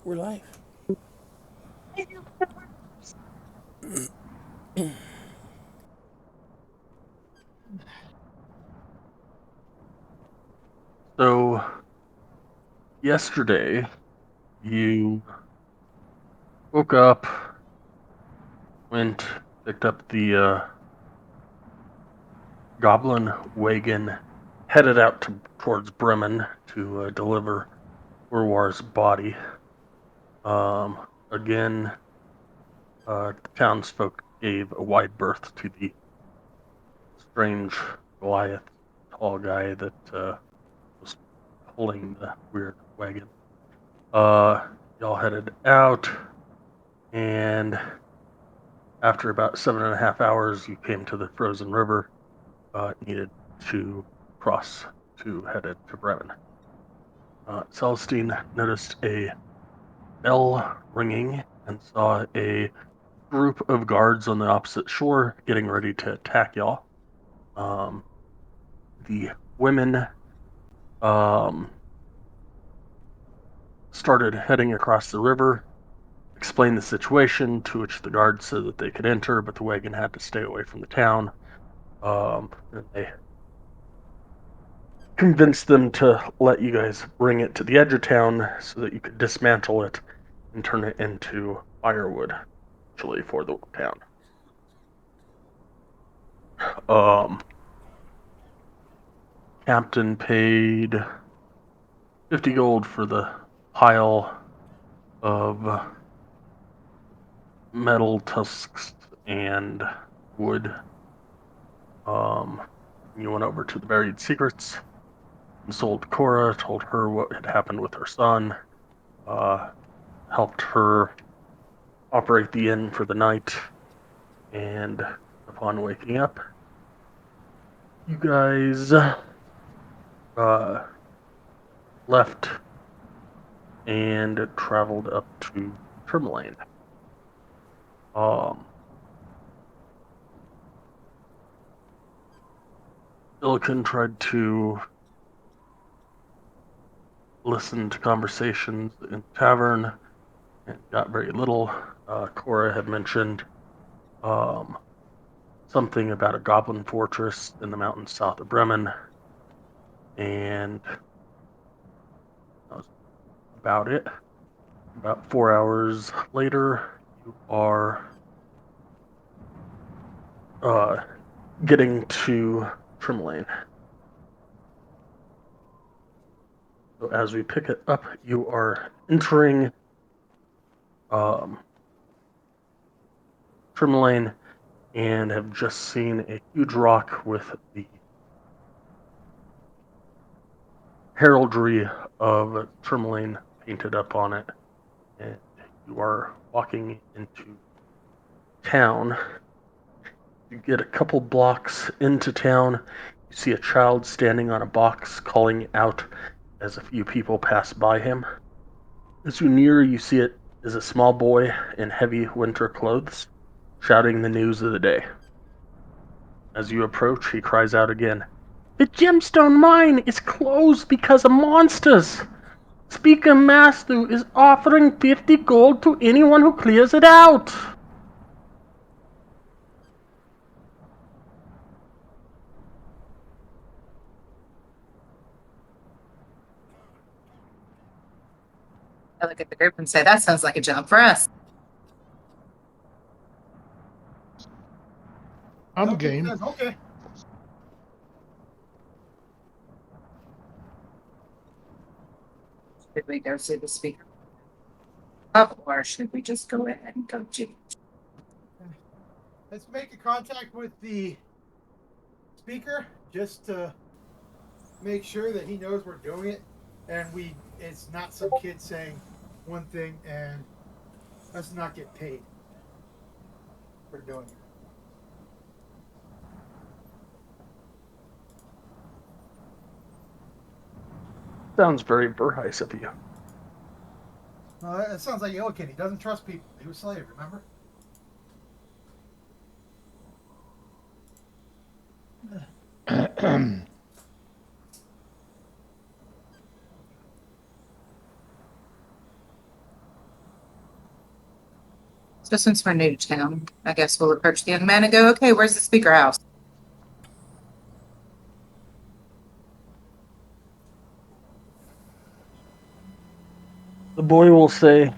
We're live. So yesterday you woke up, went, picked up the goblin wagon, headed out towards Bremen to deliver Urwar's body. Again, the townsfolk gave a wide berth to the strange Goliath, tall guy that was pulling the weird wagon. Y'all headed out, and after about 7.5 hours, you came to the frozen river. Needed to cross to head into Bremen. Celestine noticed a bell ringing and saw a group of guards on the opposite shore getting ready to attack y'all. Um, the women um, started heading across the river, explained the situation, to which the guards said that they could enter, but the wagon had to stay away from the town. And they convinced them to let you guys bring it to the edge of town so that you could dismantle it and turn it into firewood, actually, for the town. Um, Captain paid 50 gold for the pile of metal tusks and wood. Um, you went over to the buried secrets, consoled Cora, told her what had happened with her son, uh, helped her operate the inn for the night, and upon waking up, you guys left and traveled up to Tourmaline. Um, Illican tried to listen to conversations in the tavern and got very little. Cora had mentioned um, something about a goblin fortress in the mountains south of Bremen, and that was about it. About 4 hours later, you are uh, getting to Trimlane. So as we pick it up, you are entering um, Trimlane and have just seen a huge rock with the heraldry of Trimlane painted up on it. And you are walking into town. You get a couple blocks into town. You see a child standing on a box calling out as a few people pass by him. As you near, you see it is a small boy in heavy winter clothes, shouting the news of the day. As you approach, he cries out again, "The gemstone mine is closed because of monsters! Speaker Master is offering 50 gold to anyone who clears it out!" I look at the group and say, that sounds like a job for us. I'm Okay, game. okay. Should we go see the speaker up, or should we just go ahead and go to? Let's make a contact with the speaker just to make sure that he knows we're doing it, and it's not some kid saying one thing and us not get paid for doing it. Sounds very Burheis of you. That sounds like Illikin. He doesn't trust people. He was slave, remember? So since we're new to town, I guess we'll approach the young man and go, okay, where's the speaker house? The boy will say,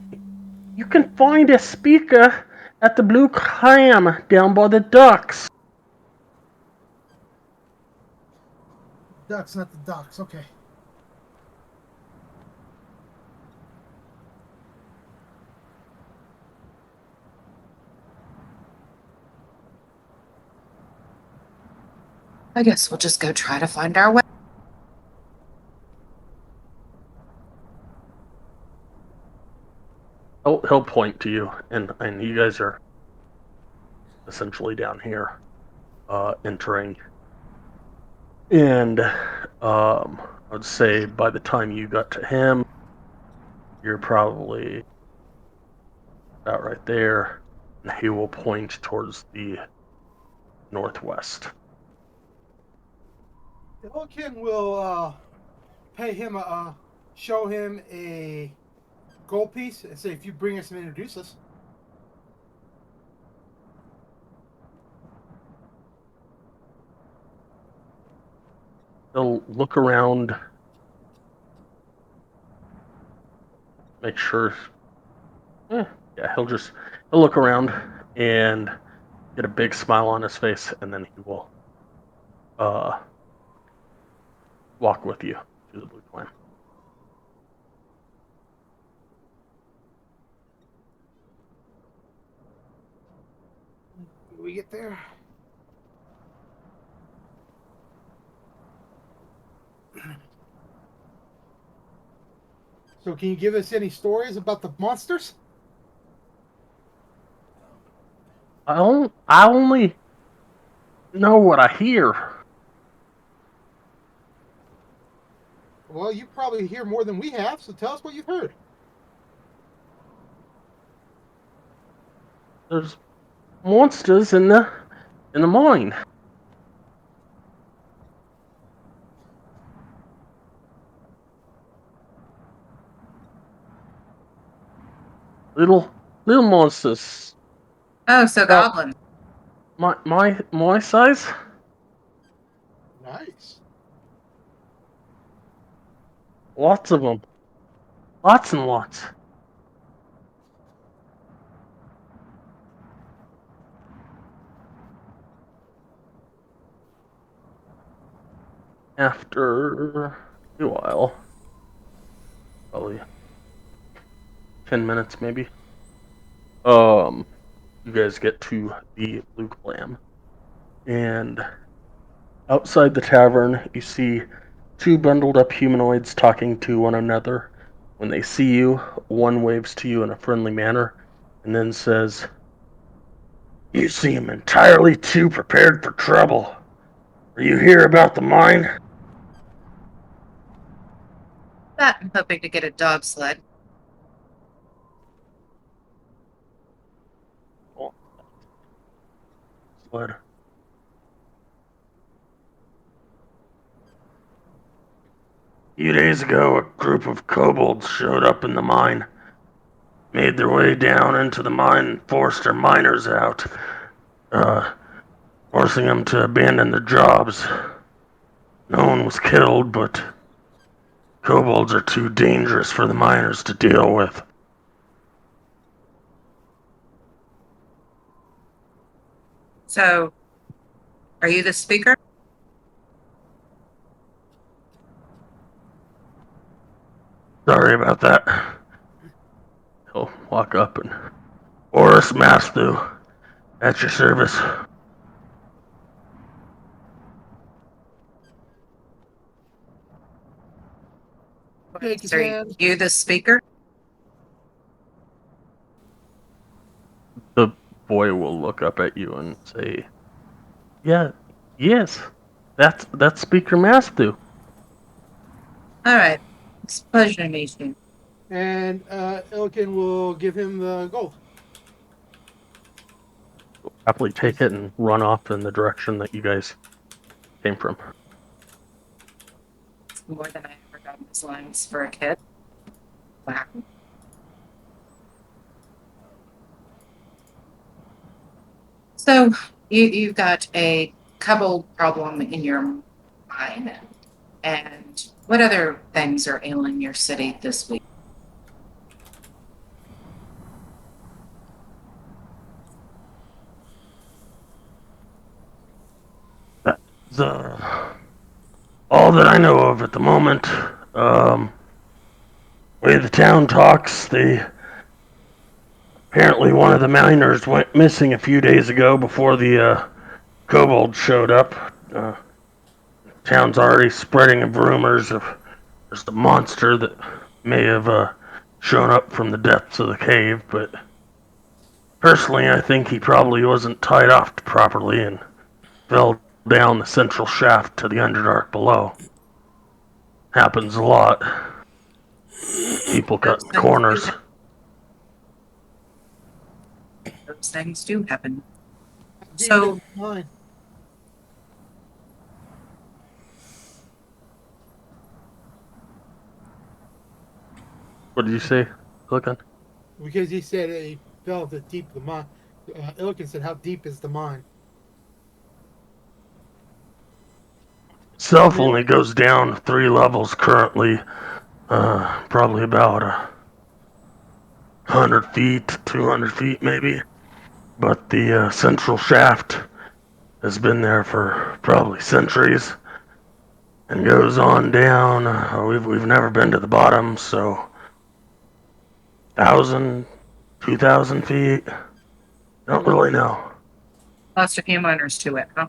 "You can find a speaker at the Blue Clam down by the docks." Ducks, not the ducks. Okay. I guess we'll just go try to find our way. He'll point to you, and you guys are essentially down here, entering. And I would say by the time you got to him, you're probably about right there, and he will point towards the northwest. Elkin will pay him show him a gold piece and say, if you bring us and introduce us. He'll look around, make sure. Yeah, he'll look around and get a big smile on his face, and then he will walk with you to the Blue Clam. When we get there. So, can you give us any stories about the monsters? I only know what I hear. Well, you probably hear more than we have, so tell us what you've heard. There's monsters in the mine. Little monsters. Oh, so About goblins. my size. Nice. Lots of them. Lots and lots. After a while, probably 10 minutes maybe. You guys get to the Blue Clam, and outside the tavern, you see two bundled up humanoids talking to one another. When they see you, one waves to you in a friendly manner, and then says, "You seem entirely too prepared for trouble. Are you here about the mine?" That I'm hoping to get a dog sled. Oh, sled. A few days ago, a group of kobolds showed up in the mine, made their way down into the mine, and forced our miners out, forcing them to abandon their jobs. No one was killed, but kobolds are too dangerous for the miners to deal with. So, are you the speaker? Sorry about that. He'll walk up and, "Boris Mastu, at your service." Shake his Are hand. you the speaker? The boy will look up at you and say, "Yeah, yes, that's Speaker Mastu." All right. It's a pleasure to meet you. And Elkin will give him the gold. Happily take it and run off in the direction that you guys came from. It's more than I ever got in these lines for a kid. Wow. So you've got a couple problem in your mind, and what other things are ailing your city this week? That's all that I know of at the moment. Way the town talks, apparently one of the miners went missing a few days ago before the kobolds showed up. Town's already spreading of rumors of just a monster that may have shown up from the depths of the cave, but personally, I think he probably wasn't tied off properly and fell down the central shaft to the Underdark below. Happens a lot. People Those cutting things do corners. happen. Those things do happen. How deep So is the mine? What did you say, Clickin? Because he said he fell to deep the mine. Illiken said, "How deep is the mine?" Self only goes down 3 levels currently. Probably about 100 feet, 200 feet maybe. But the central shaft has been there for probably centuries and goes on down. We've never been to the bottom, so 1,000, 2,000 feet. Don't really know. lost a few miners to it, huh?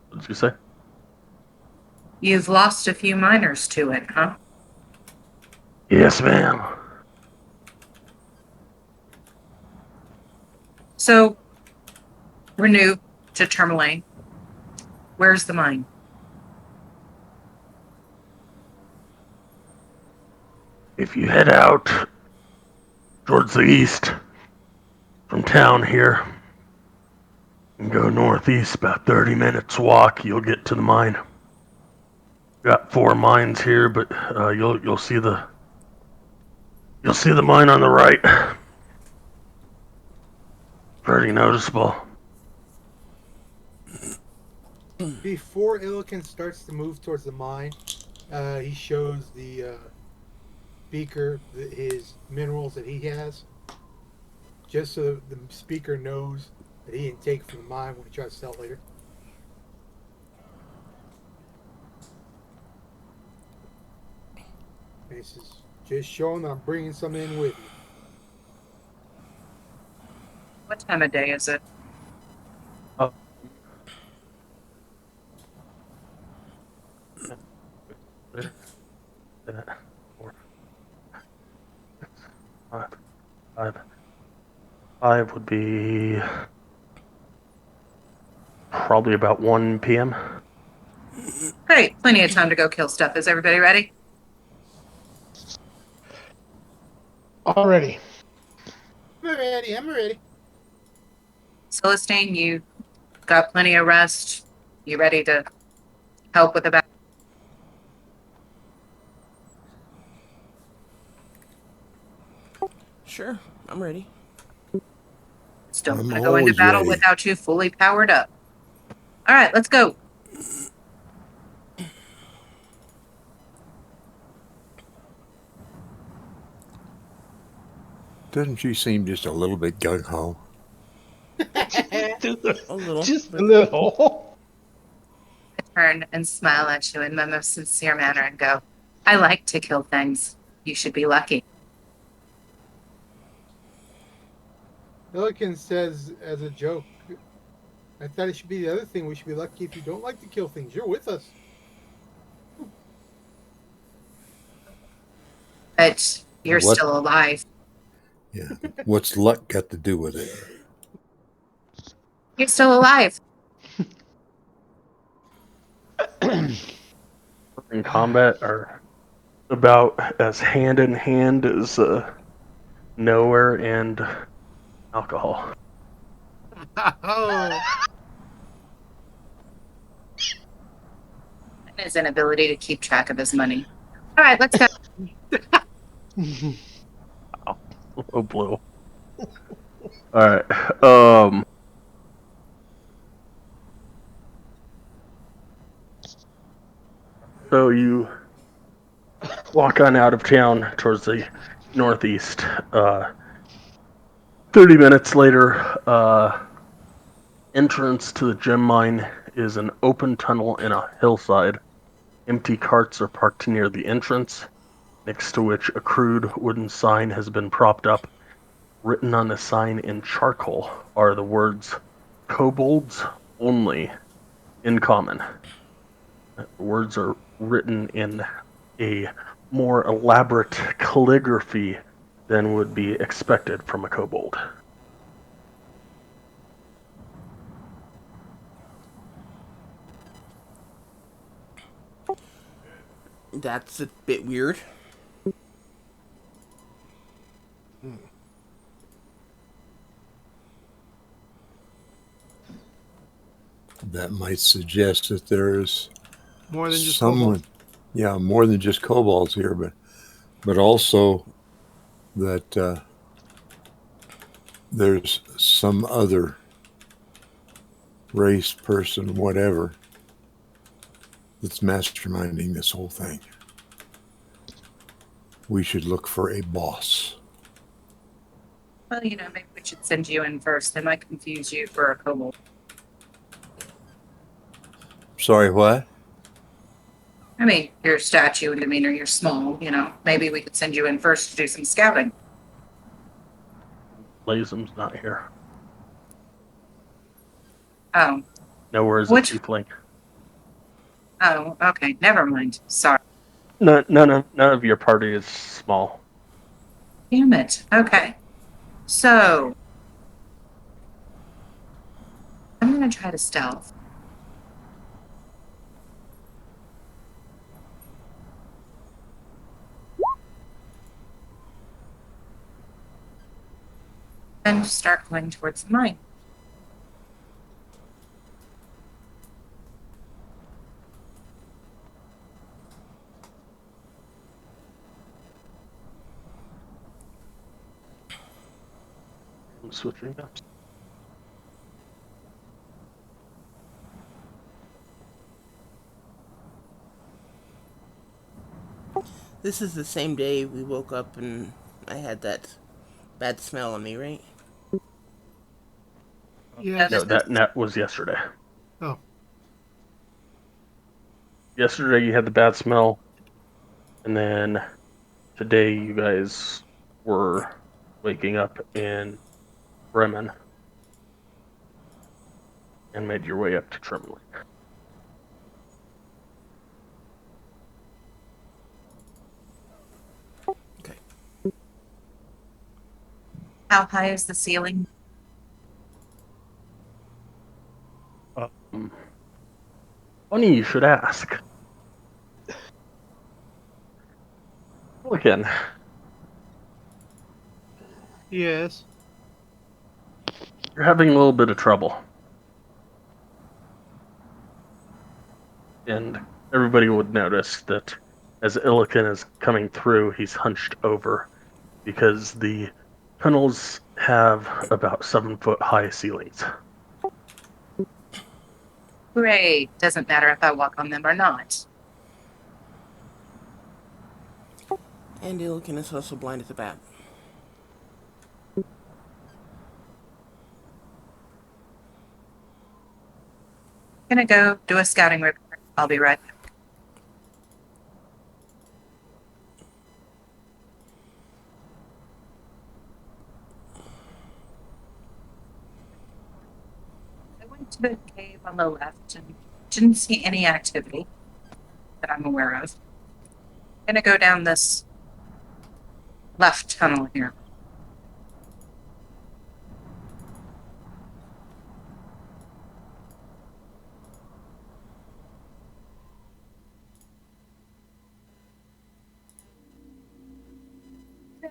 What did you say? You've lost a few miners to it, huh? Yes, ma'am. So renew to Tourmaline. Where's the mine? If you head out towards the east from town here and go northeast about 30 minutes walk, you'll get to the mine. Got 4 mines here, but you'll see the mine on the right. Pretty noticeable. Before Illiken starts to move towards the mine, he shows the speaker his minerals that he has, just so the speaker knows that he didn't take from the mine when he tries to sell it later. And he says, "Just showing that I'm bringing some in with me." What time of day is it? Oh. Four, six, five. 5 would be probably about 1 p.m. Great, plenty of time to go kill stuff. Is everybody ready? Already. I'm ready. I'm ready. Celestine, you got plenty of rest. You ready to help with the battle? Sure, I'm ready. Still I'm want to go into always battle ready. without you fully powered up. All right, let's go. Doesn't she seem just a little bit gung ho? A little. Just a but little. I turn and smile at you in my most sincere manner and go, I like to kill things. You should be lucky. Illiken says as a joke, "I thought it should be the other thing. We should be lucky if you don't like to kill things. You're with us." But you're What? still alive. Yeah. What's luck got to do with it? You're still alive. In combat are about as hand in hand as nowhere and alcohol. Oh, And his inability to keep track of his money. All right, let's go. Oh, blue. All right. So you walk on out of town towards the northeast. 30 minutes later, entrance to the gem mine is an open tunnel in a hillside. Empty carts are parked near the entrance, next to which a crude wooden sign has been propped up. Written on the sign in charcoal are the words, "Kobolds only, in common." The words are written in a more elaborate calligraphy than would be expected from a kobold. That's a bit weird. That might suggest that there's More than just someone, kobolds. yeah, more than just kobolds here, but also that there's some other race, person, whatever, that's masterminding this whole thing. We should look for a boss. Well, maybe we should send you in first. They might confuse you for a kobold. Sorry, what? I mean, you're a statue, and you're small, Maybe we could send you in first to do some scouting. Lazum's not here. Oh, Nowhere is a Which- tiefling. oh, okay. Never mind. Sorry. None of your party is small. Damn it. Okay. So, I'm going to try to stealth. And start going towards the mine. I'm switching up. This is the same day we woke up and I had that bad smell on me, right? Yeah. No, that was yesterday. Oh. Yesterday you had the bad smell, and then today you guys were waking up in Bremen and made your way up to Tremley. Okay. How high is the ceiling? Funny you should ask. Look in. Yes. You're having a little bit of trouble. And everybody would notice that as Illiken is coming through, he's hunched over because the tunnels have about 7-foot high ceilings. Great. Doesn't matter if I walk on them or not. And Illiken is also blind at the bat. Gonna go do a scouting report. I'll be right back. I went to the cave on the left and didn't see any activity that I'm aware of. Gonna go down this left tunnel here.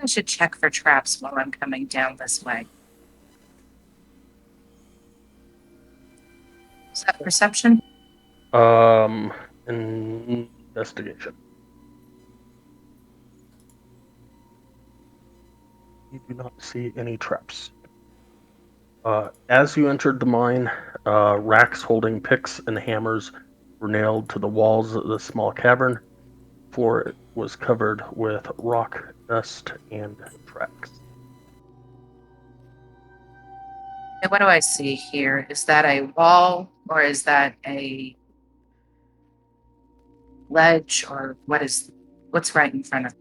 I should check for traps while I'm coming down this way. Is that perception? Investigation. You do not see any traps. As you entered the mine, racks holding picks and hammers were nailed to the walls of the small cavern. The floor was covered with rock, dust, and tracks. And what do I see here? Is that a wall or is that a ledge or what's right in front of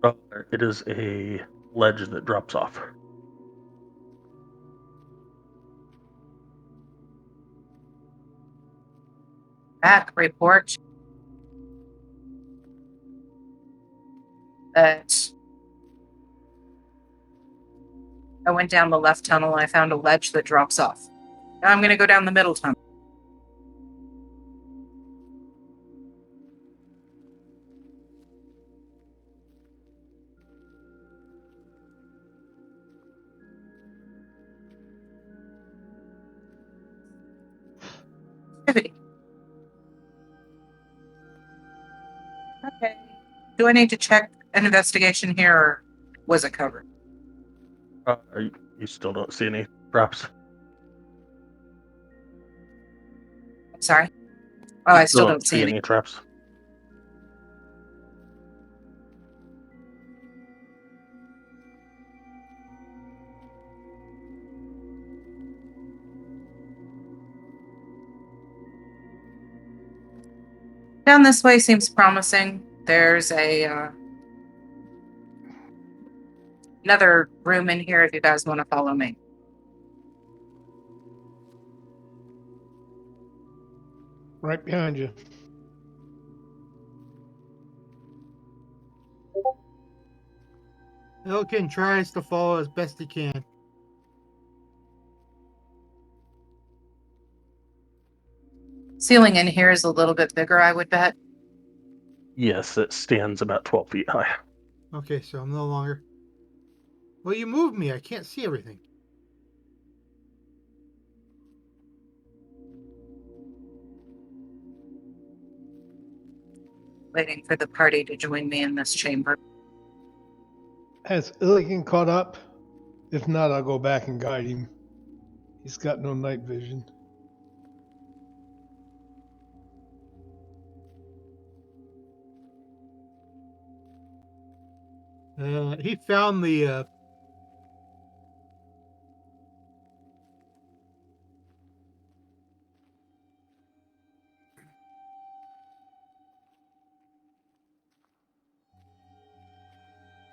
me? It is a ledge that drops off. Back report that I went down the left tunnel. I found a ledge that drops off. Now I'm going to go down the middle tunnel. Activity. Okay. Do I need to check an investigation here or was it covered? You still don't see any traps? I'm sorry. Oh, You I still don't see any. traps. Down this way seems promising. There's a another room in here if you guys want to follow me. Right behind you. Elkin tries to follow as best he can. Ceiling in here is a little bit bigger, I would bet. Yes, it stands about 12 feet high. Okay, so I'm no longer. Well, you moved me. I can't see everything. Waiting for the party to join me in this chamber. Has Illigan caught up? If not, I'll go back and guide him. He's got no night vision. He found the.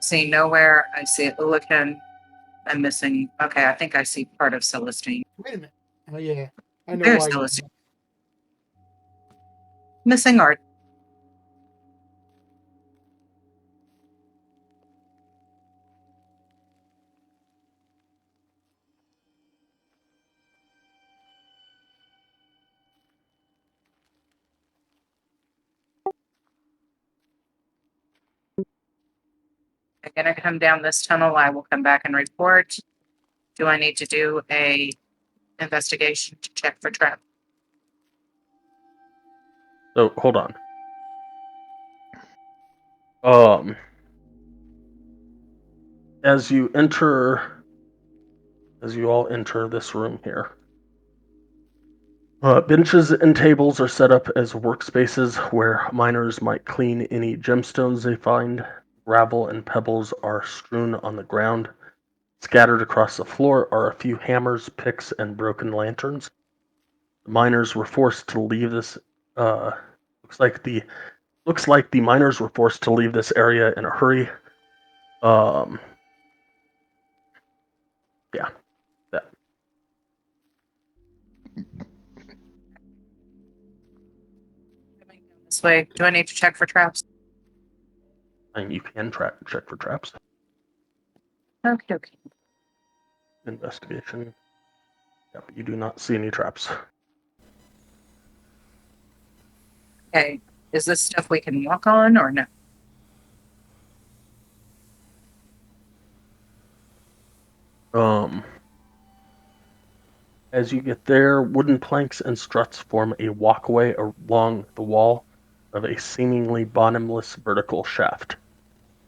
See nowhere. I see Ulican. I'm missing. Okay, I think I see part of Celestine. Wait a minute. Oh yeah, I know There's why. Celestine. Missing art. I'm gonna come down this tunnel. I will come back and report. Do I need to do a investigation to check for trap? So hold on. As you all enter this room here, benches and tables are set up as workspaces where miners might clean any gemstones they find. Gravel and pebbles are strewn on the ground. Scattered across the floor are a few hammers, picks, and broken lanterns. The miners were forced to leave this. Looks like the miners were forced to leave this area in a hurry. Yeah, that. This way. Do I need to check for traps? And you can check for traps. Okay, okay. Investigation. Yep, you do not see any traps. Okay. Is this stuff we can walk on or no? As you get there, wooden planks and struts form a walkway along the wall of a seemingly bottomless vertical shaft.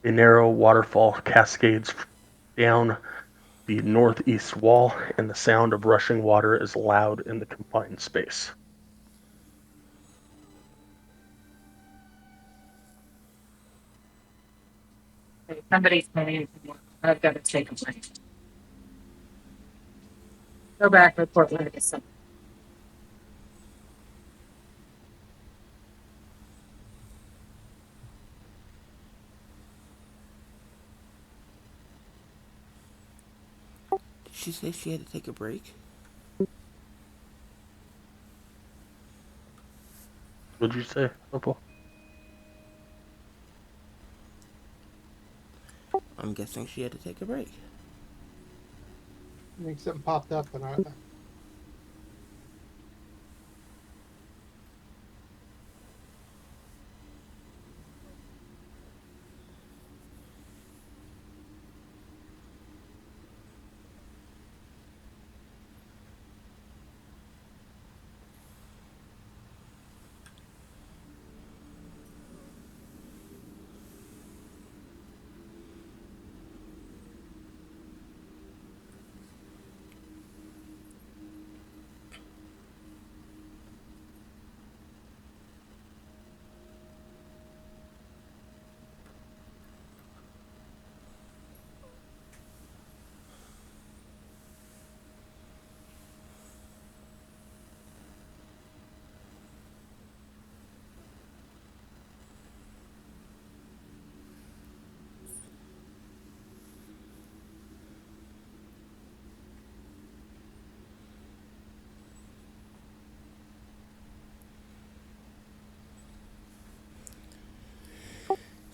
A narrow waterfall cascades down the northeast wall, and the sound of rushing water is loud in the confined space. Somebody's saying I've got to take a break. Go back, report what it is. Did she say she had to take a break? What'd you say, Opal? I'm guessing she had to take a break. I think something popped up and I.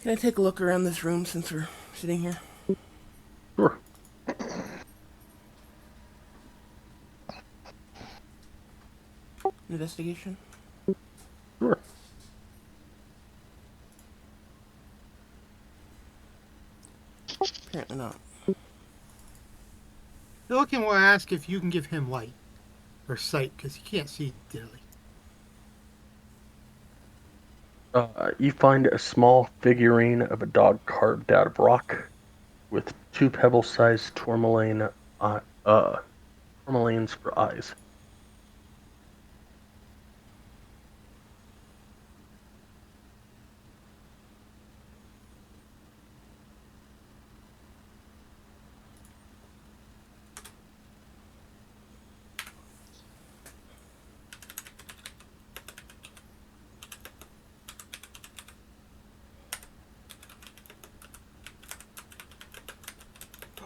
Can I take a look around this room since we're sitting here? Sure. Investigation? Sure. Apparently not. Illiken will ask if you can give him light or sight because he can't see diddly. You find a small figurine of a dog carved out of rock with two pebble-sized tourmaline tourmalines for eyes.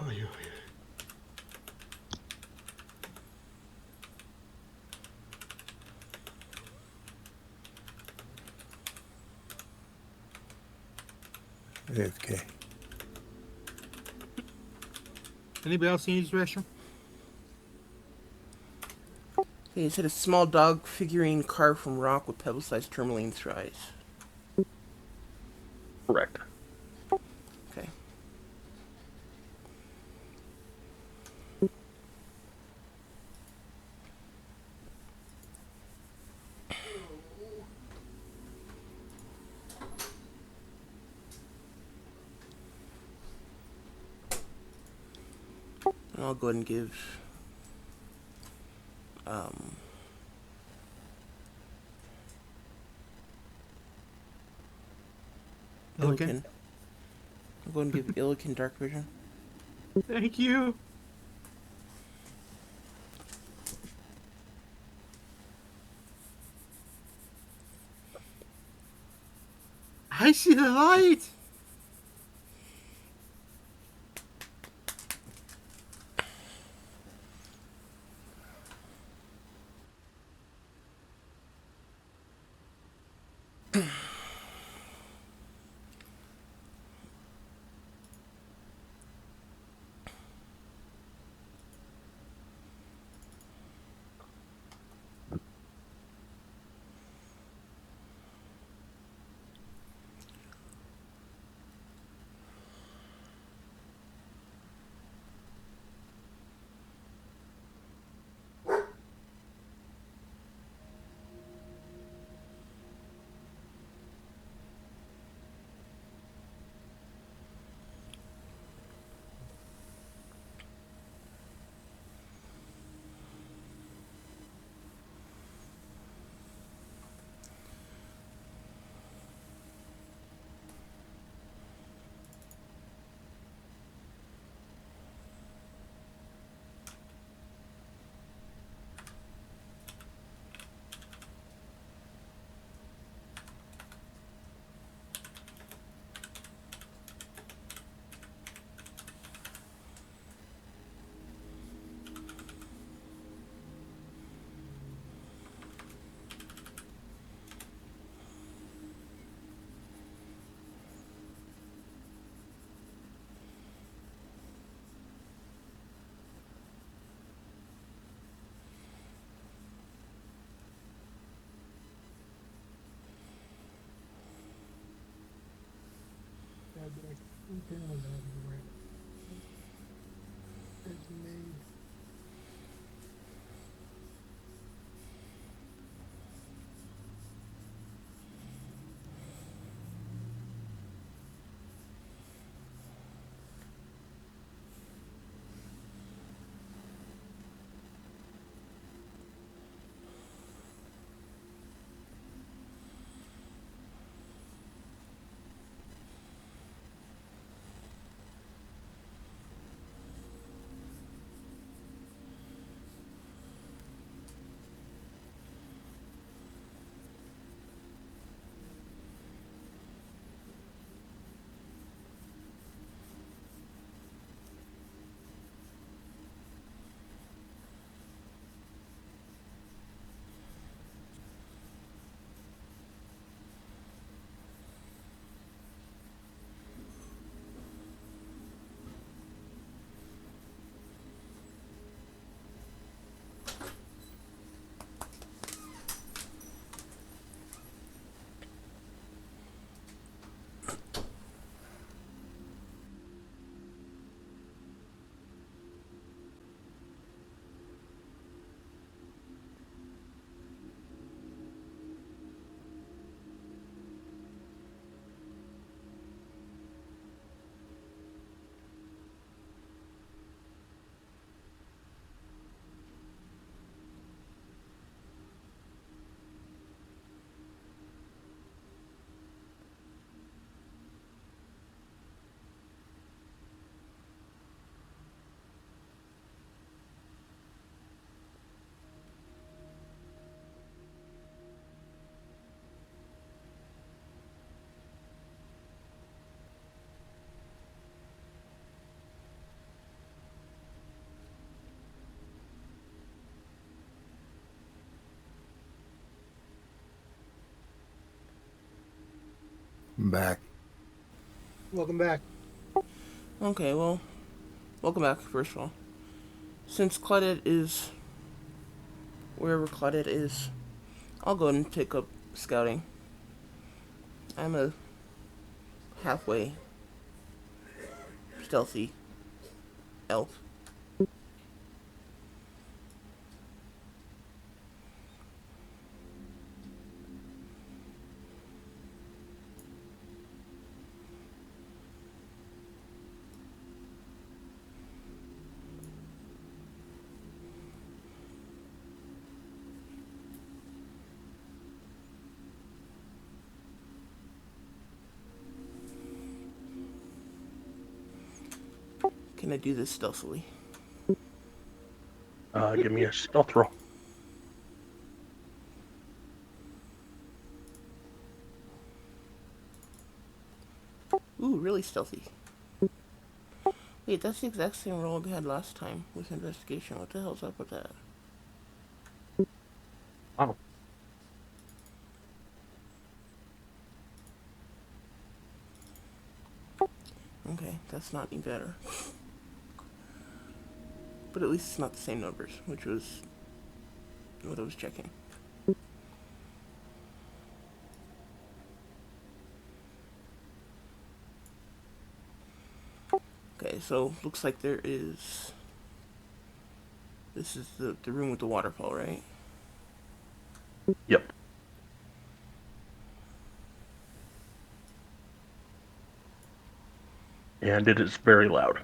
Oh, you. AFK. Anybody else need to use the restroom? Okay, you said a small dog figurine carved from rock with pebble-sized tourmalines for eyes. Correct. Okay. And I'll go ahead and give Illiken. I'll go ahead and give Illiken dark vision. Thank you. I see the light. I'm back. Welcome back. Okay, well, welcome back, first of all. Since Claudette is wherever Claudette is, I'll go and pick up scouting. I'm a halfway stealthy elf. Can I do this stealthily? Give me a stealth roll. Ooh, really stealthy. Wait, that's the exact same roll we had last time with investigation. What the hell's up with that? Wow. Okay, that's not any better. But at least it's not the same numbers, which was what I was checking. Okay, so looks like there is... This is the room with the waterfall, right? Yep. And it is very loud.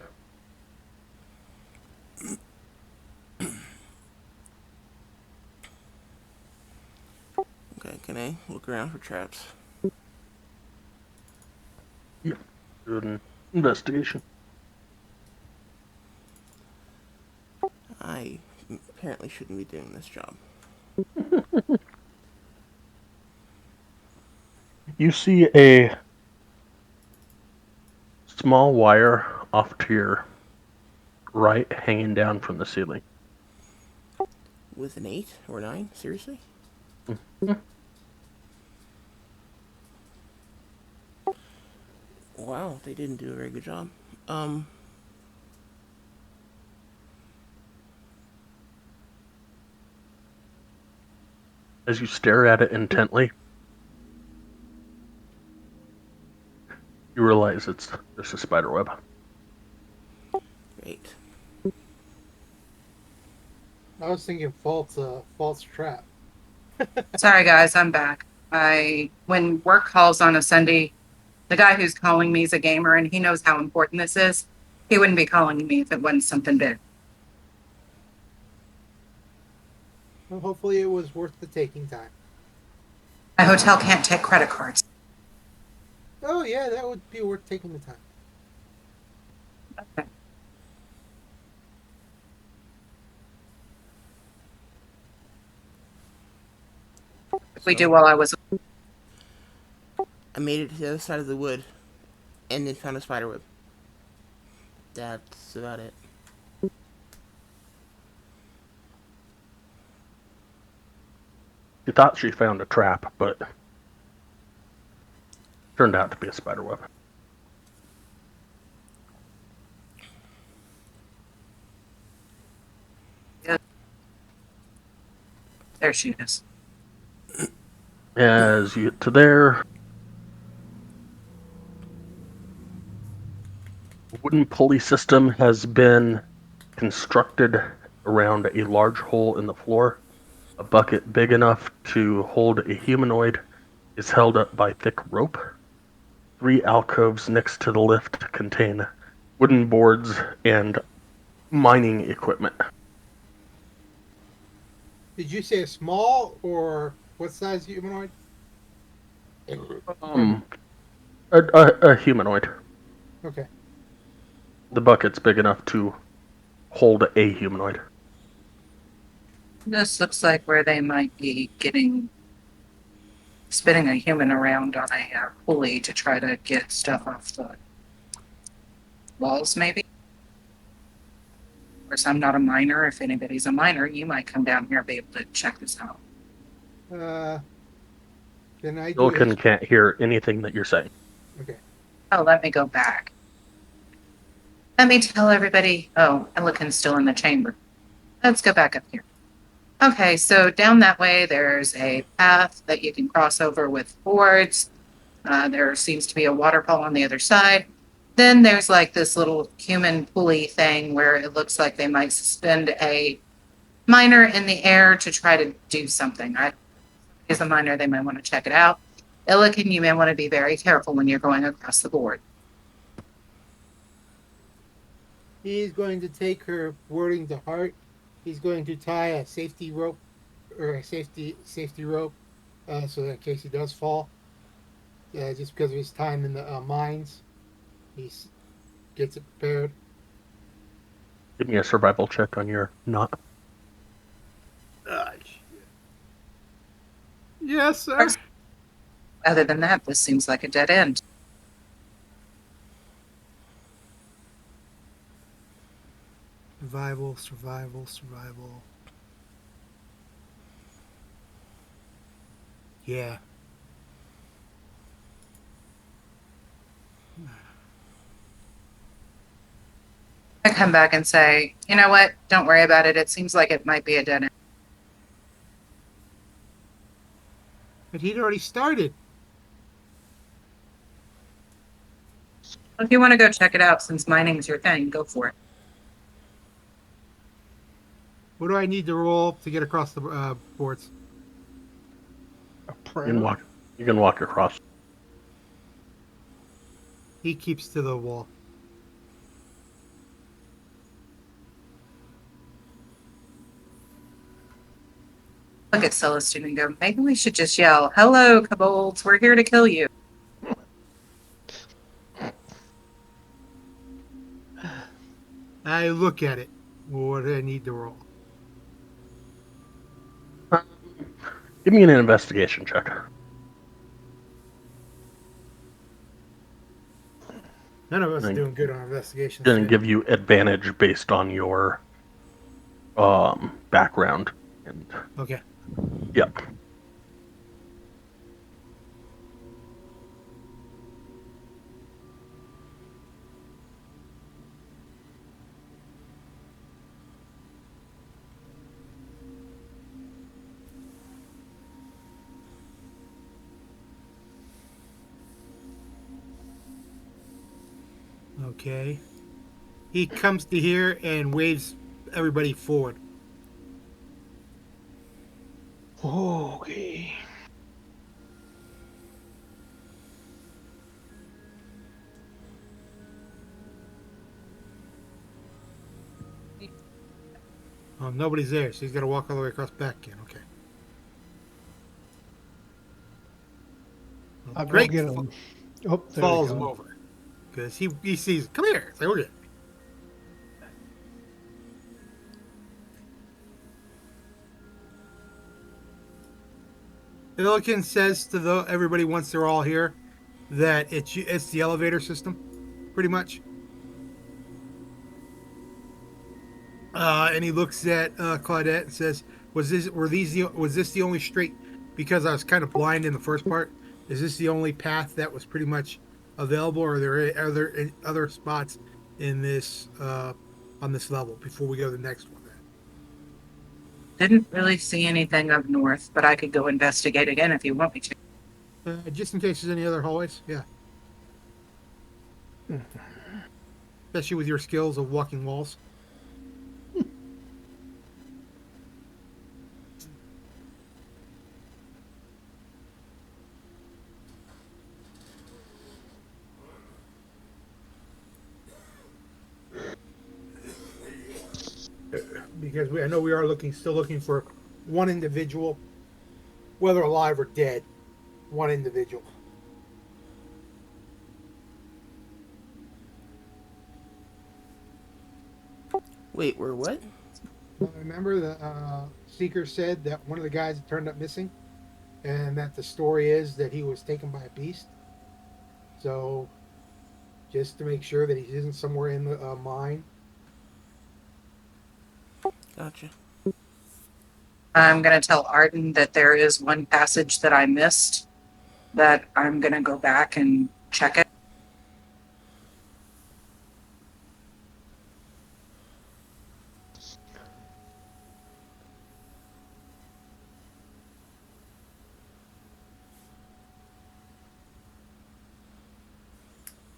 Okay, can I look around for traps? Yep. Do an investigation. I apparently shouldn't be doing this job. You see a small wire off to your right hanging down from the ceiling. With an 8 or 9? Seriously? Mhm. Wow, they didn't do a very good job. As you stare at it intently, You realize it's just a spider web. Great. I was thinking false trap. Sorry, guys, I'm back. When work calls on a Sunday, the guy who's calling me is a gamer and he knows how important this is. He wouldn't be calling me if it wasn't something big. Well, hopefully, it was worth the taking time. My hotel can't take credit cards. Oh yeah, that would be worth taking the time. Okay. If we do while I was I made it to the other side of the wood, and then found a spider web. That's about it. She thought she found a trap, but turned out to be a spider web. there, she is. As you get to there, a wooden pulley system has been constructed around a large hole in the floor. A bucket big enough to hold a humanoid is held up by thick rope. 3 alcoves next to the lift contain wooden boards and mining equipment. Did you say a small or what size humanoid? A humanoid. Okay. The bucket's big enough to hold a humanoid. This looks like where they might be spinning a human around on a pulley to try to get stuff off the walls, maybe. Of course, I'm not a miner. If anybody's a miner, you might come down here and be able to check this out. Can I do Silicon his- can't hear anything that you're saying. Okay. Oh, let me go back. Let me tell everybody. Oh, Elikin's still in the chamber. Let's go back up here. Okay, so down that way, there's a path that you can cross over with boards. There seems to be a waterfall on the other side. Then there's like this little human pulley thing where it looks like they might suspend a miner in the air to try to do something. As a miner, they might want to check it out. Illiken, you may want to be very careful when you're going across the board. He's going to take her wording to heart. He's going to tie a safety rope or a safety rope so that in case he does fall, just because of his time in the mines, he gets it prepared. Give me a survival check on your knot. Yes, sir. Other than that, this seems like a dead end. Survival, survival, survival. Yeah. I come back and say, you know what? Don't worry about it. It seems like it might be a dead end. But he'd already started. If you want to go check it out, since mining's your thing, go for it. What do I need to roll to get across the boards? A You prayer. can walk across. He keeps to the wall. Look at Celestine and go, maybe we should just yell, hello, kobolds, we're here to kill you. I look at it. What do I need to roll? Give me an investigation check. None of us are Thank- doing good on investigations. Going to today. give you advantage based on your background. And Okay. yep. Okay. He comes to here and waves everybody forward. Okay. Nobody's there, so he's got to walk all the way across back again. Okay. I'll go Drake get him. Oh, there he follows him comes. over because he sees. Come here. It's like, okay. Illiken says to everybody once they're all here that it's the elevator system, pretty much. And he looks at Claudette and says, was this the only straight? Because I was kind of blind in the first part. Is this the only path that was pretty much available, or are there any other spots in this on this level before we go to the next one? Didn't really see anything up north, but I could go investigate again if you want me to. Just in case there's any other hallways, yeah. Especially with your skills of walking walls. Because I know we are still looking for one individual, whether alive or dead, one individual. Wait, we're what? Remember the Seeker said that one of the guys turned up missing, and that the story is that he was taken by a beast. So, just to make sure that he isn't somewhere in the mine. Gotcha. I'm going to tell Arden that there is one passage that I missed, that I'm going to go back and check it.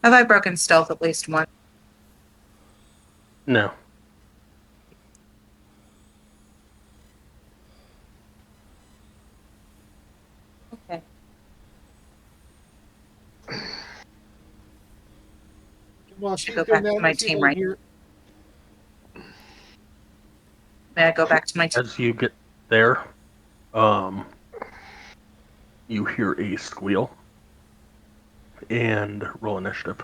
Have I broken stealth at least once? No. Okay. Well, Should go back to my team right now. May I go back to my team? As you get there, you hear a squeal and roll initiative.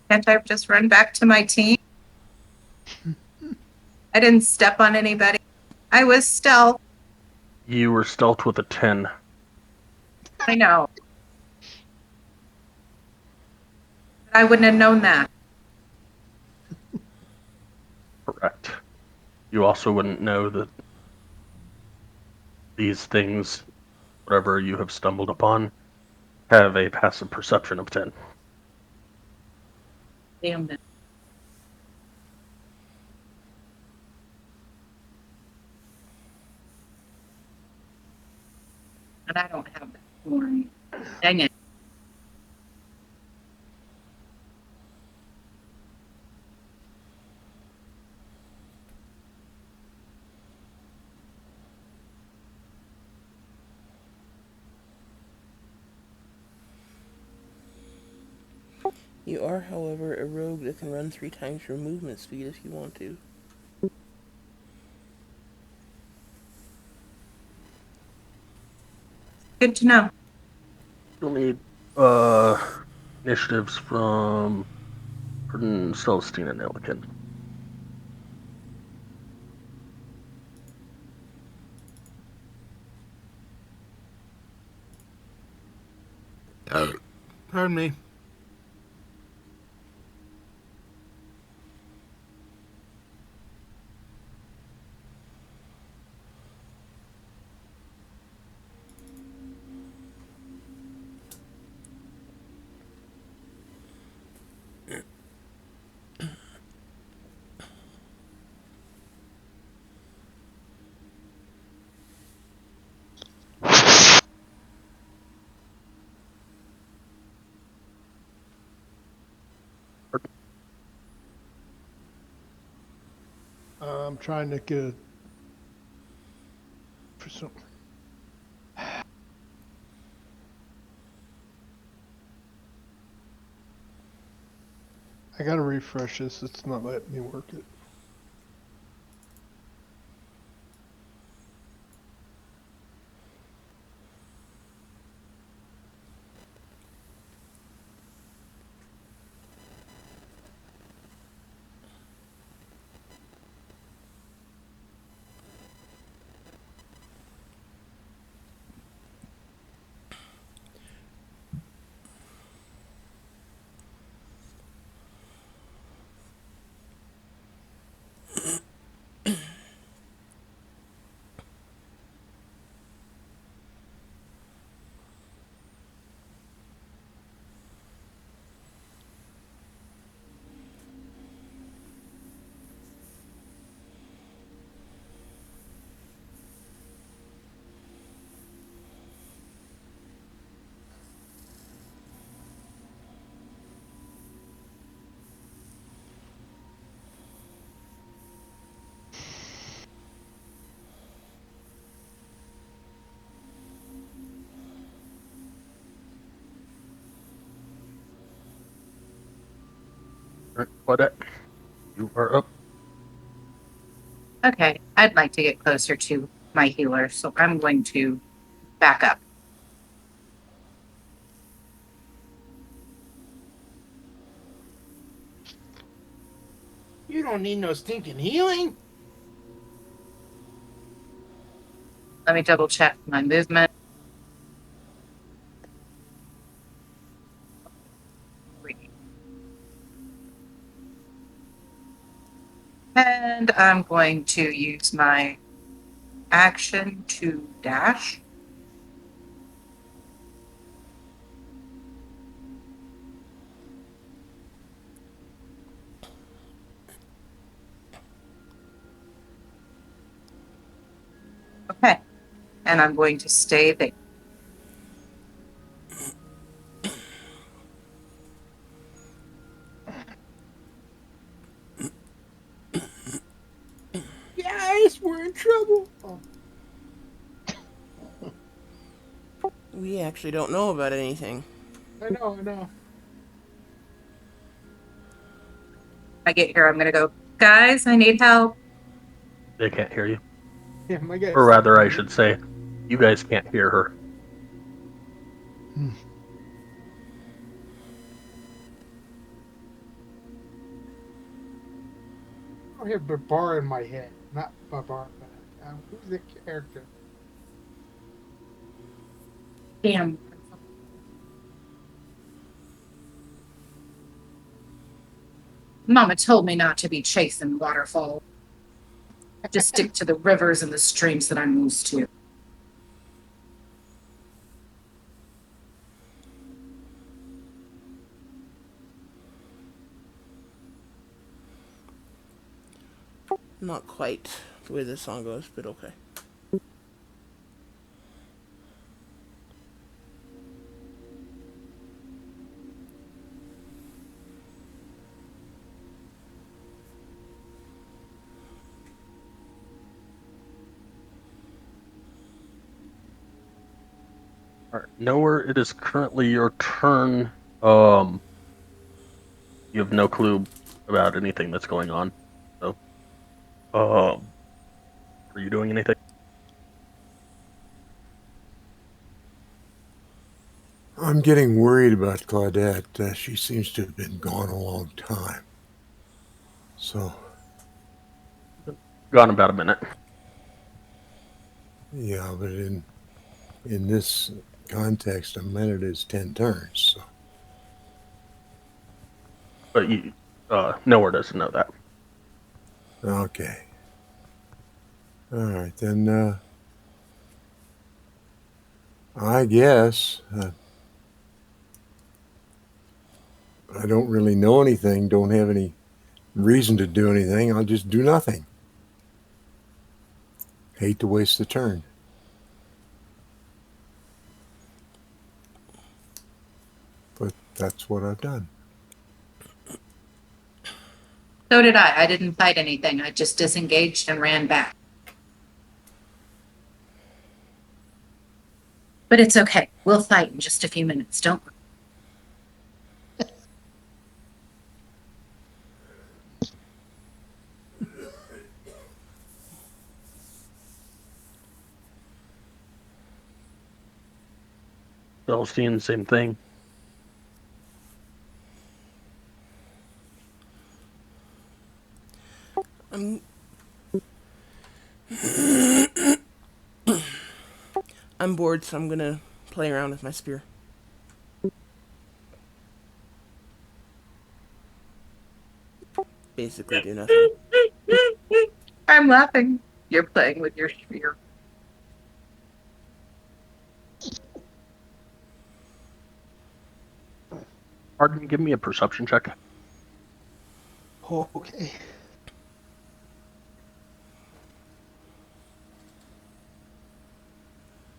Can't I just run back to my team? I didn't step on anybody. I was stealth. You were stealth with a 10. I know. I wouldn't have known that. Correct. You also wouldn't know that these things, whatever you have stumbled upon, have a passive perception of 10. Damn it. And I don't have that horn. Dang it. You are, however, a rogue that can run 3 times your movement speed if you want to. Good to know. You'll need initiatives from Celestine and Illiken. Pardon me. I'm trying to get a. For some, I gotta refresh this. It's not letting me work it. All right, Claudette, you are up. Okay, I'd like to get closer to my healer, so I'm going to back up. You don't need no stinking healing. Let me double check my movement. And I'm going to use my action to dash. Okay, and I'm going to stay there. Guys, we're in trouble. Oh, We actually don't know about anything. I know. When I get here, I'm going to go, guys, I need help. They can't hear you. Yeah, my guy. Or rather, I should say, you guys can't hear her. I have Babar in my head, not Babar. Who's the character? Damn. Mama told me not to be chasing waterfalls. Just stick to the rivers and the streams that I'm used to. Not quite the way this song goes, but okay. All right, Nowhere, it is currently your turn. You have no clue about anything that's going on. So, are you doing anything? I'm getting worried about Claudette. She seems to have been gone a long time. So, Gone about a minute. yeah, but in this context, a minute is 10 turns. So, But you, Nowhere doesn't know that. okay. All right, then. I guess I don't really know anything. Don't have any reason to do anything. I'll just do nothing. Hate to waste the turn. But that's what I've done. So did I. I didn't fight anything. I just disengaged and ran back. But it's okay. We'll fight in just a few minutes. Don't worry. Celestine, same thing. I'm I'm bored, so I'm gonna play around with my spear. Basically do nothing. I'm laughing. You're playing with your spear. Pardon, give me a perception check. Okay.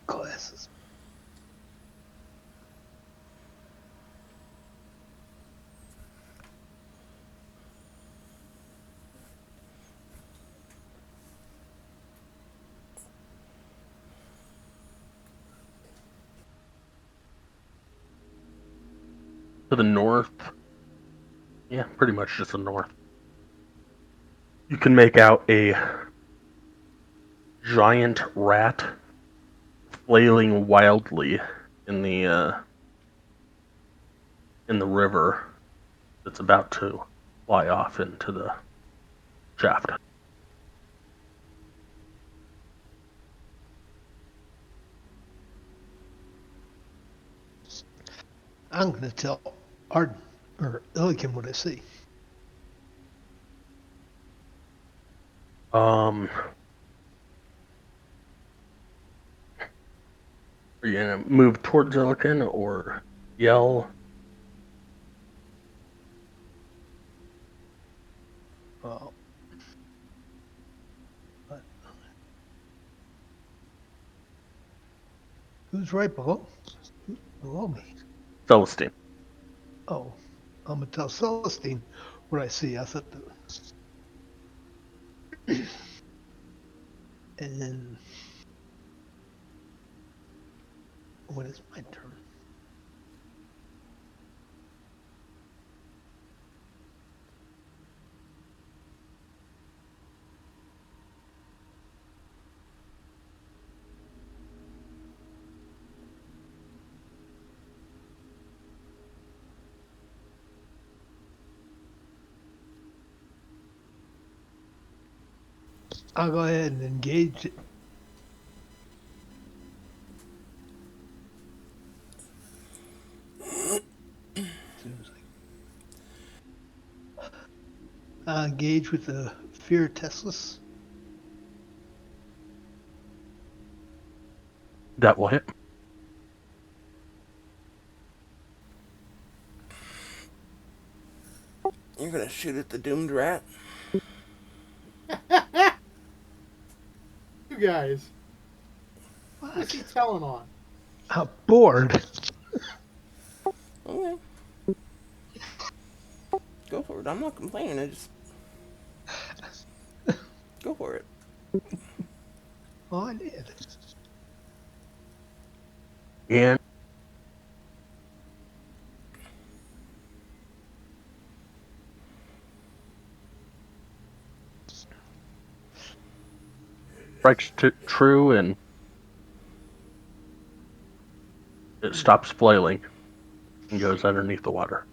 Glasses. To the north. Yeah, pretty much just the north. You can make out a giant rat flailing wildly in the river that's about to fly off into the shaft. I'm going to tell Arden or Illikin what I see. Are you gonna move towards Illikin or yell? Well, who's right below me? Celestine. Oh, I'm going to tell Celestine what I see. I thought and then when it's my turn. I'll go ahead and engage it. Engage with the fear Teslas. That will hit. You're gonna shoot at the doomed rat? You guys, what's What? he telling on? I'm bored. Okay. Go for it. I'm not complaining. I just go for it. Oh, I did. And strikes true, and it stops flailing and goes underneath the water.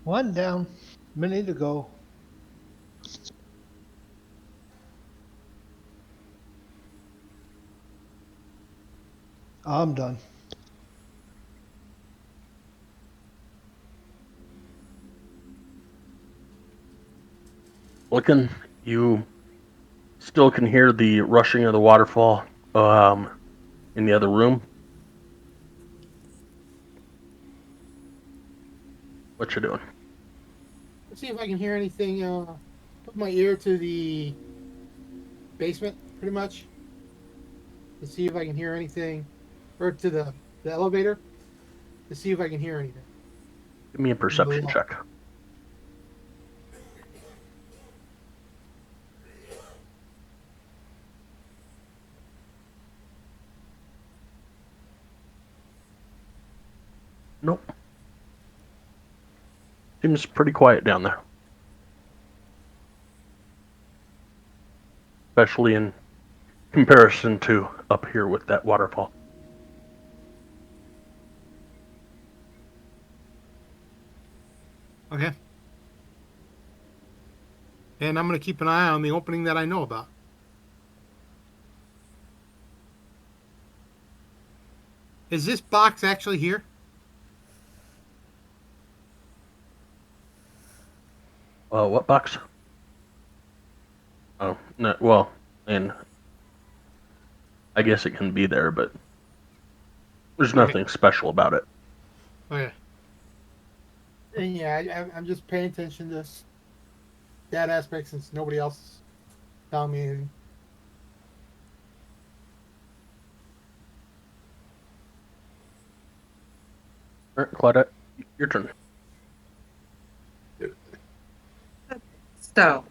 One down. Minute to go. I'm done. Looking, you still can hear the rushing of the waterfall in the other room. What you doing? Let's see if I can hear anything. Put my ear to the basement, pretty much, to see if I can hear anything, or to the elevator, to see if I can hear anything. Give me a perception Blah. check. Nope. Seems pretty quiet down there. Especially in comparison to up here with that waterfall. Okay. And I'm going to keep an eye on the opening that I know about. Is this box actually here? What box? Oh, no, well, and I guess it can be there, but there's nothing special about it. Okay. And yeah, I'm just paying attention to that aspect since nobody else is telling me anything. All right, Claudette, your turn. So,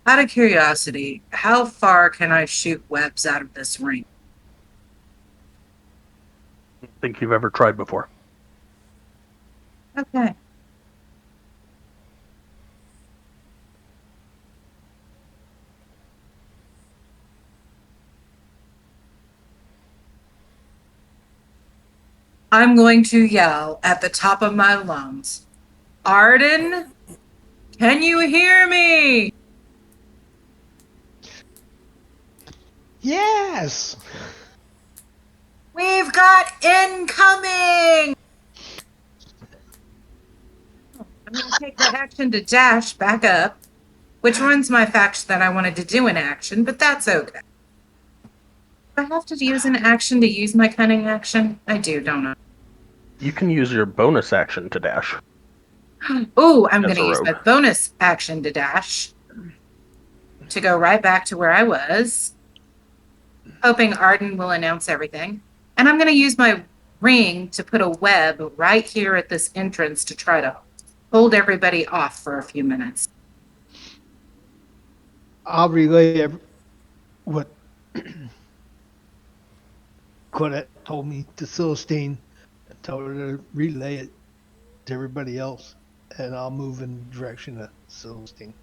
out of curiosity, how far can I shoot webs out of this ring? Think you've ever tried before? Okay. I'm going to yell at the top of my lungs, Arden, can you hear me? Yes! We've got incoming! I'm going to take the action to dash back up, which runs my fact that I wanted to do an action, but that's okay. Do I have to use an action to use my cunning action? I do, don't I? You can use your bonus action to dash. Oh, I'm As going to a use rogue. my bonus action to dash to go right back to where I was, hoping Arden will announce everything. And I'm going to use my ring to put a web right here at this entrance to try to hold everybody off for a few minutes. I'll relay what Claudette told me to Celestine and tell her to relay it to everybody else, and I'll move in the direction of Celestine.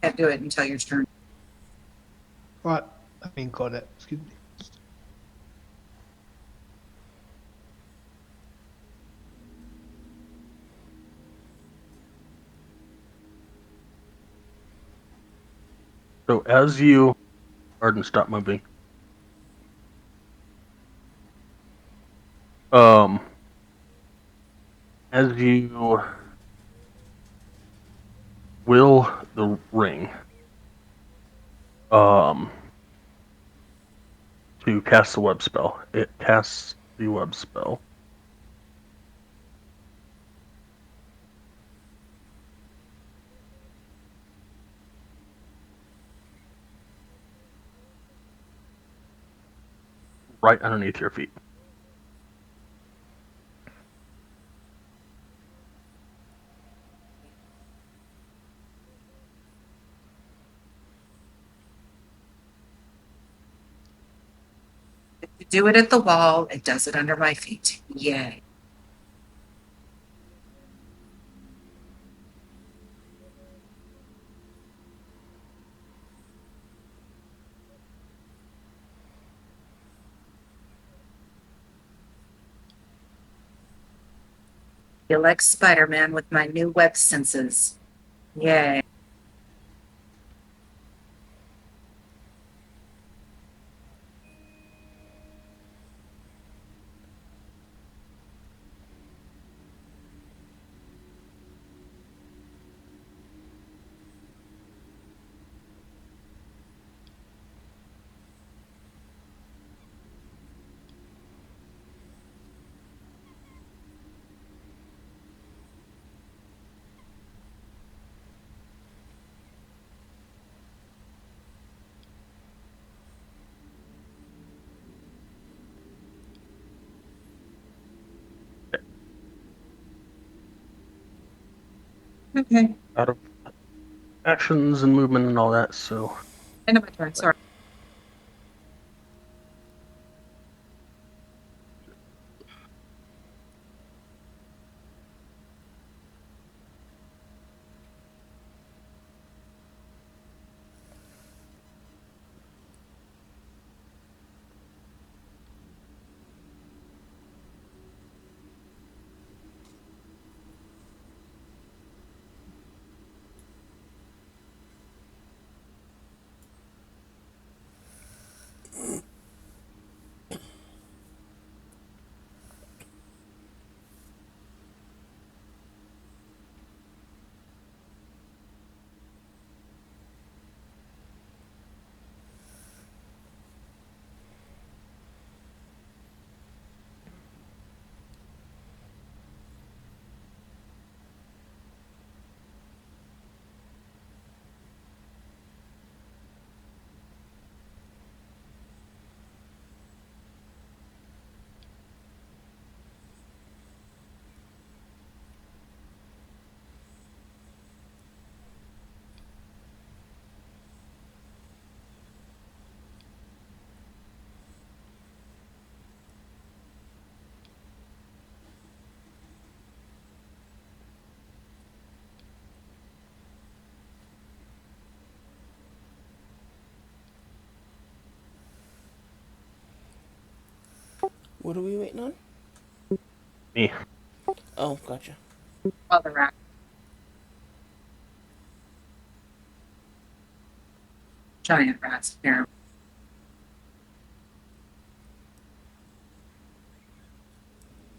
Can't do it until your turn. Right. I mean Claudette, excuse me. So as you, Arden, stop moving. As you will the ring, to cast the web spell, it casts the web spell. Right underneath your feet. If you do it at the wall, it does it under my feet. Yay. Feel like Spider-Man with my new web senses. Yay. Okay. out of actions and movement and all that. So End of my turn. Sorry. What are we waiting on? me. Oh, gotcha. Other rat. Giant rats here.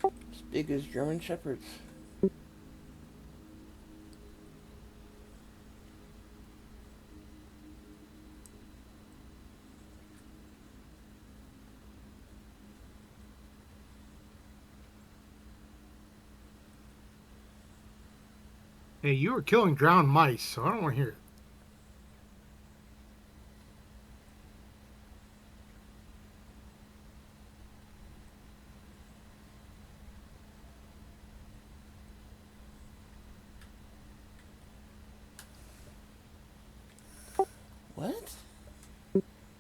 As big as German Shepherds. Hey, you were killing drowned mice, so I don't want to hear it. What?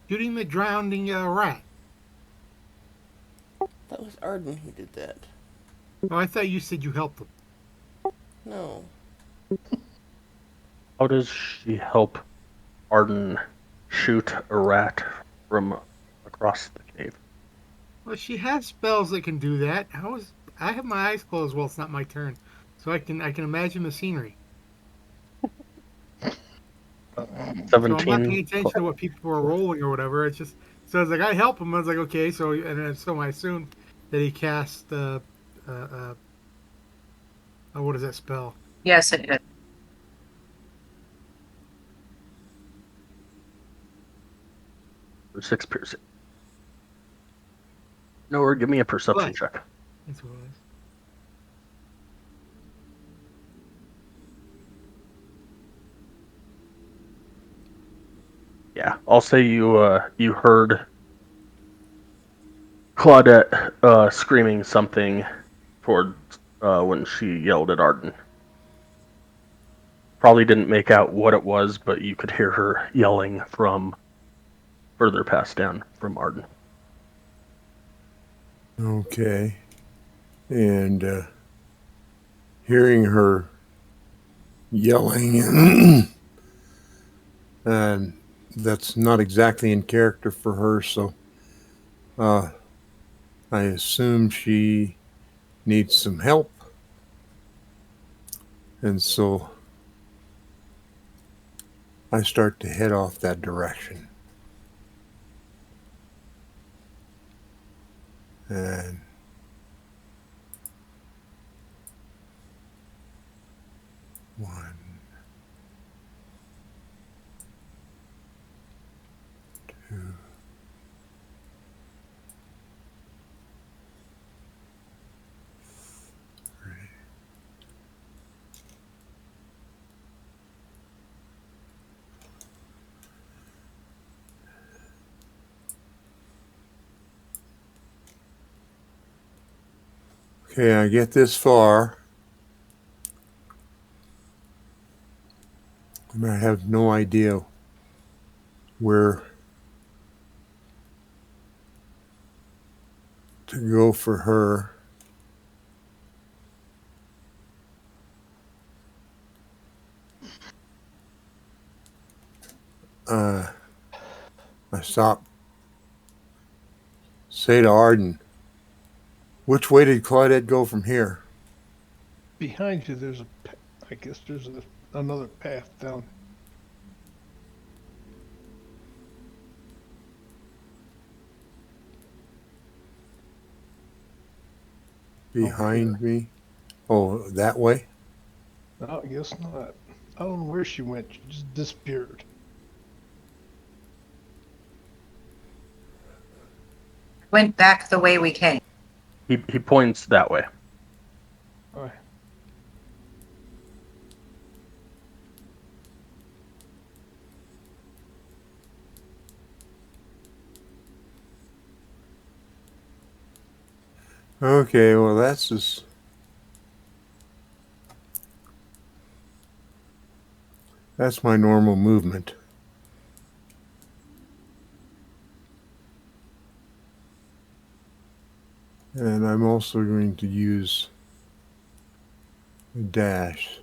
Shooting the drowning rat. That was Arden who did that. Oh, I thought you said you helped him. No. How does she help Arden shoot a rat from across the cave? Well, she has spells that can do that. I have my eyes closed while it's not my turn, so I can imagine the scenery. So I'm not 17. paying attention to what people are rolling or whatever. It's just so it's like I help him. I was like, okay, so so I assumed that he cast what is that spell? Yes, it is. For 6 piercing. No, or give me a perception But check. that's what it is. Yeah, I'll say you heard Claudette screaming something toward when she yelled at Arden. Probably didn't make out what it was, but you could hear her yelling from further past down from Arden. Okay. And hearing her yelling, and that's not exactly in character for her, so I assume she needs some help. And so I start to head off that direction. And one, two, three. Okay, I get this far. I have no idea where to go for her. I stopped. Say to Arden, which way did Claudette go from here? Behind you, I guess there's another path down. Behind me? Oh, that way? No, I guess not. I don't know where she went. She just disappeared. Went back the way we came. He points that way. All right. Okay, well, that's just. That's my normal movement. And I'm also going to use a dash.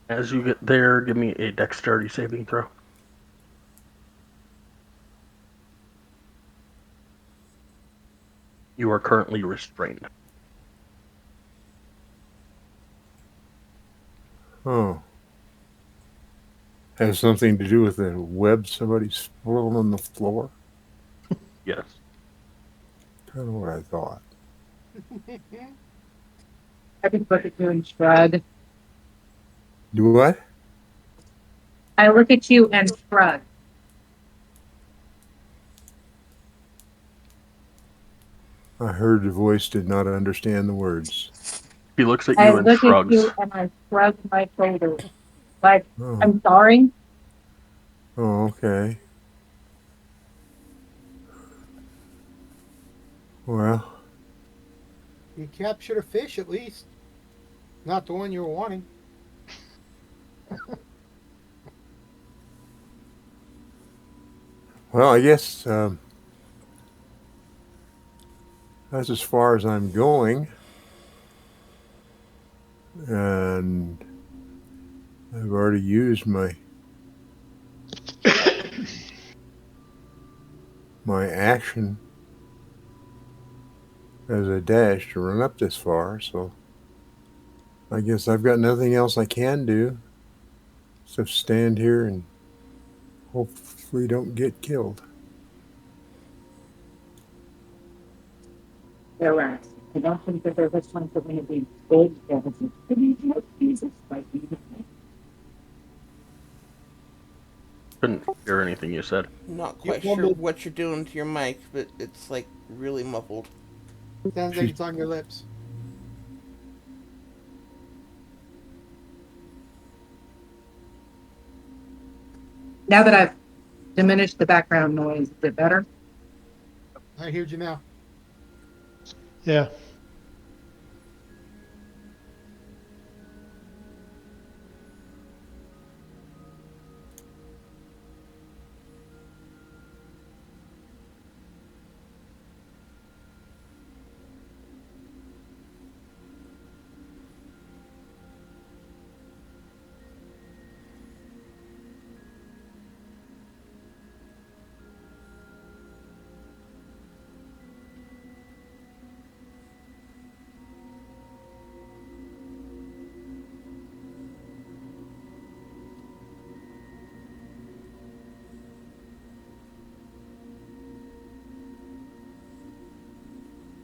As you get there, give me a dexterity saving throw. You are currently restrained. Oh. Has something to do with the web somebody's thrown on the floor? Yes. Kind of what I thought. I just look at you and shrug. Do what? I look at you and shrug. I heard the voice, did not understand the words. He looks at I you and look shrugs. at you and I shrug my shoulders. Like, Oh, I'm sorry. oh okay. Well, You captured a fish at least. Not the one you were wanting. I guess that's as far as I'm going. And I've already used my action as a dash to run up this far, so I guess I've got nothing else I can do except stand here and hopefully don't get killed. They're right. I don't think that there's one for me to be big deficit. Jesus, like Couldn't hear anything you said. Not You quite sure mumbled. what you're doing to your mic, but it's like really muffled. Sounds like it's on your lips. now that I've diminished the background noise, is it better? I hear you now. Yeah.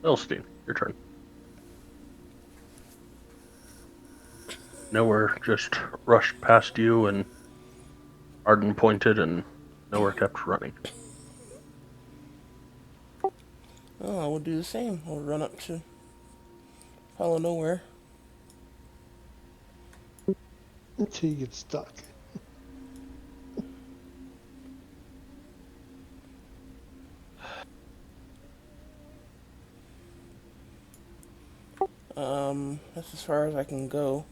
Elstein, your turn. Nowhere just rushed past you, and Arden pointed, and Nowhere kept running. Oh, I will do the same. I'll run up to Follow Nowhere. Until you get stuck. That's as far as I can go.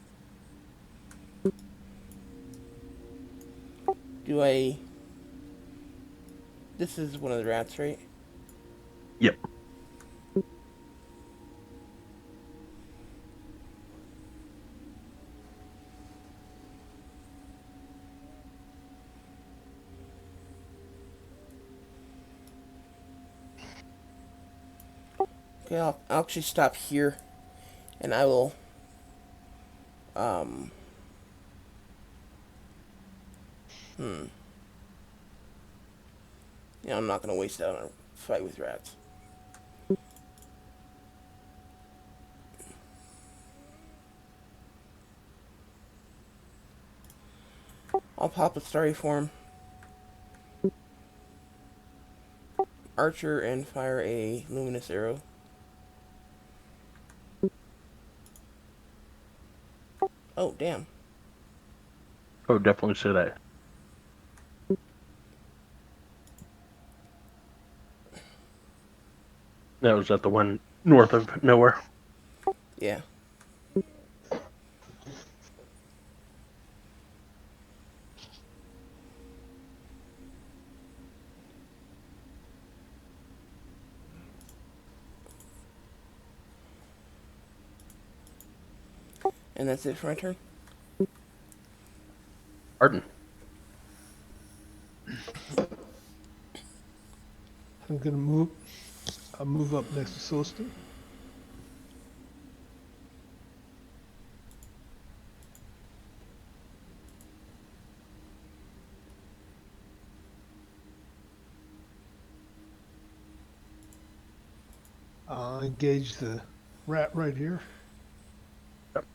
Do I... This is one of the rats, right? Yep. Okay, I'll actually stop here, and I will, um... Yeah, I'm not gonna waste it on a fight with rats. I'll pop a starry form, archer, and fire a luminous arrow. Oh, damn. I would definitely say that. That was at the one north of nowhere. Yeah. And that's it for my turn? Pardon. I'm gonna move. I'll move up next to Solstein. I'll engage the rat right here. Yep.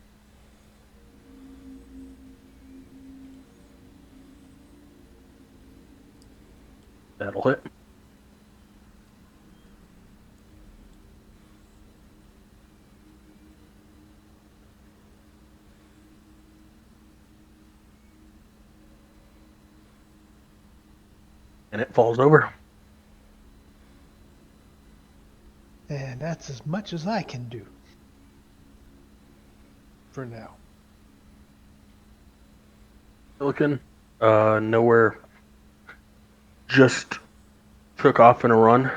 That'll hit. And it falls over. And that's as much as I can do for now. Silicon, nowhere, just took off in a run.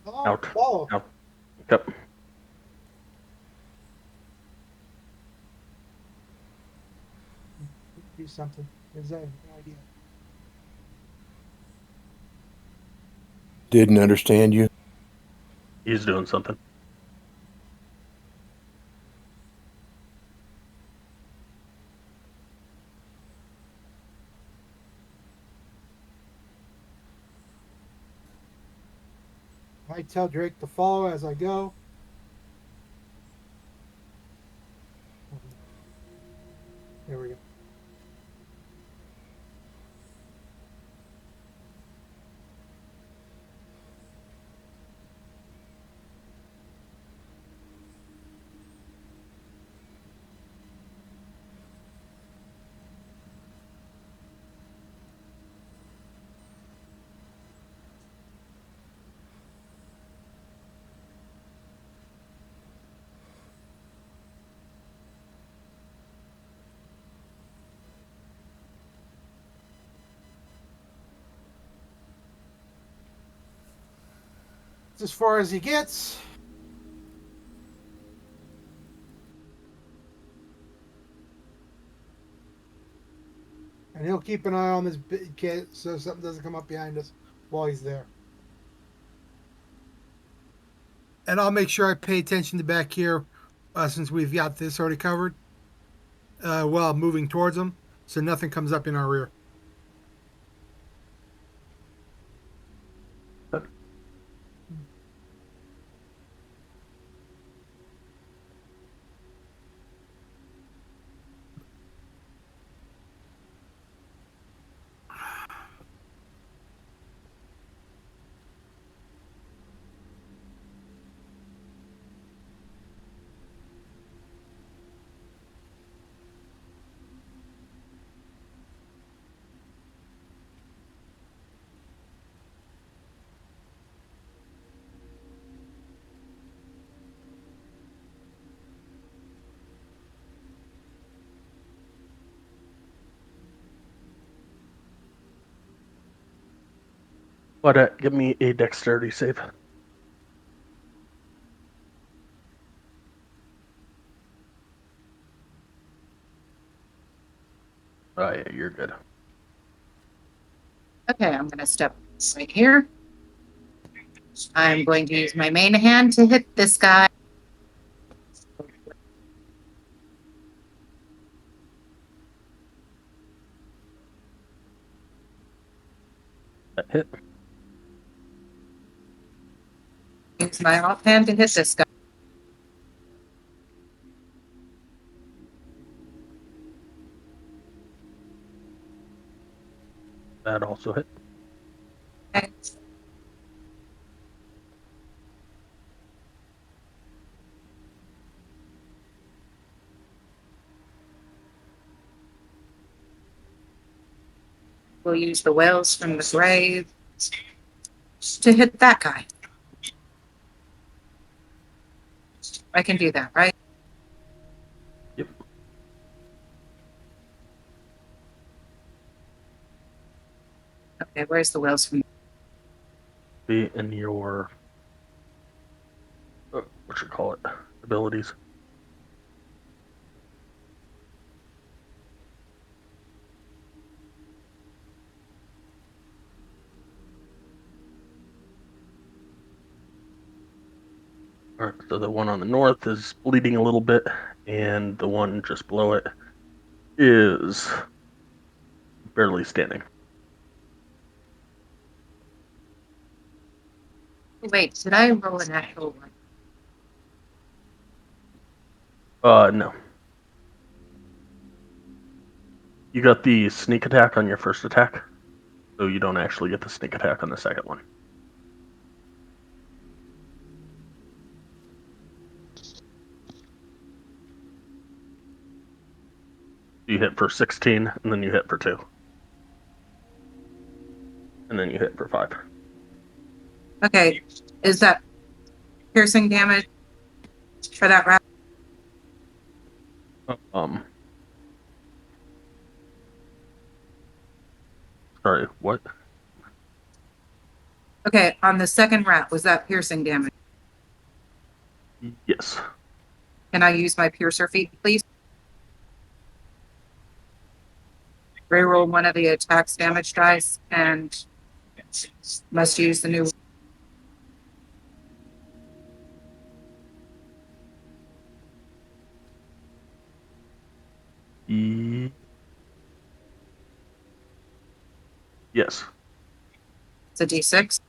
Oh, Out. follow. Out. Yep. Do something. Is that an idea? Didn't understand you. He's doing something. I tell Drake to follow as I go. There we go. It's as far as he gets. And he'll keep an eye on this kid so something doesn't come up behind us while he's there. And I'll make sure I pay attention to back here since we've got this already covered while moving towards them so nothing comes up in our rear. But give me a dexterity save. Oh yeah, you're good. Okay, I'm going to step right here. I'm going to use my main hand to hit this guy. That hit. Use my offhand to hit this guy. That also hit. Okay. We'll use the whales from the grave to hit that guy. I can do that, right? Yep. Okay, where's the whales from? Be in your what you call it, abilities. All right, so the one on the north is bleeding a little bit, and the one just below it is barely standing. Wait, did I roll a natural one? No. You got the sneak attack on your first attack, so you don't actually get the sneak attack on the second one. You hit for 16, and then you hit for 2. And then you hit for 5. Okay, is that piercing damage for that round? Sorry, what? Okay, on the second rat, was that piercing damage? Yes. Can I use my piercer feat, please? Reroll one of the attack's damage dice and must use the new. Yes. It's a d6.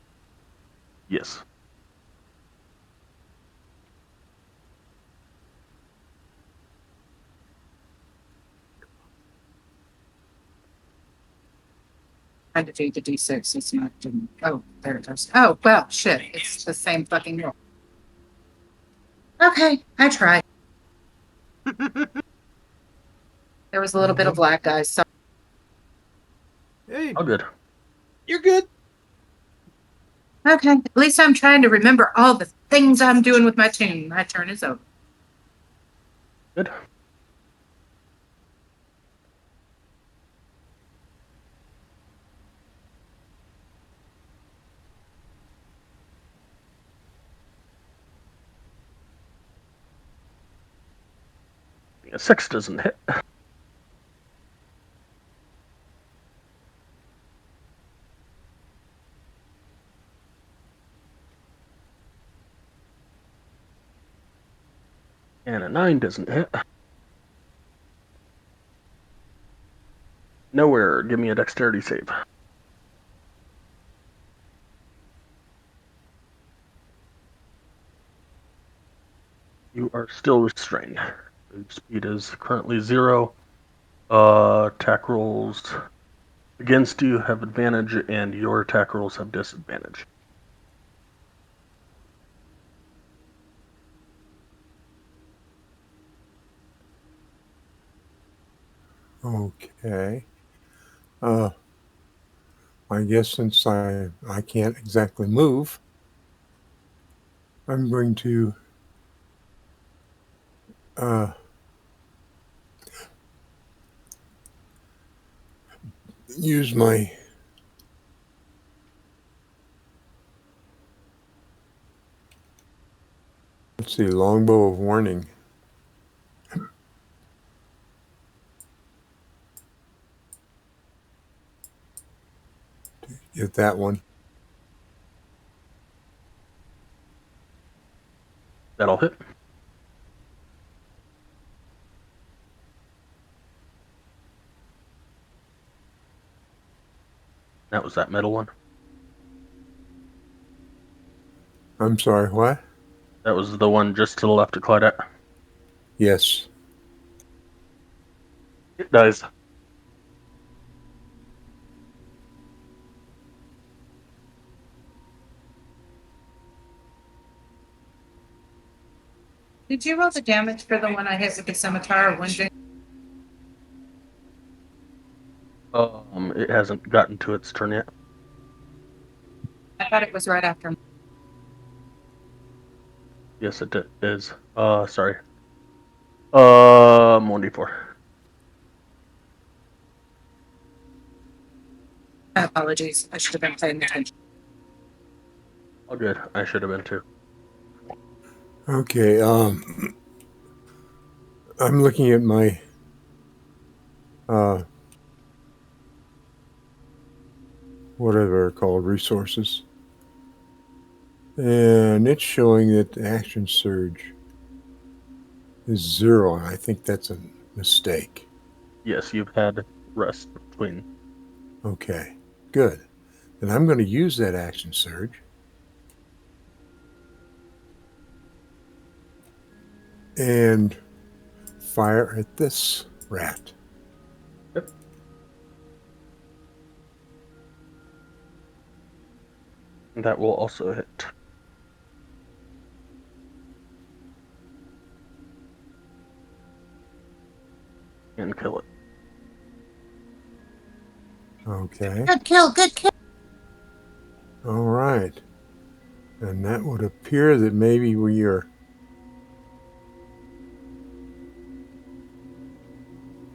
Yes. I had to do the d6. It's not. Oh, there it goes. Oh, well, shit. It's the same fucking roll. Okay, I tried. There was a little bit of black, guys. So Hey, All good. you're good. okay, at least I'm trying to remember all the things I'm doing with my tune. My turn is over. Good. A 6 doesn't hit. And a 9 doesn't hit. Nowhere. Give me a dexterity save. You are still restrained. Your speed is currently 0. Attack rolls against you have advantage, and your attack rolls have disadvantage. Okay. I guess since I can't exactly move, I'm going to use my Let's see, longbow of warning. Get that one. That'll hit. That was that middle one. I'm sorry, what? That was the one just to the left of Claudette. Yes. It dies. Did you roll the damage for the one I hit with the scimitar or wounding? It hasn't gotten to its turn yet. I thought it was right after. Yes, it is. Sorry. 1d4. My apologies. I should have been paying attention. All good. I should have been too. Okay. I'm looking at my whatever they're called, resources, and it's showing that the action surge is 0, and I think that's a mistake. Yes, you've had rest between. Okay, good. Then I'm going to use that action surge. And fire at this rat. Yep. That will also hit. And kill it. Okay. Good kill. Good kill. All right. And that would appear that maybe we are.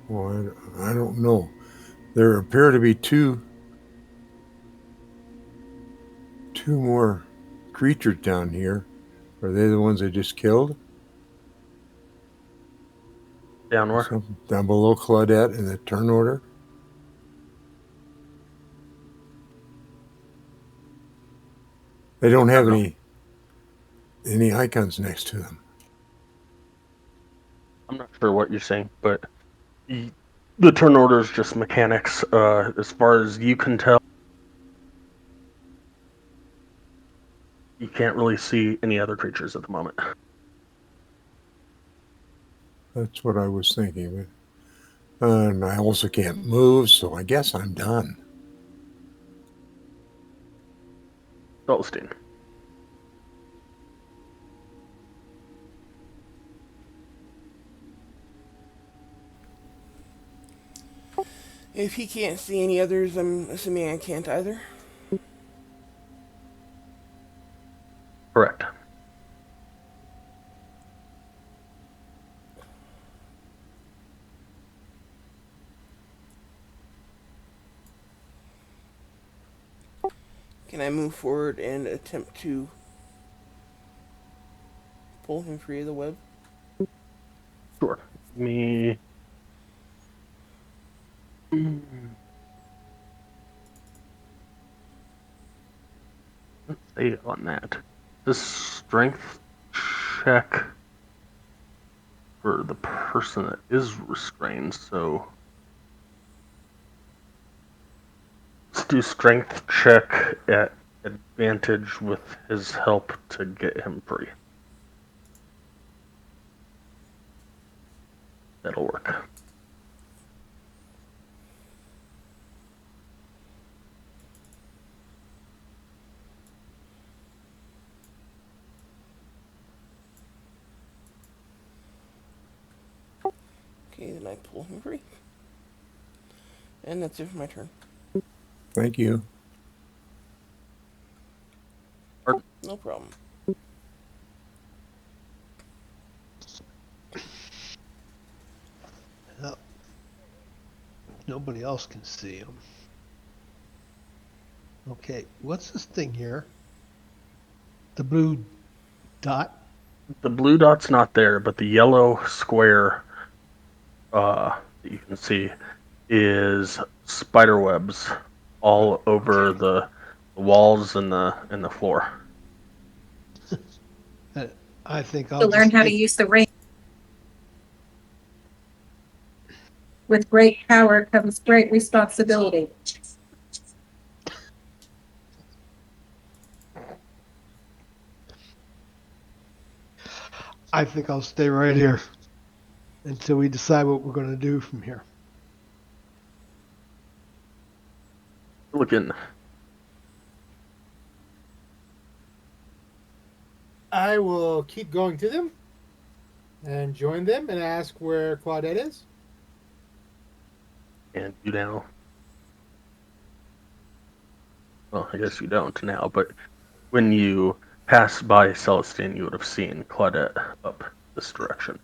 Well, I don't know. There appear to be two more creatures down here. Are they the ones I just killed? Down where? Something down below Claudette in the turn order. They don't have any icons next to them. I'm not sure what you're saying, but the turn order is just mechanics. As far as you can tell, you can't really see any other creatures at the moment. That's what I was thinking. And I also can't move, so I guess I'm done. Celestine. If he can't see any others, I'm assuming I can't either. Correct. Can I move forward and attempt to pull him free of the web? Sure. Me. Let's say on that. This strength check for the person that is restrained, so let's do strength check at advantage with his help to get him free. That'll work. Okay, then I pull him free. And that's it for my turn. Thank you. No problem. Yep. Nobody else can see him. Okay, what's this thing here? The blue dot? The blue dot's not there, but the yellow square that you can see is spider webs all over the walls and the floor. I think To I'll learn just how to take, use the ring. With great power comes great responsibility. I think I'll stay right here until we decide what we're going to do from here. Looking. I will keep going to them and join them and ask where Claudette is. And you now. Well, I guess you don't now, but when you passed by Celestine, you would have seen Claudette up this direction.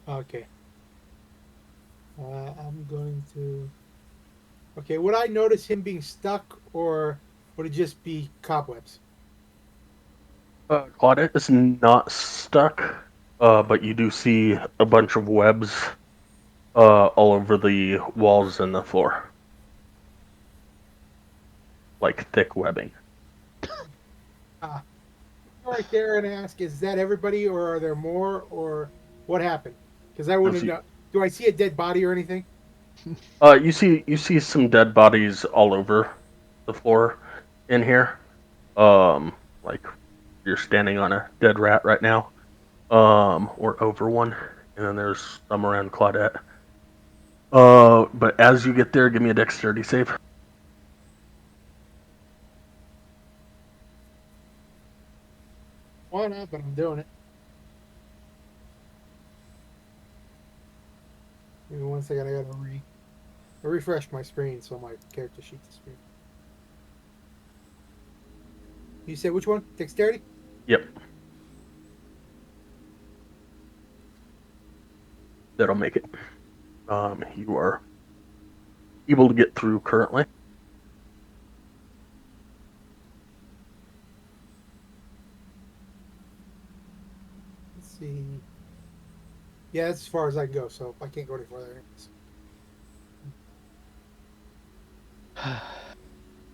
Okay. I'm going to. Okay, would I notice him being stuck, or would it just be cobwebs? Claudette is not stuck, but you do see a bunch of webs all over the walls and the floor. Like thick webbing. Ah, go right there and ask, is that everybody, or are there more, or what happened? Because I wouldn't know. Do I see a dead body or anything? You see some dead bodies all over the floor in here. Like you're standing on a dead rat right now. Or over one, and then there's some around Claudette. But as you get there, give me a dexterity save. Why not? But I'm doing it. Give me 1 second. I gotta refresh my screen so my character sheet's the screen. You said which one? Dexterity? Yep. That'll make it. You are able to get through currently. Let's see. Yeah, that's as far as I can go, so I can't go any further.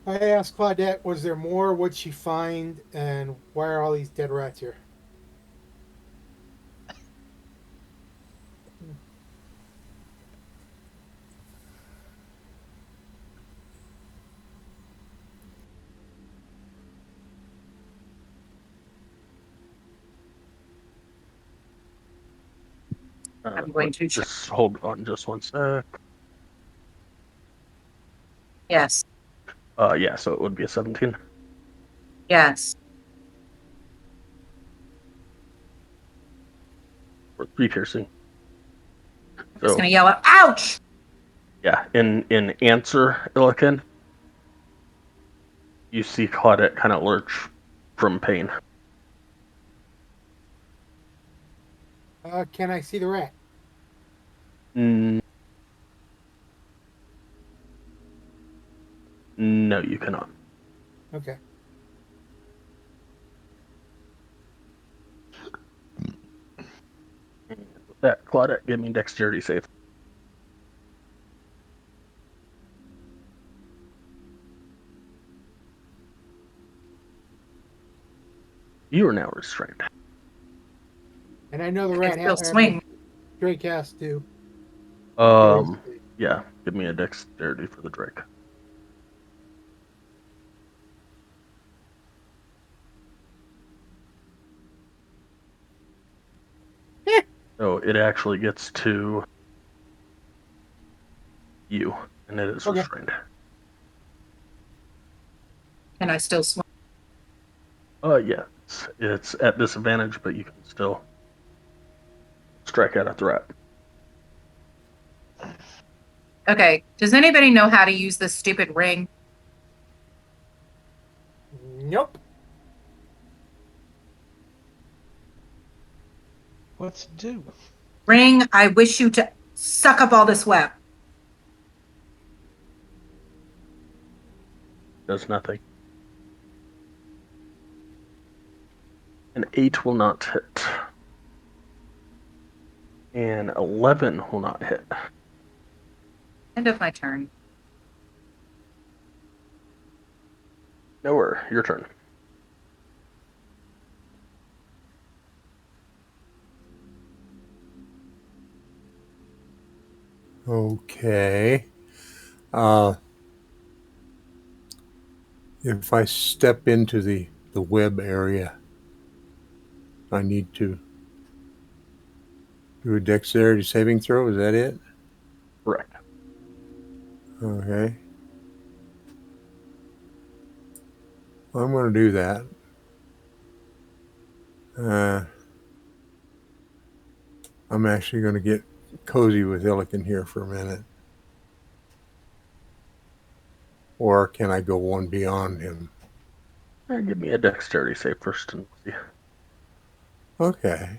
I asked Claudette, was there more? What'd she find? And why are all these dead rats here? I'm going to check. Just hold on just one sec. Yes. Yeah, so it would be a 17. Yes. Or 3 piercing. I'm just So, going to yell out, ouch! yeah, in answer, Illican, you see Claudette kind of lurch from pain. Can I see the rat? Mm, no, you cannot. Okay. And with that, Claudette, give me dexterity save. You are now restrained. And I know the I rat can still swing. Drake has to. Yeah, give me a dexterity for the Drake. So it actually gets to you, and it is Okay. restrained. Can I still swing? Yeah, it's at disadvantage, but you can still strike out at the rat. Okay. Does anybody know how to use this stupid ring? Nope. What's it do? Ring, I wish you to suck up all this web. Does nothing. An 8 will not hit. And 11 will not hit. End of my turn. Nowhere, your turn. Okay. If I step into the web area, I need to do a dexterity saving throw. Is that it? Correct. Okay. I'm going to do that. I'm actually going to get cozy with Illican here for a minute. Or can I go one beyond him? Give me a dexterity save first and see. Okay.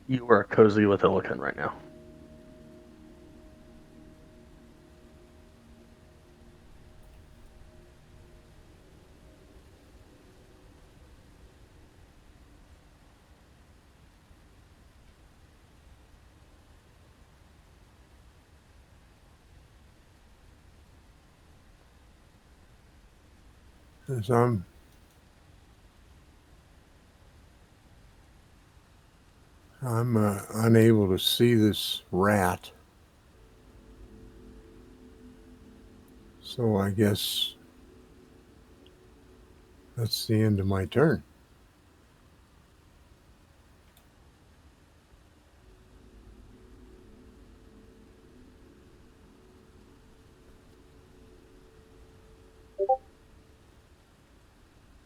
You are cozy with Illican right now. As I'm unable to see this rat. So I guess that's the end of my turn.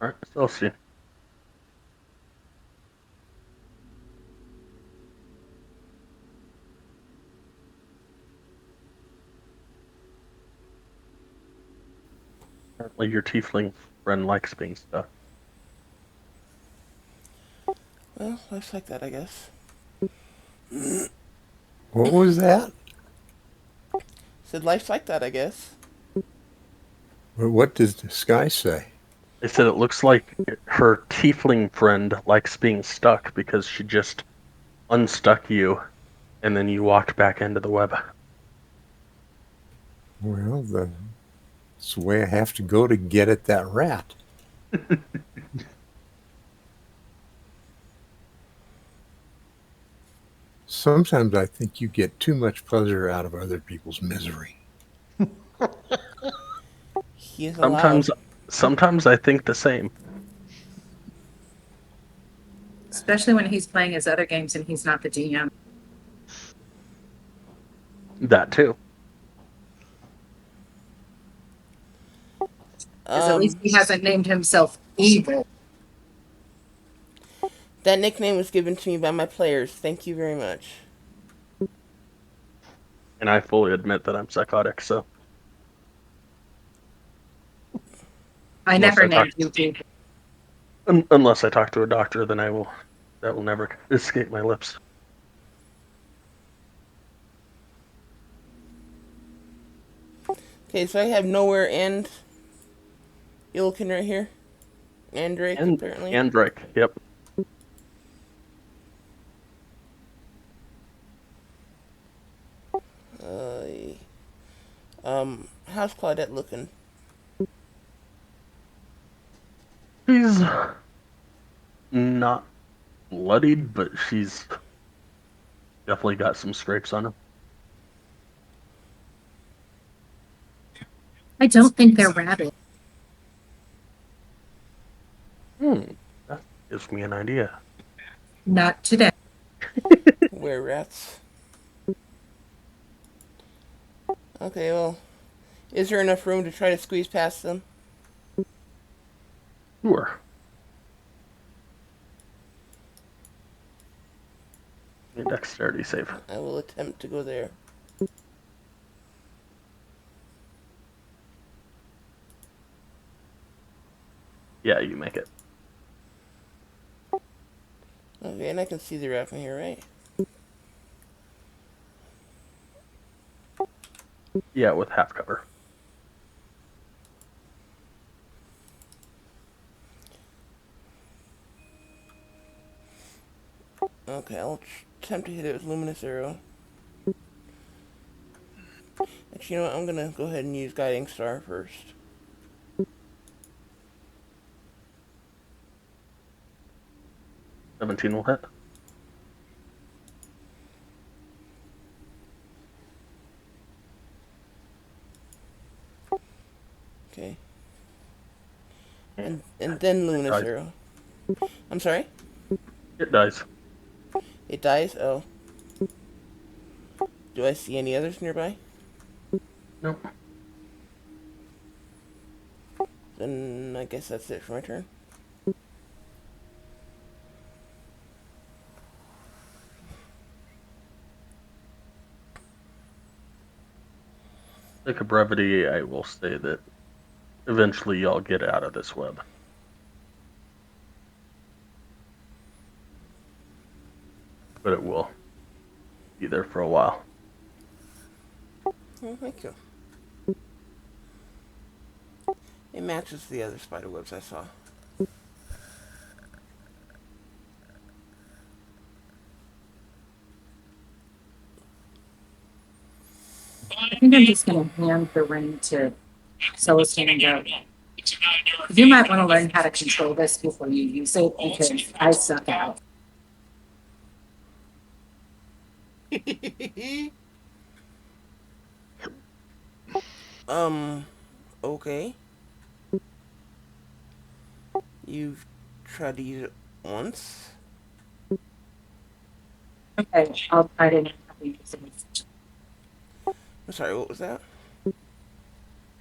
Alright, Celestine. Apparently your tiefling friend likes being stuck. Well, life's like that, I guess. What was that? Said life's like that, I guess. What does the sky say? They said it looks like her tiefling friend likes being stuck because she just unstuck you and then you walked back into the web. Well, that's the way I have to go to get at that rat. Sometimes I think you get too much pleasure out of other people's misery. He is allowed. Sometimes I think the same. Especially when he's playing his other games and he's not the DM. That too. Because at least he hasn't named himself evil. That nickname was given to me by my players. Thank you very much. And I fully admit that I'm psychotic, so. I never named you evil. Unless I talk to a doctor, then that will never escape my lips. Okay, so I have Nowhere and Ilkin right here. And Drake, apparently. And Drake, yep. How's Claudette looking? She's not bloodied, but she's definitely got some scrapes on her. I don't think they're rabid. That gives me an idea. Not today. Were rats. Okay, well, is there enough room to try to squeeze past them? Sure. A dexterity save. I will attempt to go there. Yeah, you make it. Okay, and I can see the rat from here, right? Yeah, with half cover. Okay, I'll attempt to hit it with Luminous Arrow. Actually, you know what? I'm gonna go ahead and use Guiding Star first. 17 will hit. Okay. And then Luminous dies. Arrow. I'm sorry? It dies. It dies? Oh. Do I see any others nearby? Nope. Then I guess that's it for my turn. For sake of brevity, I will say that eventually y'all get out of this web. But it will be there for a while. Oh, thank you. It matches the other spider webs I saw. I think I'm just going to hand the ring to Celestine and go. You might want to learn how to control this before you use it because I suck at it. Okay. You've tried to use it once? Okay, I'll try to use it. I'm sorry, what was that?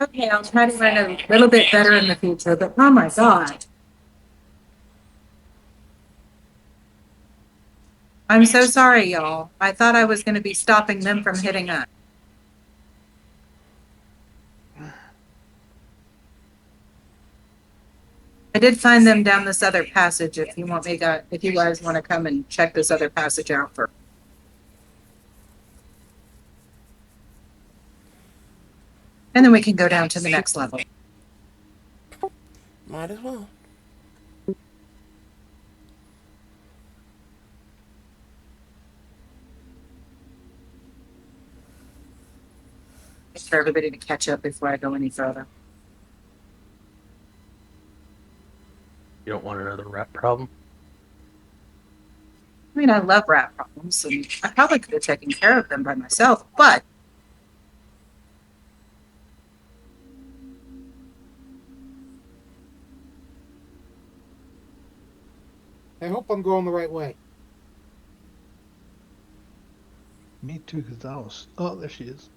Okay, I'll try to learn a little bit better in the future, but oh my God. I'm so sorry, y'all. I thought I was going to be stopping them from hitting us. I did find them down this other passage. If you want me to, if you guys want to come and check this other passage out for. And then we can go down to the next level. Might as well. Just for everybody to catch up before I go any further. You don't want another rat problem? I mean, I love rat problems, and I probably could have taken care of them by myself, but I hope I'm going the right way. Me too, because I was. Oh, there she is.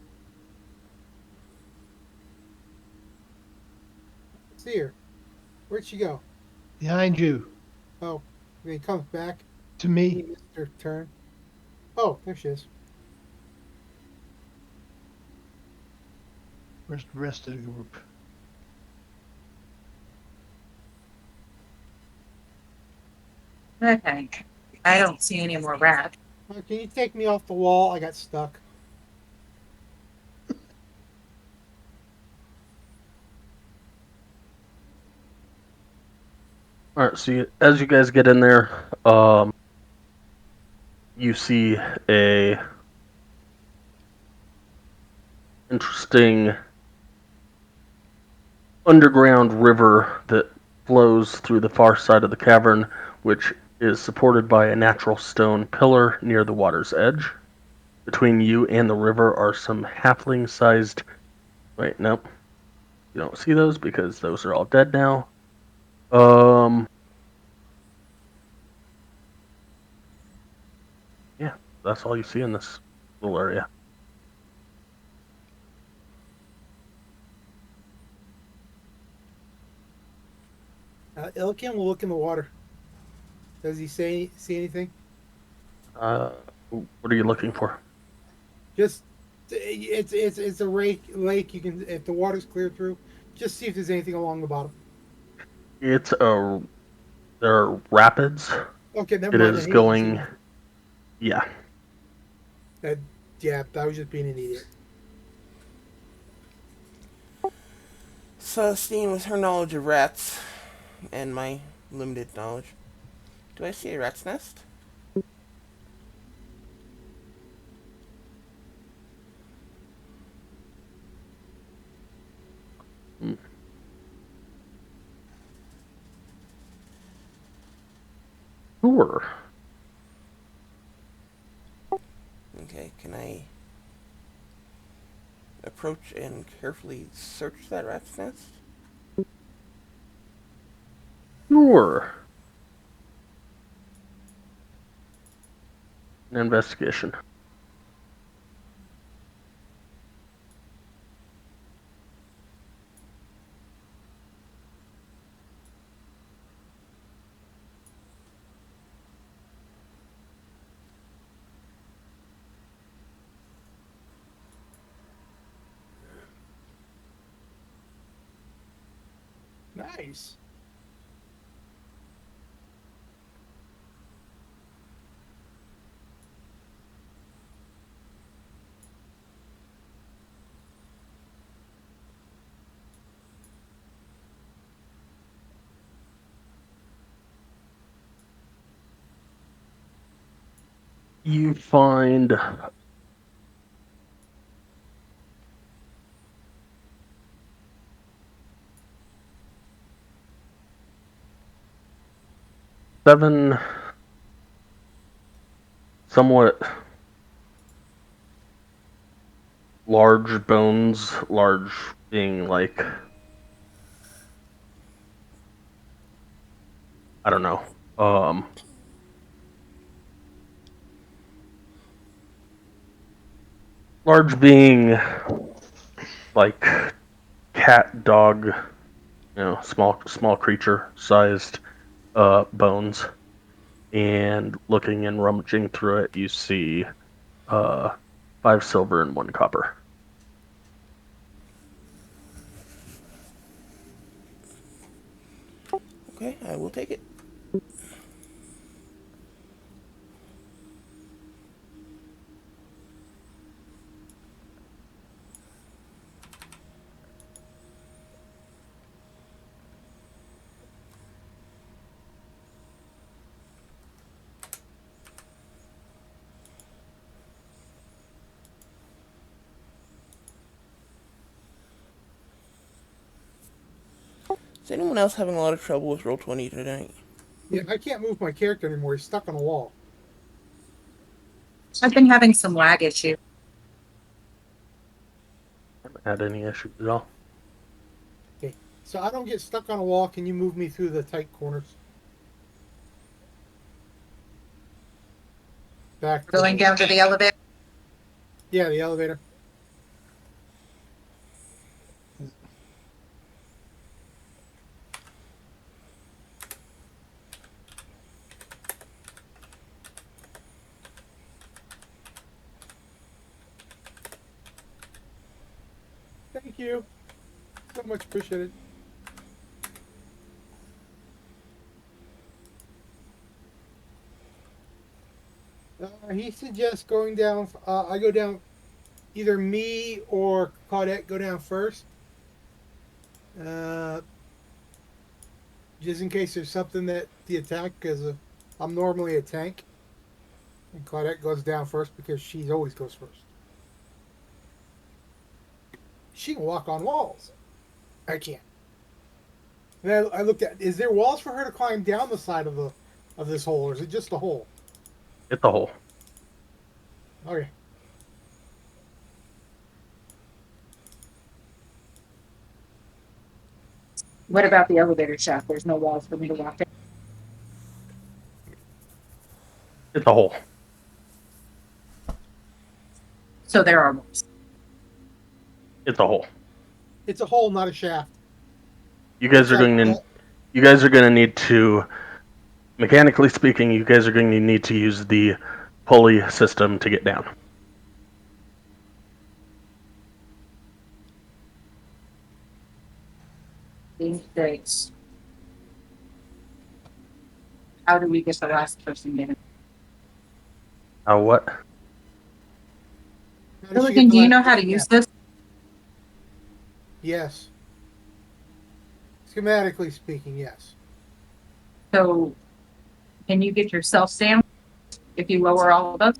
See her. Where'd she go? Behind you. Oh, he comes back. To He me. missed her turn. Oh, there she is. Where's the rest of the group? okay. I don't see any more rats. Can you take me off the wall? I got stuck. All right. So as you guys get in there, you see a interesting underground river that flows through the far side of the cavern, which is supported by a natural stone pillar near the water's edge. Between you and the river are some halfling-sized... Wait, nope. You don't see those because those are all dead now. Yeah, that's all you see in this little area. Ilkin will look in the water. Does he see anything? What are you looking for? Just it's a lake. You can, if the water's clear through, just see if there's anything along the bottom. There are rapids. Okay, never It mind. is Then he doesn't see going... nothing. Yeah. Yeah, I was just being an idiot. Celestine, with her knowledge of rats and my limited knowledge, do I see a rat's nest? Sure. Okay, can I approach and carefully search that rat's nest? Sure. An investigation. Nice. You find seven somewhat large bones, large being like, I don't know, large being like cat, dog, small creature sized bones. And looking and rummaging through it, you see 5 silver and 1 copper. Okay, I will take it. Is anyone else having a lot of trouble with Roll20 tonight? Yeah, I can't move my character anymore. He's stuck on a wall. I've been having some lag issue. Haven't had any issues at all. Okay, so I don't get stuck on a wall. Can you move me through the tight corners? Back. Going down to the elevator. Yeah, the elevator. Thank you. So much appreciated. He suggests going down. I go down. Either me or Claudette go down first. Just in case there's something that the attack, because I'm normally a tank. And Claudette goes down first because she always goes first. She can walk on walls. I can't. And I looked at, is there walls for her to climb down the side of this hole, or is it just a hole? It's a hole. Okay. What about the elevator shaft? There's no walls for me to walk down. It's a hole. So there are walls. It's a hole. It's a hole, not a shaft. You guys are going to need to, mechanically speaking, you guys are going to need to use the pulley system to get down. Great. How do we get the last person in? What? Milligan, do you know how to use this? Yes. Schematically speaking, yes. So can you get yourself down if you lower all of us?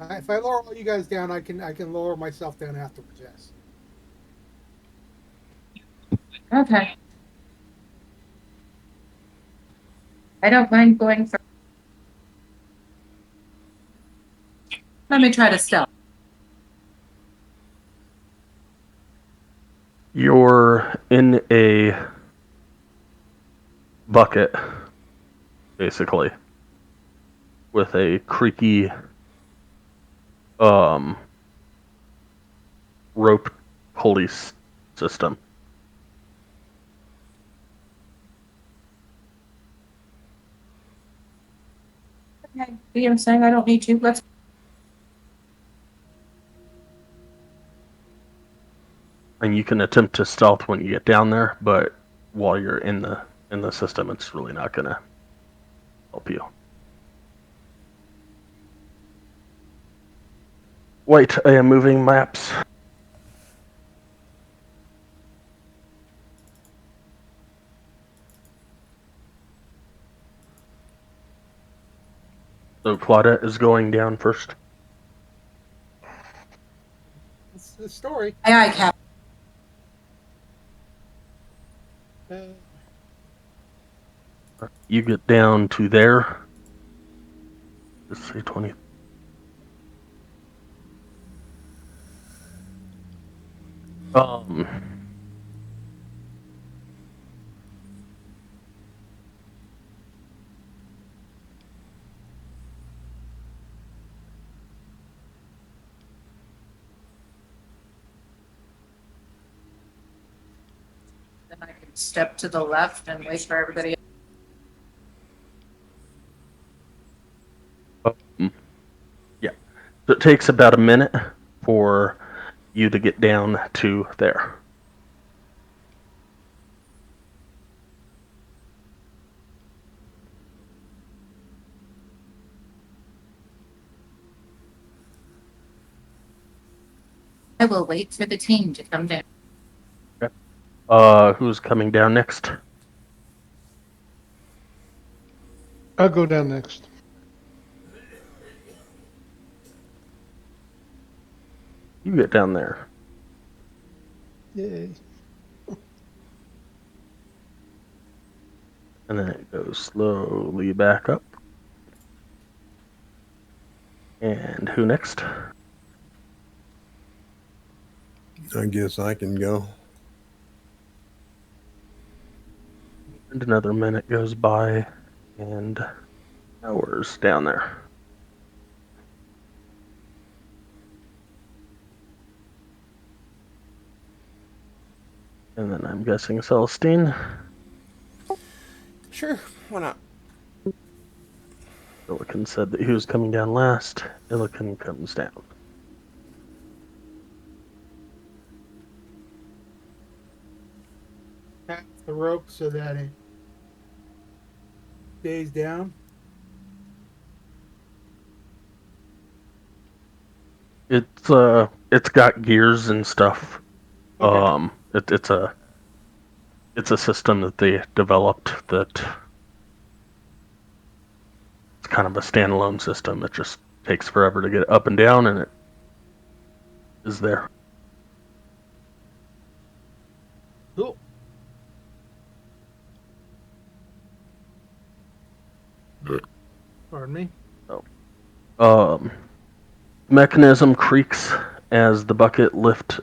If I lower all you guys down, I can lower myself down afterwards. Yes. Okay. I don't mind going for. Let me try to stealth. You're in a bucket, basically, with a creaky rope pulley system. Okay. I'm saying I don't need to. Let's. And you can attempt to stealth when you get down there, but while you're in the system, it's really not going to help you. Wait, I am moving maps. So Claudette is going down first. That's the story. Aye, Cap. Uh, You get down to there. Let's say 20. Um, Then I can step to the left and wait for everybody. yeah. So it takes about a minute for you to get down to there. I will wait for the team to come down. Who's coming down next? I'll go down next. You get down there. Yay. And then it goes slowly back up. And who next? I guess I can go. And another minute goes by, and hours down there. And then I'm guessing Celestine. Sure, why not? Illican said that he was coming down last. Illican comes down. tap the rope so that it stays down. It's got gears and stuff. Okay. It's a system that they developed that it's kind of a standalone system. It just takes forever to get up and down, and it is there. Cool. Pardon me. Mechanism creaks as the bucket lift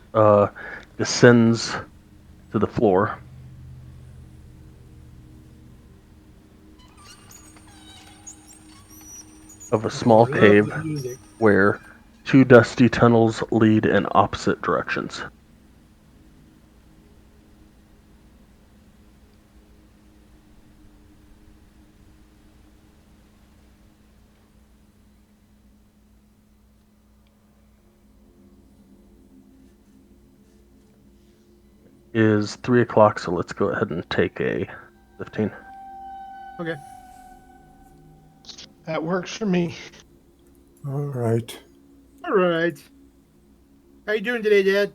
descends to the floor. Of a small Love cave the music. where two dusty tunnels lead in opposite directions. Is 3 o'clock, so let's go ahead and take a 15. Okay. That works for me. All right. All right. How you doing today, Dad?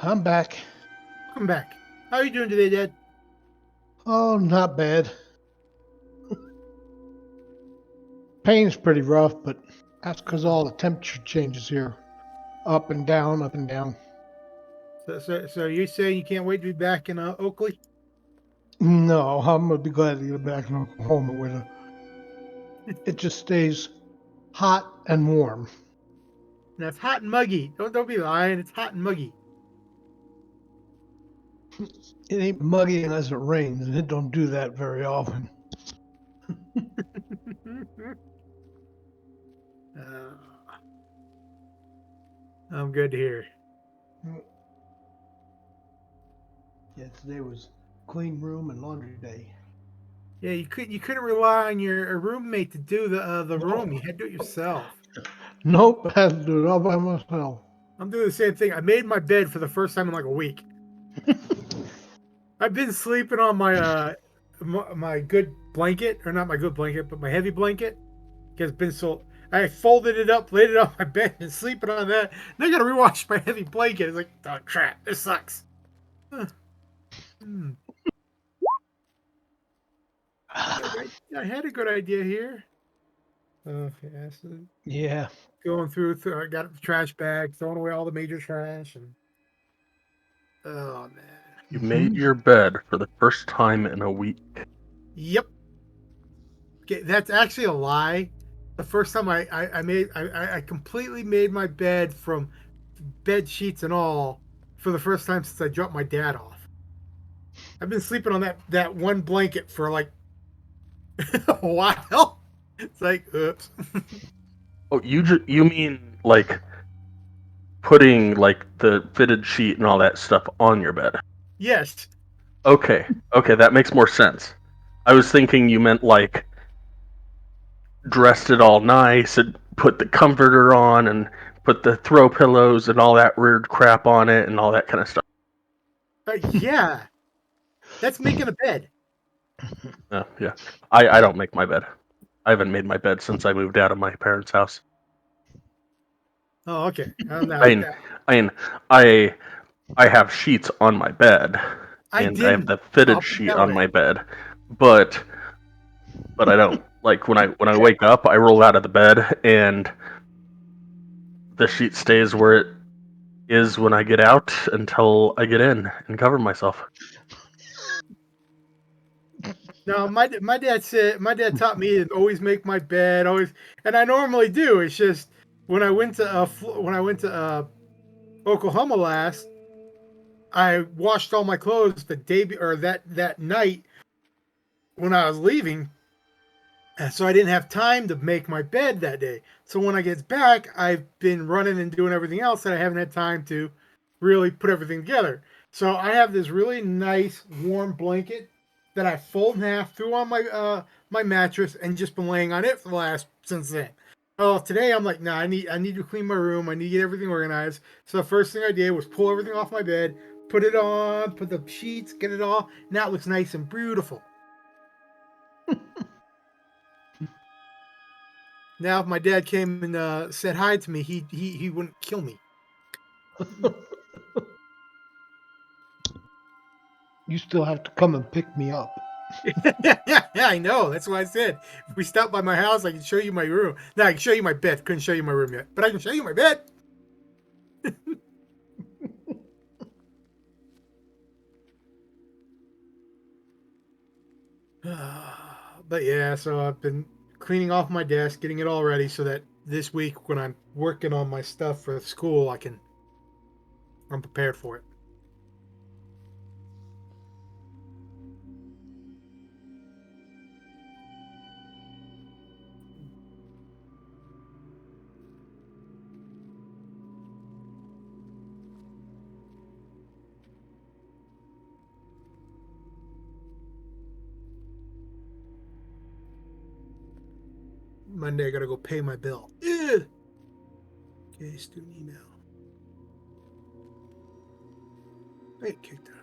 I'm back. Welcome back. How are you doing today, Dad? Oh, not bad. Pain's pretty rough, but that's because all the temperature changes here. Up and down, up and down. So you're saying you can't wait to be back in Oakley? No, I'm gonna be glad to get back in Oklahoma where it just stays hot and warm. And it's hot and muggy. Don't be lying. It's hot and muggy. It ain't muggy unless it rains, and it don't do that very often. uh, I'm good to hear. Yeah, today was clean room and laundry day. Yeah, you couldn't rely on your roommate to do the No. room. You had to do it yourself. Nope, I had to do it all by myself. I'm doing the same thing. I made my bed for the first time in like a week. I've been sleeping on my good blanket, or not my good blanket, but my heavy blanket. Because it's been so. I folded it up, laid it on my bed, and sleeping on that. Now I gotta rewash my heavy blanket. It's like, oh crap, this sucks. Hmm. I had a good idea here. Okay, so Yeah. going through, I got the trash bag, throwing away all the major trash, and oh man. You made your bed for the first time in a week. Yep. Okay, that's actually a lie. The first time I completely made my bed from bed sheets and all for the first time since I dropped my dad off. I've been sleeping on that one blanket for like a while. It's like, oops. Oh, you mean like putting like the fitted sheet and all that stuff on your bed? Yes. Okay, that makes more sense. I was thinking you meant like dressed it all nice and put the comforter on and put the throw pillows and all that weird crap on it and all that kind of stuff. Yeah. That's making a bed. Yeah. I don't make my bed. I haven't made my bed since I moved out of my parents' house. Oh, okay. I'm not I like mean, that. I mean, I I have sheets on my bed, I and I have didn't. the fitted I'll put it sheet that on way. my bed, but I don't like when I wake up, I roll out of the bed and the sheet stays where it is when I get out until I get in and cover myself. No, my dad taught me to always make my bed, always, and I normally do. It's just when I went to Oklahoma last, I washed all my clothes the day or that night when I was leaving, and so I didn't have time to make my bed that day. So when I get back, I've been running and doing everything else that I haven't had time to really put everything together. So I have this really nice warm blanket that I fold in half, threw on my mattress, and just been laying on it for the last since then. Oh, today I'm like, nah, I need to clean my room. I need to get everything organized. So the first thing I did was pull everything off my bed, put it on, put the sheets, get it all. Now it looks nice and beautiful. Now, if my dad came and said hi to me, he wouldn't kill me. You still have to come and pick me up. Yeah, I know. That's why I said if we stop by my house, I can show you my room. No, I can show you my bed. Couldn't show you my room yet, but I can show you my bed. But yeah, so I've been cleaning off my desk, getting it all ready, so that this week when I'm working on my stuff for school, I'm prepared for it. Monday, I gotta go pay my bill. Ugh. Okay, student email. I get kicked out.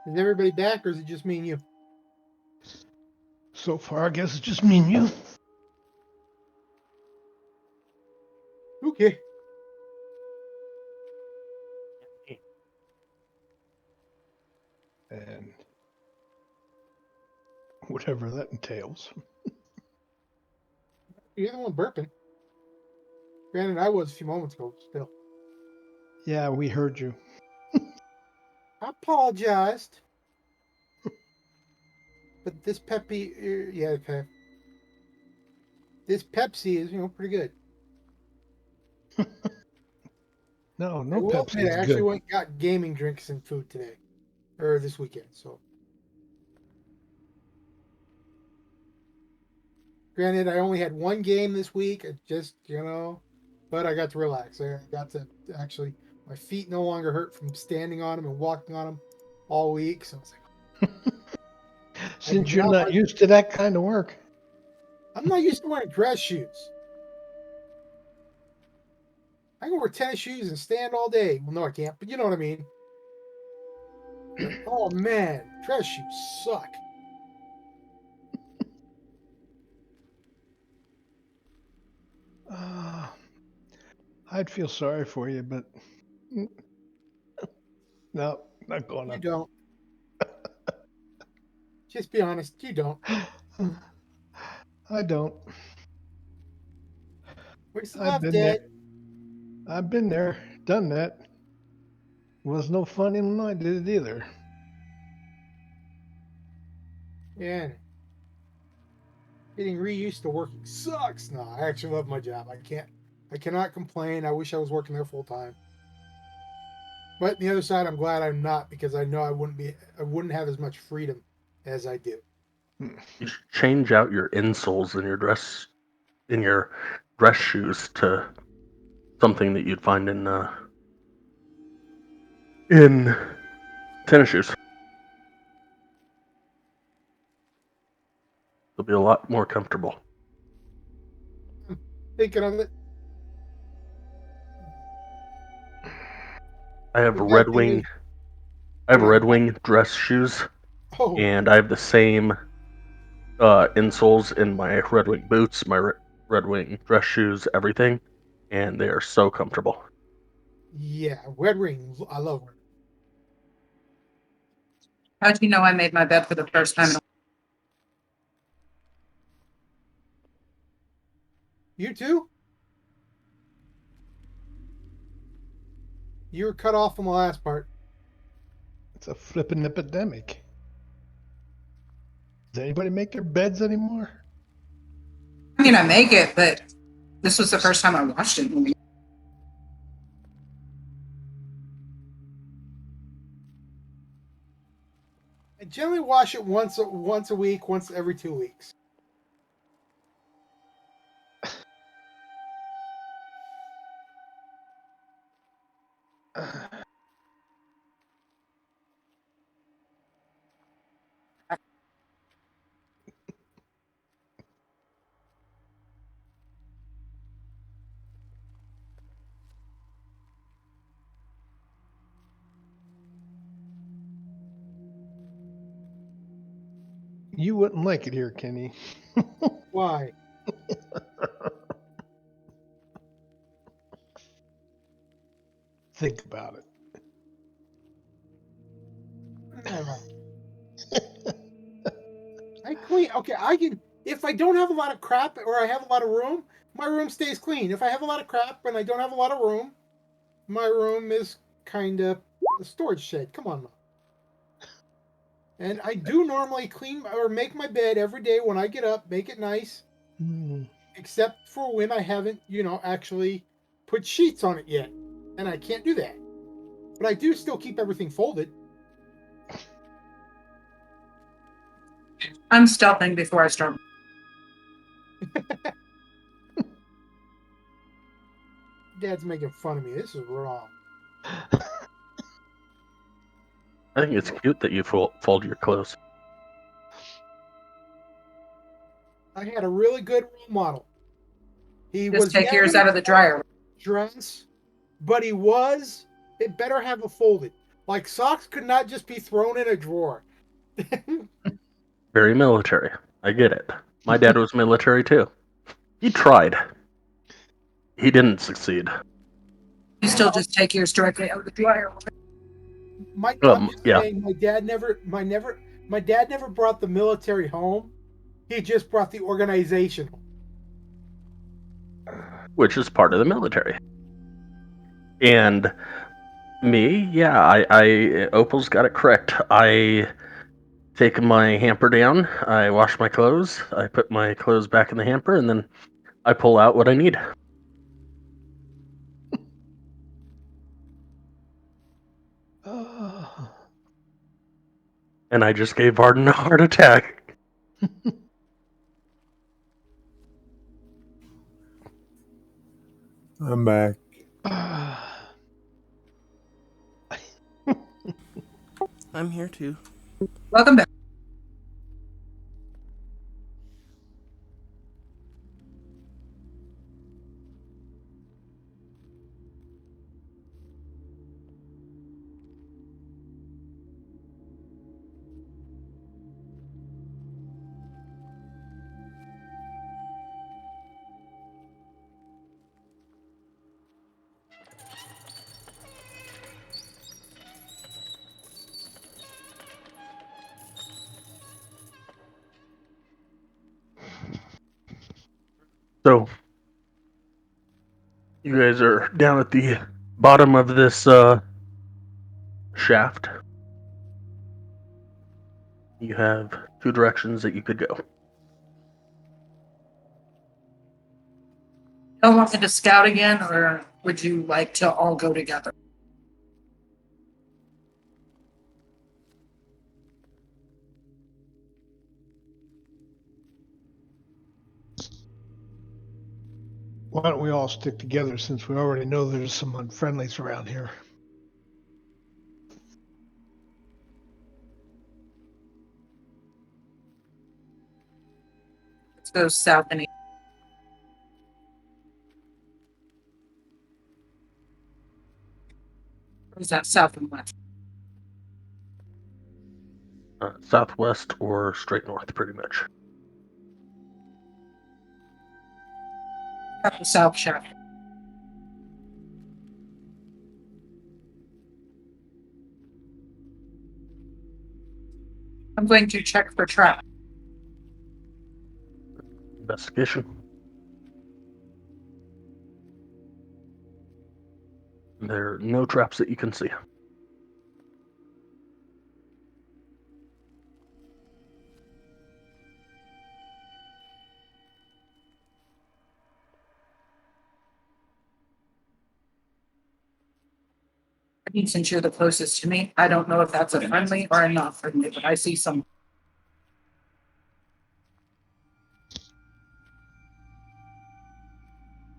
Is everybody back, or is it just me and you? So far, I guess it's just me and you. Okay. And whatever that entails. You're the one burping. Granted, I was a few moments ago, still. Yeah, we heard you. I apologized. But this this Pepsi is, pretty good. No, I no will Pepsi admit, is I actually good. went and got gaming drinks and food today, or this weekend. So, granted, I only had one game this week. It just, but I got to relax. I got to actually, my feet no longer hurt from standing on them and walking on them all week. So I was like, I can Since you're now. not used to that kind of work. I'm not used to wearing dress shoes. I can wear tennis shoes and stand all day. Well, no, I can't, but you know what I mean. But oh man, dress shoes suck. I'd feel sorry for you, but no, not You gonna. don't. Just be honest. You don't. I don't. Where's the I've love, been there. Dad? I've been there, done that. Was no fun when I did it either. Yeah. Getting reused to working sucks. No, I actually love my job. I cannot complain. I wish I was working there full time. But on the other side, I'm glad I'm not, because I know I wouldn't have as much freedom as I do. You should change out your insoles in your dress shoes to something that you'd find in tennis shoes. They'll be a lot more comfortable. Thinking of it, I have the bad thing is, when Red Wing dress shoes, oh and I have the same insoles in my Red Wing boots, my Red Wing dress shoes, everything, and they are so comfortable. yeah, Red Ring. I love Red Ring. How'd you know I made my bed for the first time? You too? You were cut off from the last part. It's a flippin' epidemic. Does anybody make their beds anymore? I mean, I make it, but this was the first time I watched it. I generally wash it once a week, once every 2 weeks. You wouldn't like it here, Kenny. Why? Think about it. I clean. Okay, I can. If I don't have a lot of crap or I have a lot of room, my room stays clean. If I have a lot of crap and I don't have a lot of room, my room is kind of a storage shed. Come on now. And I do normally clean or make my bed every day when I get up, make it nice, except for when I haven't, actually put sheets on it yet. And I can't do that. But I do still keep everything folded. I'm stealthing before I start. Dad's making fun of me. This is wrong. I think it's cute that you fold your clothes. I had a really good role model. He Just was take yours never out of the dryer. dress, but it better have a folded. Like socks could not just be thrown in a drawer. Very military. I get it. My dad was military too. He tried. He didn't succeed. You still just take yours directly out of the dryer. I'm just Yeah. saying, my dad never brought the military home. He just brought the organization home. Which is part of the military. And me, yeah, I Opal's got it correct. I take my hamper down, I wash my clothes, I put my clothes back in the hamper, and then I pull out what I need. And I just gave Varden a heart attack. I'm back. I'm here too. Welcome back. So, you guys are down at the bottom of this shaft. You have two directions that you could go. Don't want me to scout again, or would you like to all go together? Why don't we all stick together since we already know there's some unfriendlies around here? Let's go south and east. Or is that south and west? Southwest or straight north, pretty much. At the south shaft. I'm going to check for traps. Investigation. There are no traps that you can see. Since you're the closest to me, I don't know if that's a friendly or a not friendly, but I see some.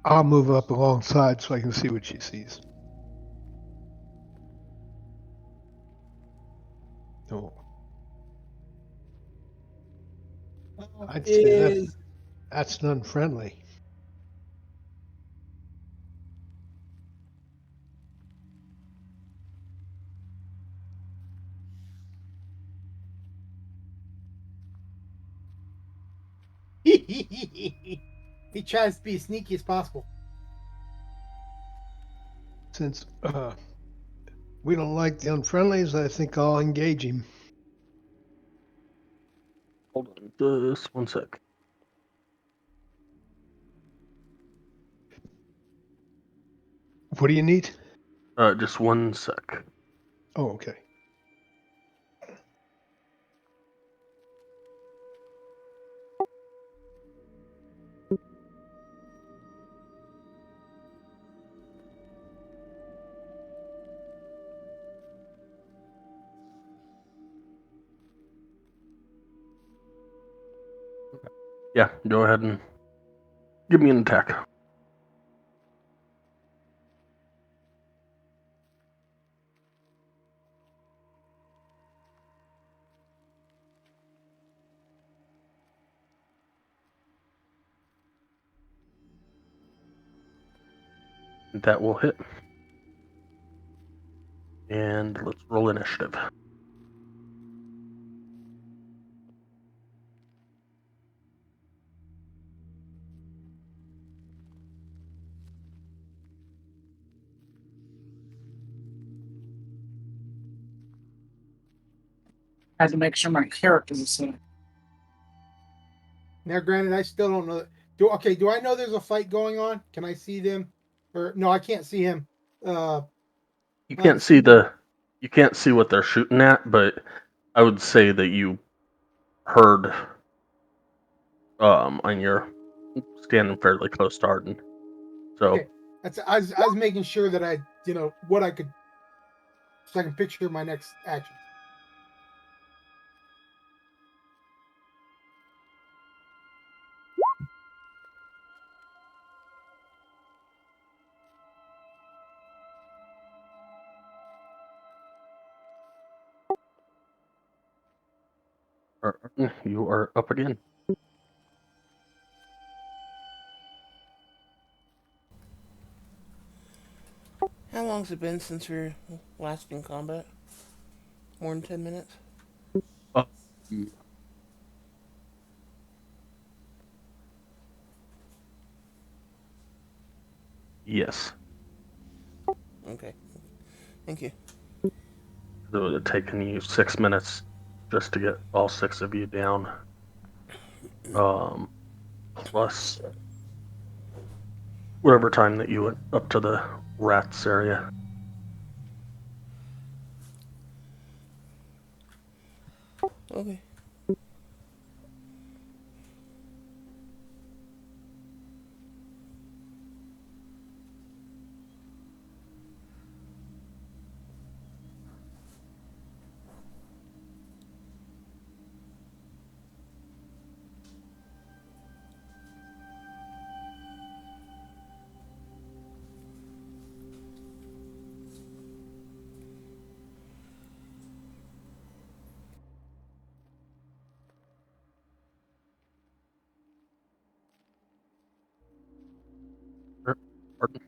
I'll move up alongside so I can see what she sees. Oh, I'd say that's an unfriendly. He tries to be as sneaky as possible. Since we don't like the unfriendlies, I think I'll engage him. Hold on just one sec. What do you need? Just one sec. Oh, okay. Yeah, go ahead and give me an attack. That will hit. And let's roll initiative. I had to make sure my character was in. Now, granted, I still don't know. Do I know there's a fight going on? Can I see them? Or no, I can't see him. You can't see you can't see what they're shooting at, but I would say that you heard and you're standing fairly close to Arden. So Okay. I was making sure that I what I could, so I can picture my next action. Arden, you are up again. How long's it been since we were last in combat? More than 10 minutes? Um, yes. Okay. Thank you. It would have taken you 6 minutes just to get all 6 of you down. Plus whatever time that you went up to the rats area. Okay. Arden.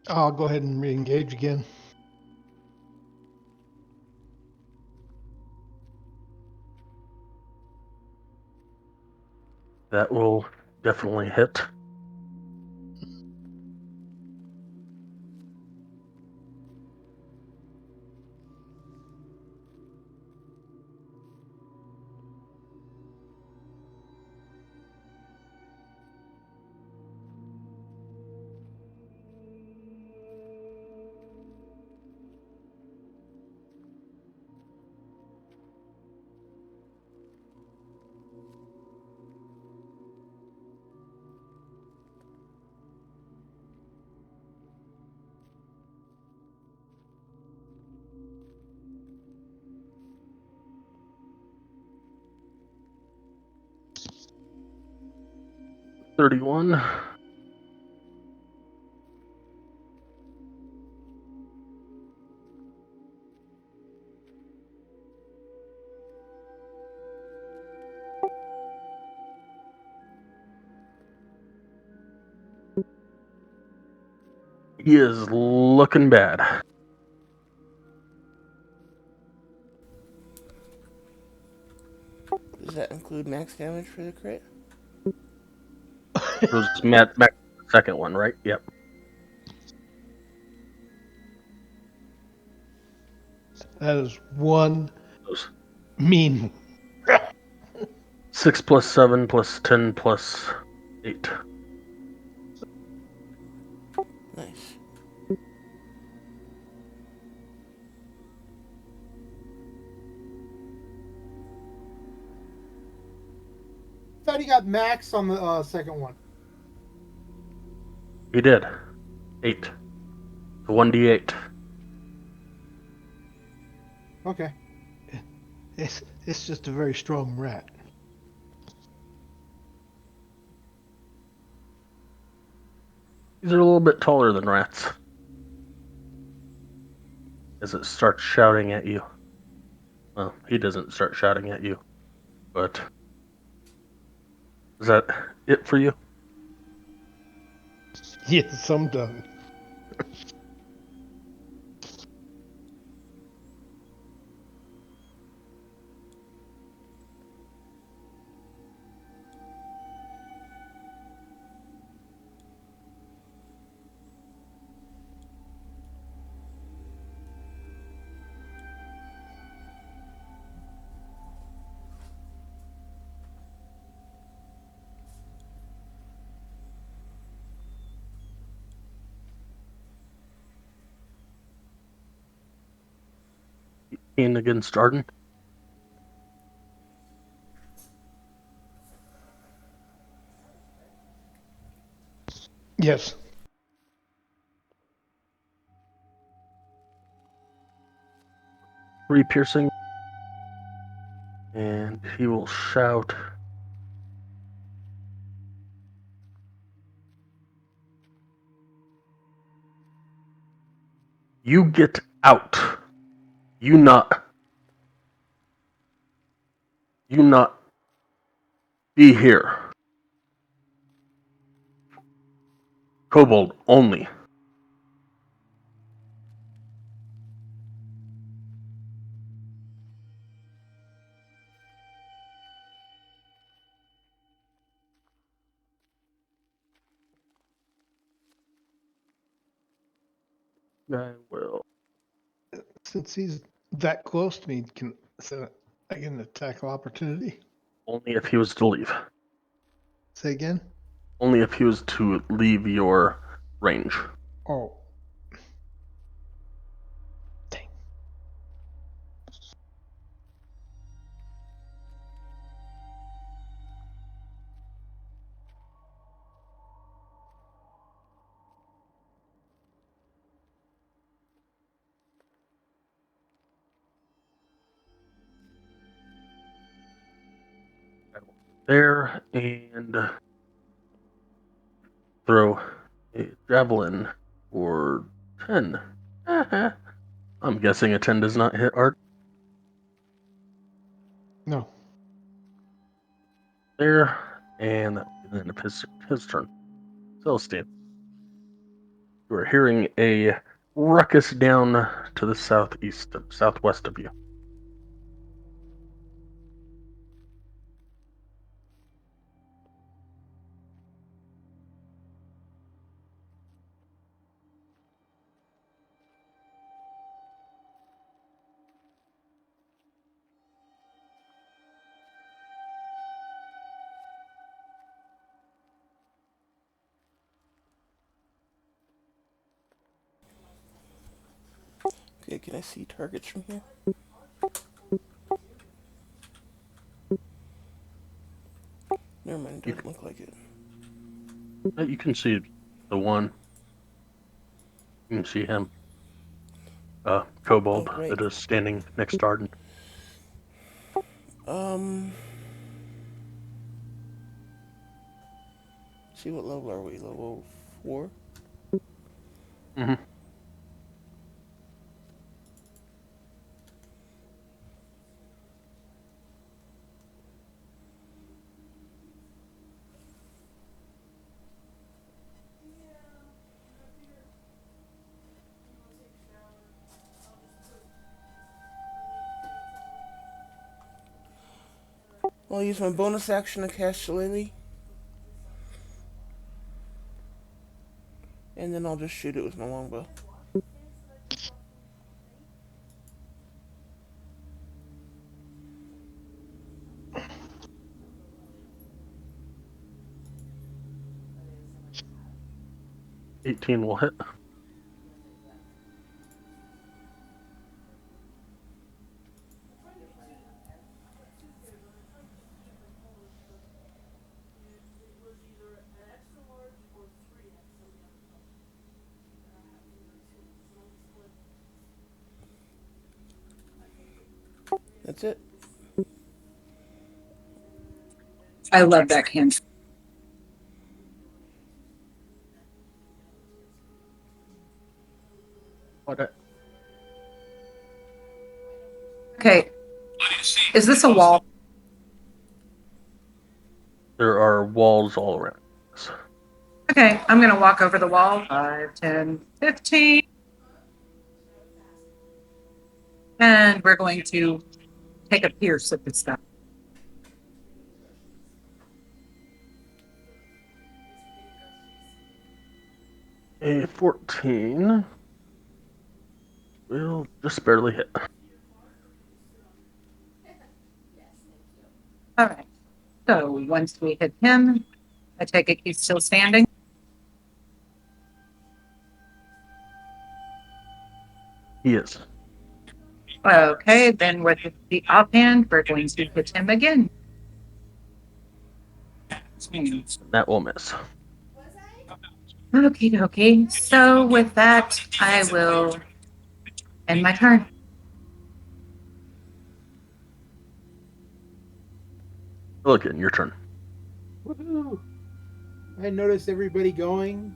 I'll go ahead and re-engage again. That will definitely hit. $31. He is looking bad. Does that include max damage for the crit? It was Matt back to the second one, right? Yep. That is one Those mean. 6 plus 7 plus 10 plus 8. Nice. Thought he got max on the second one. He did. 8. So 1d8. Okay. It's just a very strong rat. These are a little bit taller than rats. As it starts shouting at you. Well, he doesn't start shouting at you, but Is that it for you? Yes, I'm done. In against Arden. Yes. 3 piercing. And he will shout. You get out. You not be here. Kobold only. I will. Since he's that close to me, I get an attack of opportunity? Only if he was to leave. Say again? Only if he was to leave your range. Oh. Dang. There and throw a javelin for 10. I'm guessing a 10 does not hit Art. No. There, and that will be the end of his turn. Celestine, you are hearing a ruckus down to the southwest of you. Okay, can I see targets from here? Never mind, doesn't look like it. You can see the one. You can see him. Kobold Oh, great. that is standing next to Arden. See, what level are we? Level 4? Mm-hmm. I'll use my bonus action to cast Shillelagh. And then I'll just shoot it with my longbow. $18 will hit. That's it. I love that can. What? Okay. Is this a wall? There are walls all around us. Okay, I'm going to walk over the wall. 5, 10, 15. And we're going to take a pierce at this guy. A 14 will just barely hit. All right. So once we hit him, I take it he's still standing. He is. Okay, then with the offhand, we're going to hit him again. That will miss. Okay. So with that, I will end my turn. Logan, your turn. Woohoo! I noticed everybody going.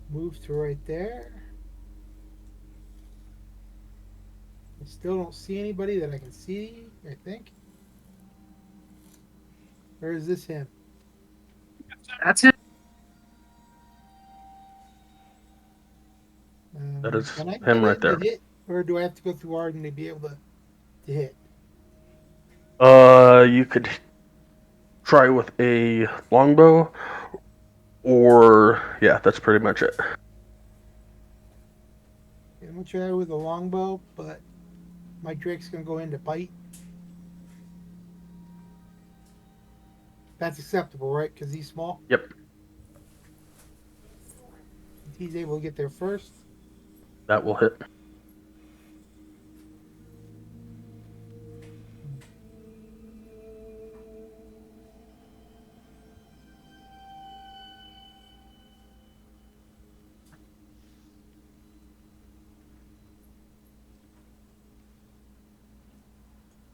Move to right there. I still don't see anybody that I can see, I think. Or is this him? That's it. That is Can I him get right in there. to hit? Or do I have to go through Arden to be able to hit? You could try with a longbow, or yeah, that's pretty much it. I'm going to try with a longbow, but my Drake's going to go into bite. That's acceptable, right? Because he's small? Yep, He's able to get there first. that will hit.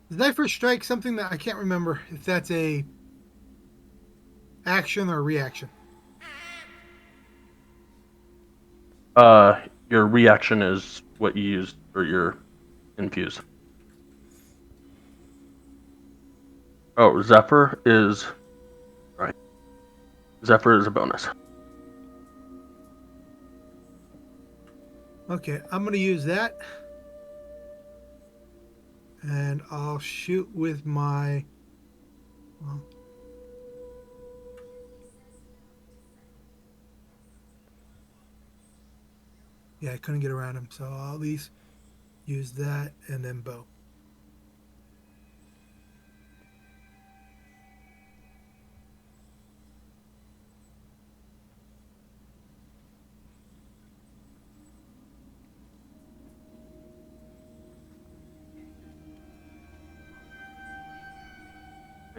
Is that first strike something that I can't remember if that's a action or reaction? Your reaction is what you used for your infuse. Oh, Zephyr is right. Zephyr is a bonus. Okay, I'm going to use that. And I'll shoot with my. Well, yeah, I couldn't get around him, so I'll at least use that and then bow.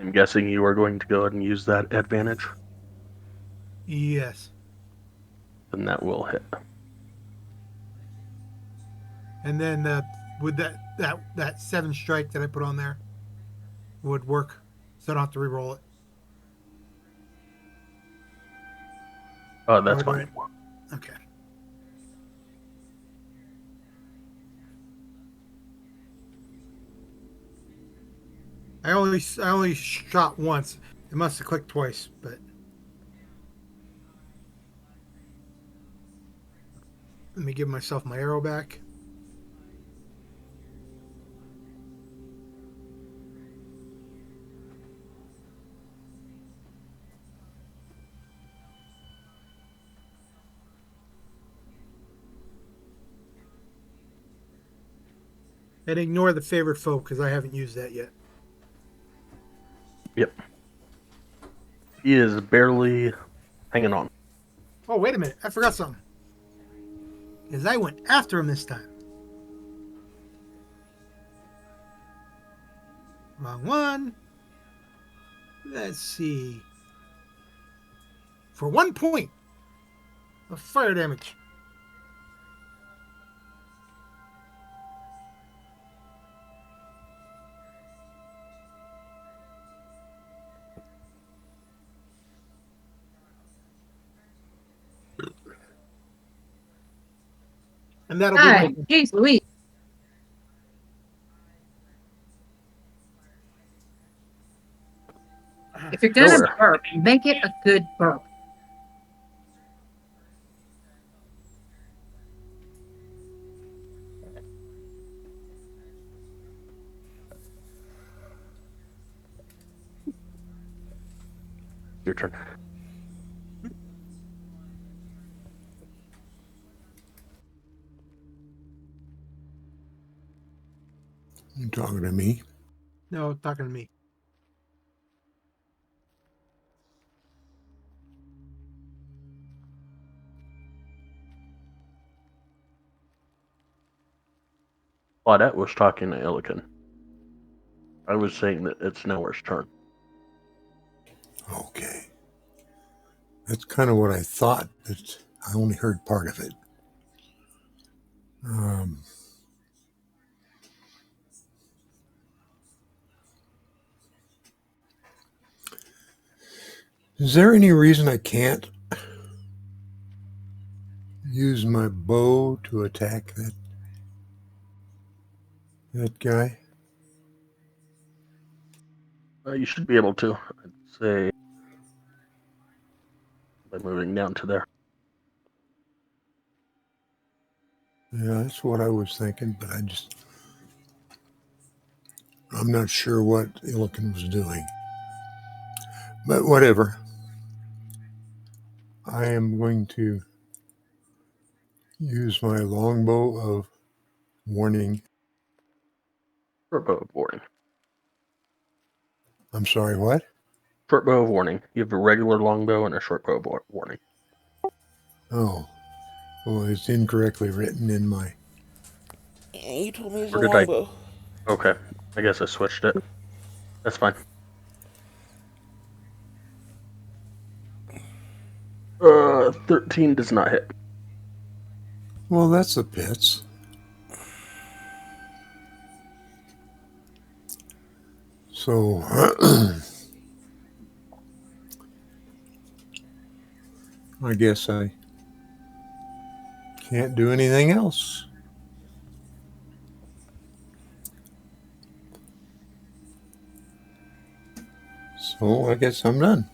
I'm guessing you are going to go ahead and use that advantage. Yes. Then that will hit. And then with that 7 strike that I put on there would work, so I don't have to re-roll it. That's Or do fine. Okay. I only shot once. It must have clicked twice, but let me give myself my arrow back. And ignore the favorite foe because I haven't used that yet. Yep. He is barely hanging on. Oh, wait a minute. I forgot something. Because I went after him this time. Wrong one. Let's see. For 1 point of fire damage. And that'll be my Hi, geez, Louise. If you're gonna Nowhere. burp, make it a good burp. Your turn. You talking to me? No, talking to me. Claudette was talking to Illican. I was saying that it's Nowhere's turn. Okay. That's kind of what I thought, but I only heard part of it. Is there any reason I can't use my bow to attack that guy? You should be able to. I'd say by moving down to there. Yeah, that's what I was thinking, but I'm not sure what Illican was doing. But whatever. I am going to use my longbow of warning. Short bow of warning. I'm sorry, what? Short bow of warning. You have a regular longbow and a short bow of warning. Oh, well, it's incorrectly written in my. Yeah, you told me it was a Or did I? longbow. Okay. I guess I switched it. That's fine. 13 does not hit. Well, that's the pits. So, I guess I can't do anything else. So, I guess I'm done.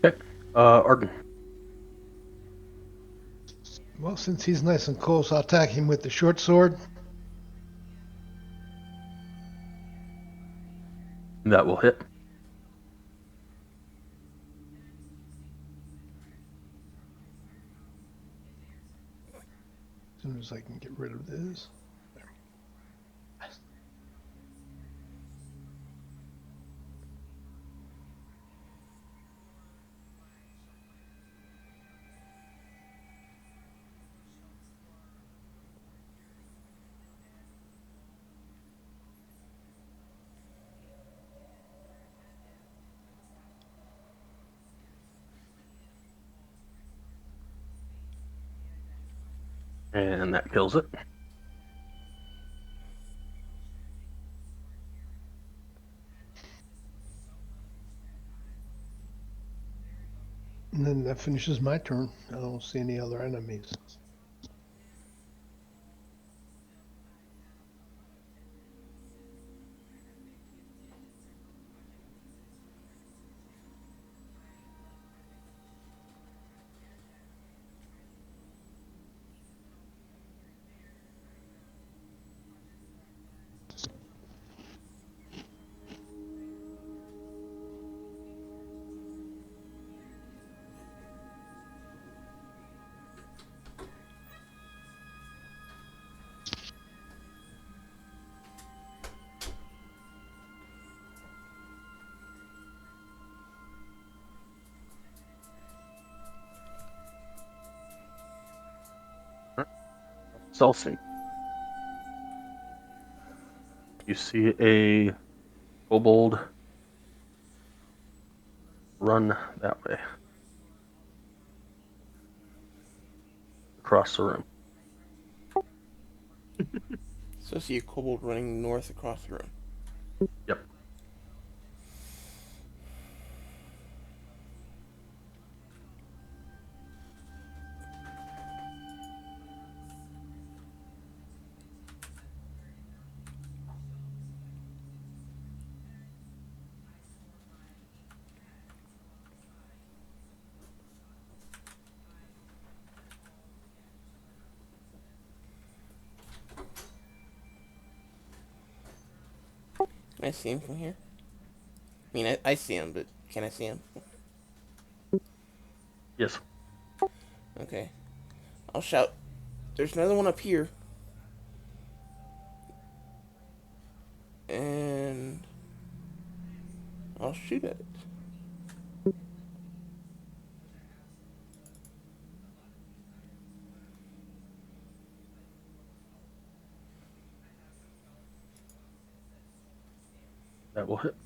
Okay. Arden. Well, since he's nice and close, I'll attack him with the short sword. That will hit. As soon as I can get rid of this. And that kills it. And then that finishes my turn. I don't see any other enemies. Celestine. You see a kobold run that way across the room. So I see a kobold running north across the room. Yep. Can I see him from here? I mean, I see him, but can I see him? Yes. Okay. I'll shout. There's another one up here. And I'll shoot at it. That will hit.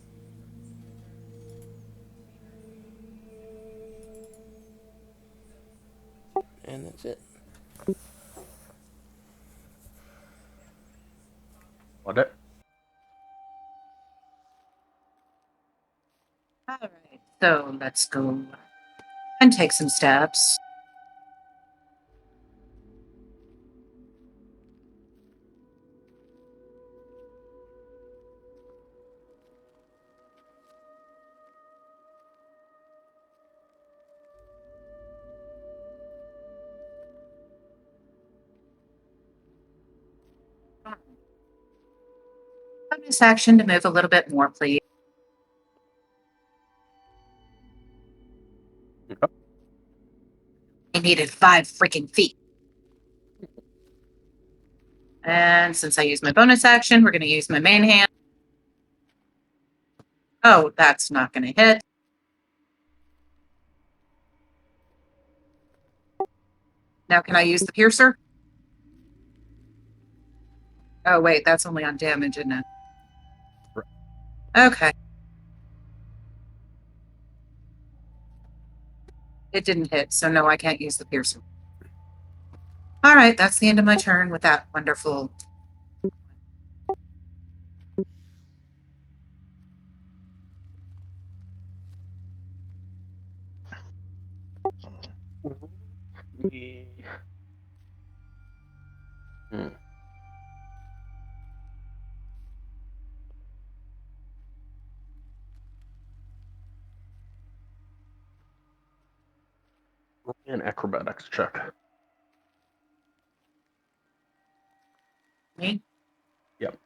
And that's it. Claudette. All right, so let's go and take some steps. Bonus action to move a little bit more, please. Yep. I needed 5 freaking feet. And since I used my bonus action, we're going to use my main hand. Oh, that's not going to hit. Now, can I use the piercer? Oh, wait, that's only on damage, isn't it? Right. Okay. It didn't hit, so no, I can't use the piercer. All right, that's the end of my turn with that wonderful. We... Hmm. Roll me an acrobatics check. Me? Yep.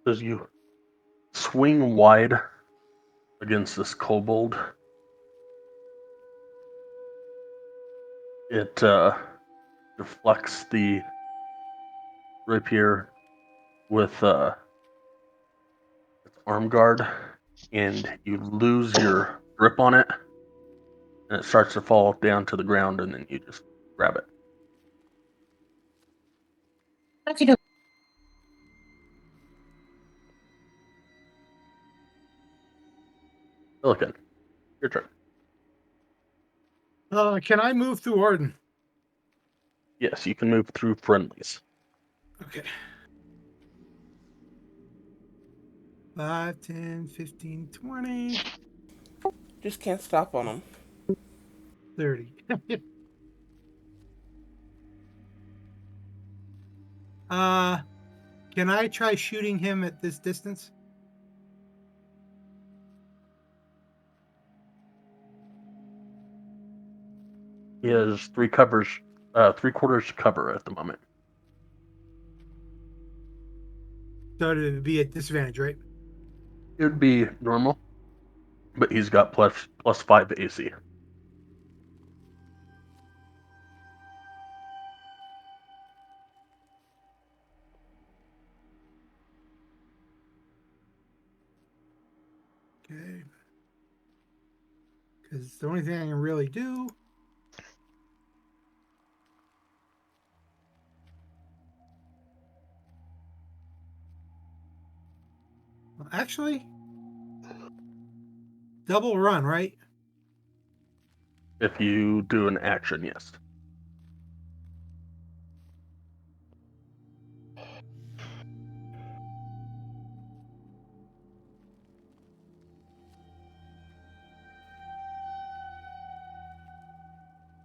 As you swing wide against this kobold, it deflects the rapier with its arm guard, and you lose your grip on it, and it starts to fall down to the ground, and then you just grab it. Okay, Silicon, your turn. Can I move through Arden? Yes, you can move through friendlies. Okay. 5, 10, 15, 20, Just can't stop on him. 30. Can I try shooting him at this distance? He has three quarters cover at the moment. So it would be at disadvantage, right? It would be normal, but he's got plus 5 AC. Okay. Because the only thing I can really do. Well, actually, double run, right? If you do an action, yes.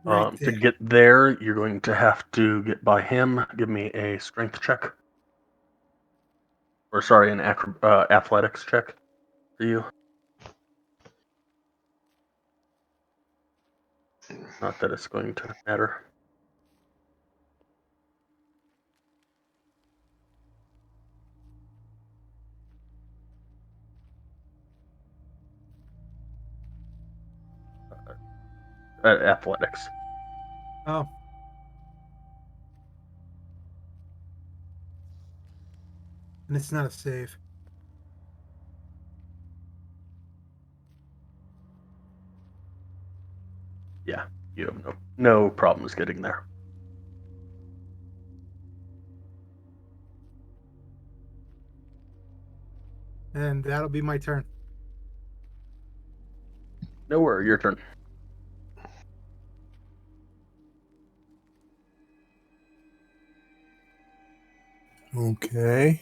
Right To there. get there, you're going to have to get by him. Give me a strength check. Or sorry, an athletics check for you. Not that it's going to matter. Athletics. Oh. And it's not a save. Yeah, you have no problems getting there. And that'll be my turn. No worry, your turn. Okay.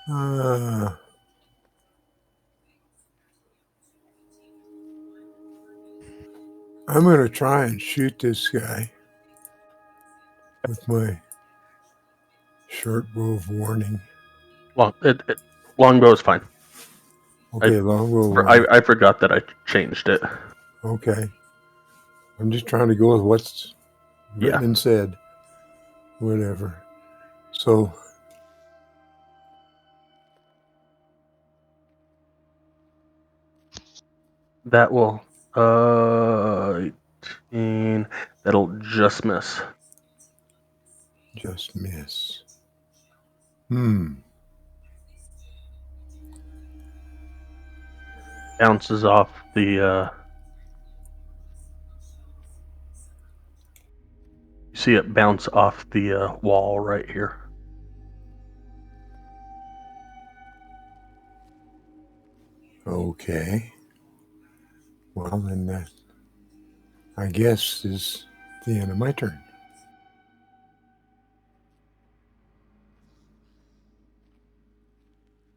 Uh, I'm going to try and shoot this guy with my short bow of warning. Longbow is fine. Okay, longbow warning. I forgot that I changed it. Okay. I'm just trying to go with what's written Yeah. and said. Whatever. So That will 18. That'll just miss. just miss. Bounces off the you see it bounce off the wall right here. Okay. Well, then that, I guess, is the end of my turn.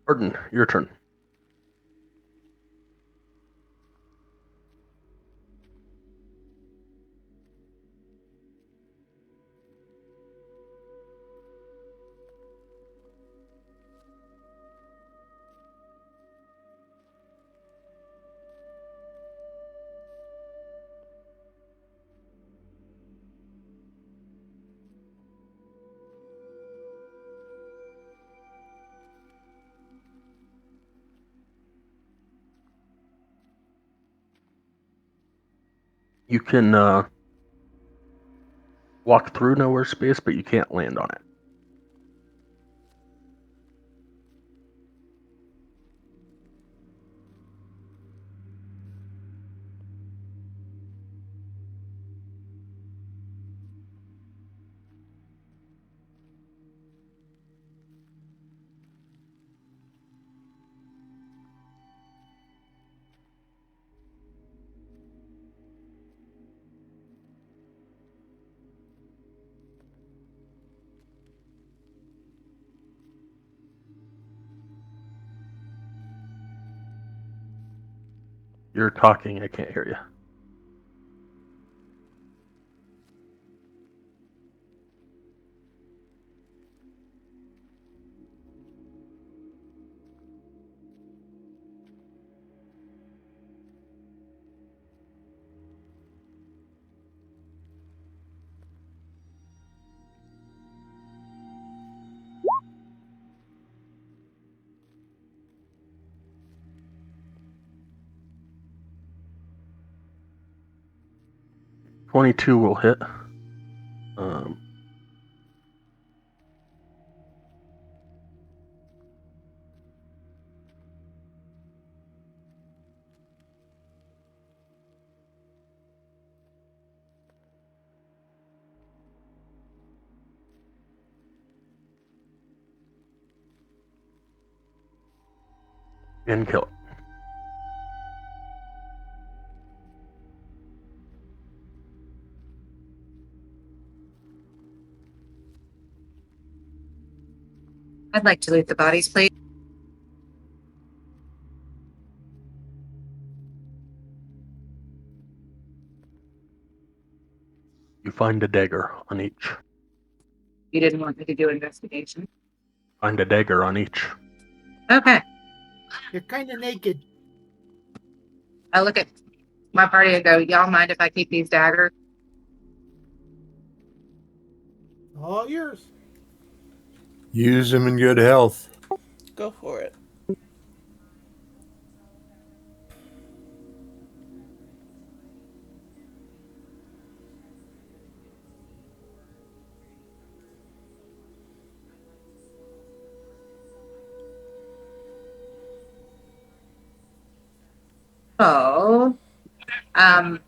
Arden, your turn. You can walk through nowhere space, but you can't land on it. You're talking. I can't hear you. .22 will hit. And kill it. I'd like to loot the bodies, please. You find a dagger on each. You didn't want me to do investigation. Find a dagger on each. Okay. You're kind of naked. I look at my party and go, y'all mind if I keep these daggers? All yours. Use them in good health. Go for it. So, do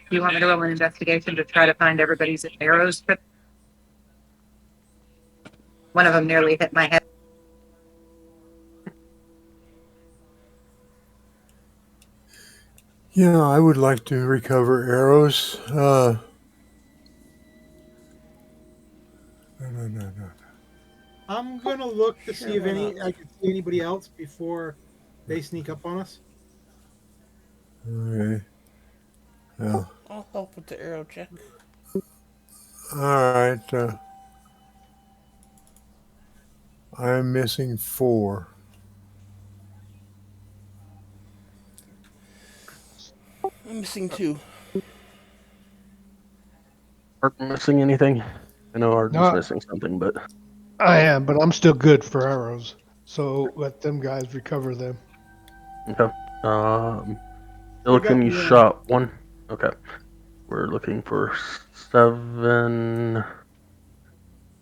you want me to roll an investigation to try to find everybody's arrows? One of them nearly hit my head. Yeah, I would like to recover arrows. No. I'm gonna look to Sure, see if why not? I can see anybody else before they sneak up on us. Okay. Well, I'll help with the arrow check. all right. I'm missing 4. I'm missing 2. Arden missing anything? I know Arden's No, missing something, but I am, but I'm still good for arrows. So let them guys recover them. okay. I got Illiken, you 1. shot 1. Okay. We're looking for 7,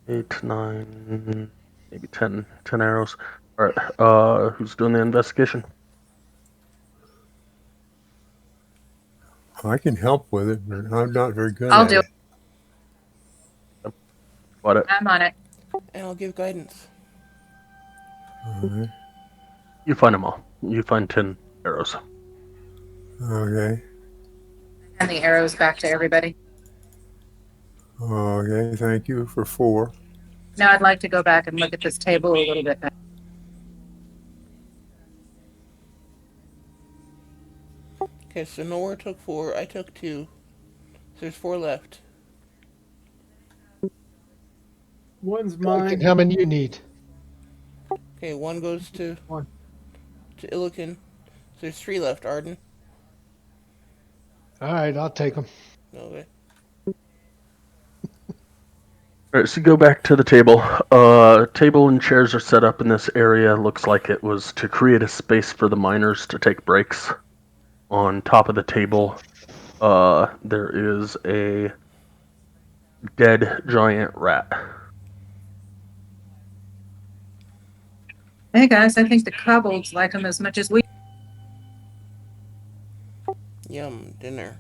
8, 9, maybe 10 arrows. All right. Who's doing the investigation? I can help with it, but I'm not very good I'll at do it. it. What? I'm on it. And I'll give guidance. Okay. You find them all. You find 10 arrows. Okay. And the arrows back to everybody. Okay. Thank you for 4. Now I'd like to go back and look at this table a little bit better. Okay, so Nowhere took 4. I took 2. So there's 4 left. One's And mine. how many you need? Okay, 1 goes to 1. Illiken. So there's 3 left, Arden. All right, I'll take them. Okay. All right, so you go back to the table. Table and chairs are set up in this area. Looks like it was to create a space for the miners to take breaks. On top of the table, there is a dead giant rat. Hey guys, I think the kobolds like them as much as we. Yum, dinner.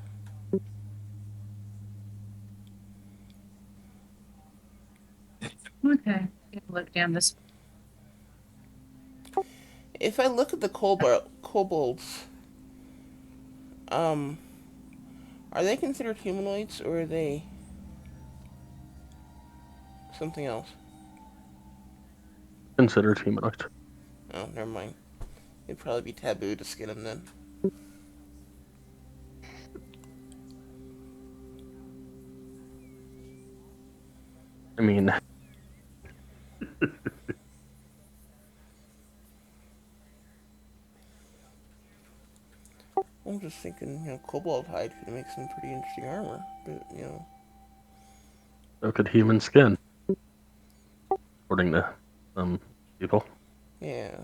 Okay, look down this. If I look at the kobolds, are they considered humanoids or are they something else? Considered humanoid. Oh, never mind. It'd probably be taboo to skin them then. I mean, I'm just thinking, cobalt hide could make some pretty interesting armor, but so could human skin, according to some people yeah.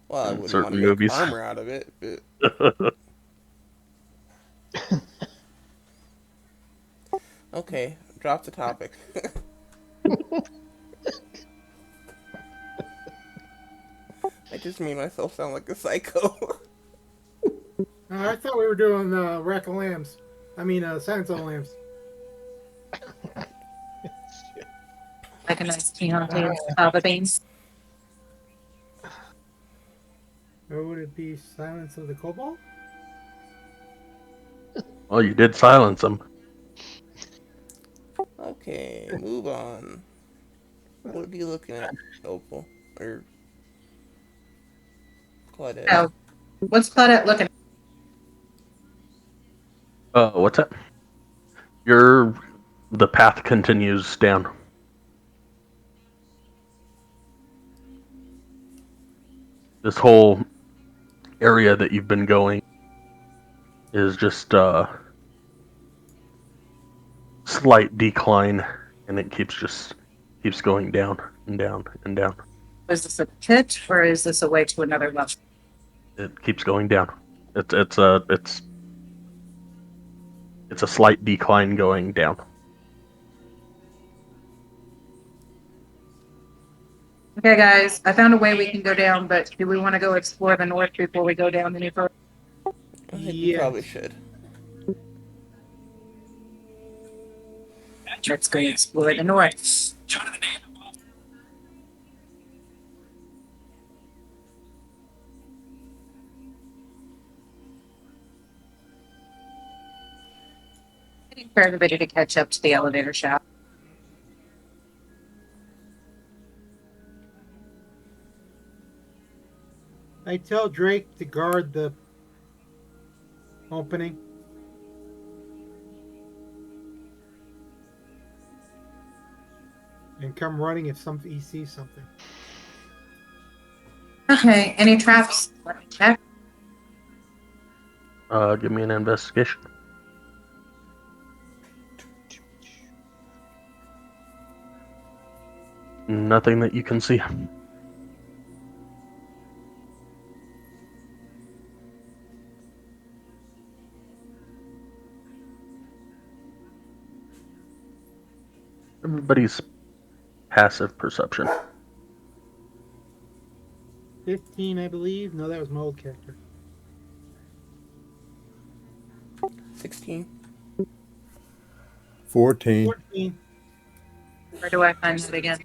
Well, I in wouldn't want to certain make movies. armor out of it, but okay, drop the topic. I just made myself sound like a psycho. I thought we were doing rack of lambs. I mean, Silence of the Lambs. Like a nice Chianti fava beans. Or would it be Silence of the Cobalt? Well, you did silence them. Okay, move on. What are you looking at, Opal? Or Claudette? Oh, what's Claudette looking at? What's that? The path continues down. This whole area that you've been going is just slight decline, and it keeps going down and down and down. Is this a pit or is this a way to another level? It keeps going down. It's a slight decline going down. Okay, guys, I found a way we can go down, but do we want to go explore the north before we go down any further? I think we probably should. Let's go explore the north. Waiting for everybody to catch up to the elevator shaft. I tell Drake to guard the opening. And come running if he sees something. Okay, any traps? Let me check. Give me an investigation. Nothing that you can see. Everybody's passive perception. 15, I believe. No, that was my old character. 16. 14. 14. Where do I find it again?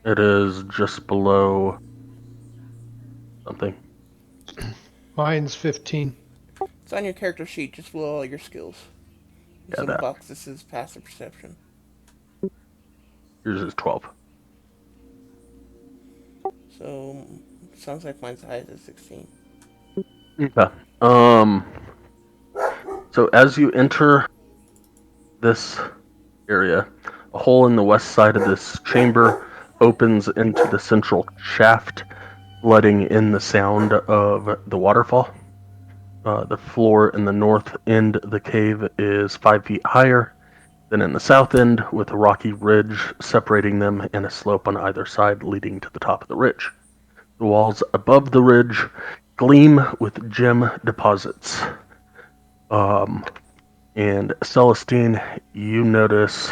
It is just below something. Mine's 15. It's on your character sheet, just below all your skills. Yeah, Some that. box that says passive perception. Yours is 12. So, sounds like mine's high as 16. Okay. So as you enter this area, a hole in the west side of this chamber opens into the central shaft, letting in the sound of the waterfall. The floor in the north end of the cave is 5 feet higher than in the south end, with a rocky ridge separating them and a slope on either side leading to the top of the ridge. The walls above the ridge gleam with gem deposits. And Celestine, you notice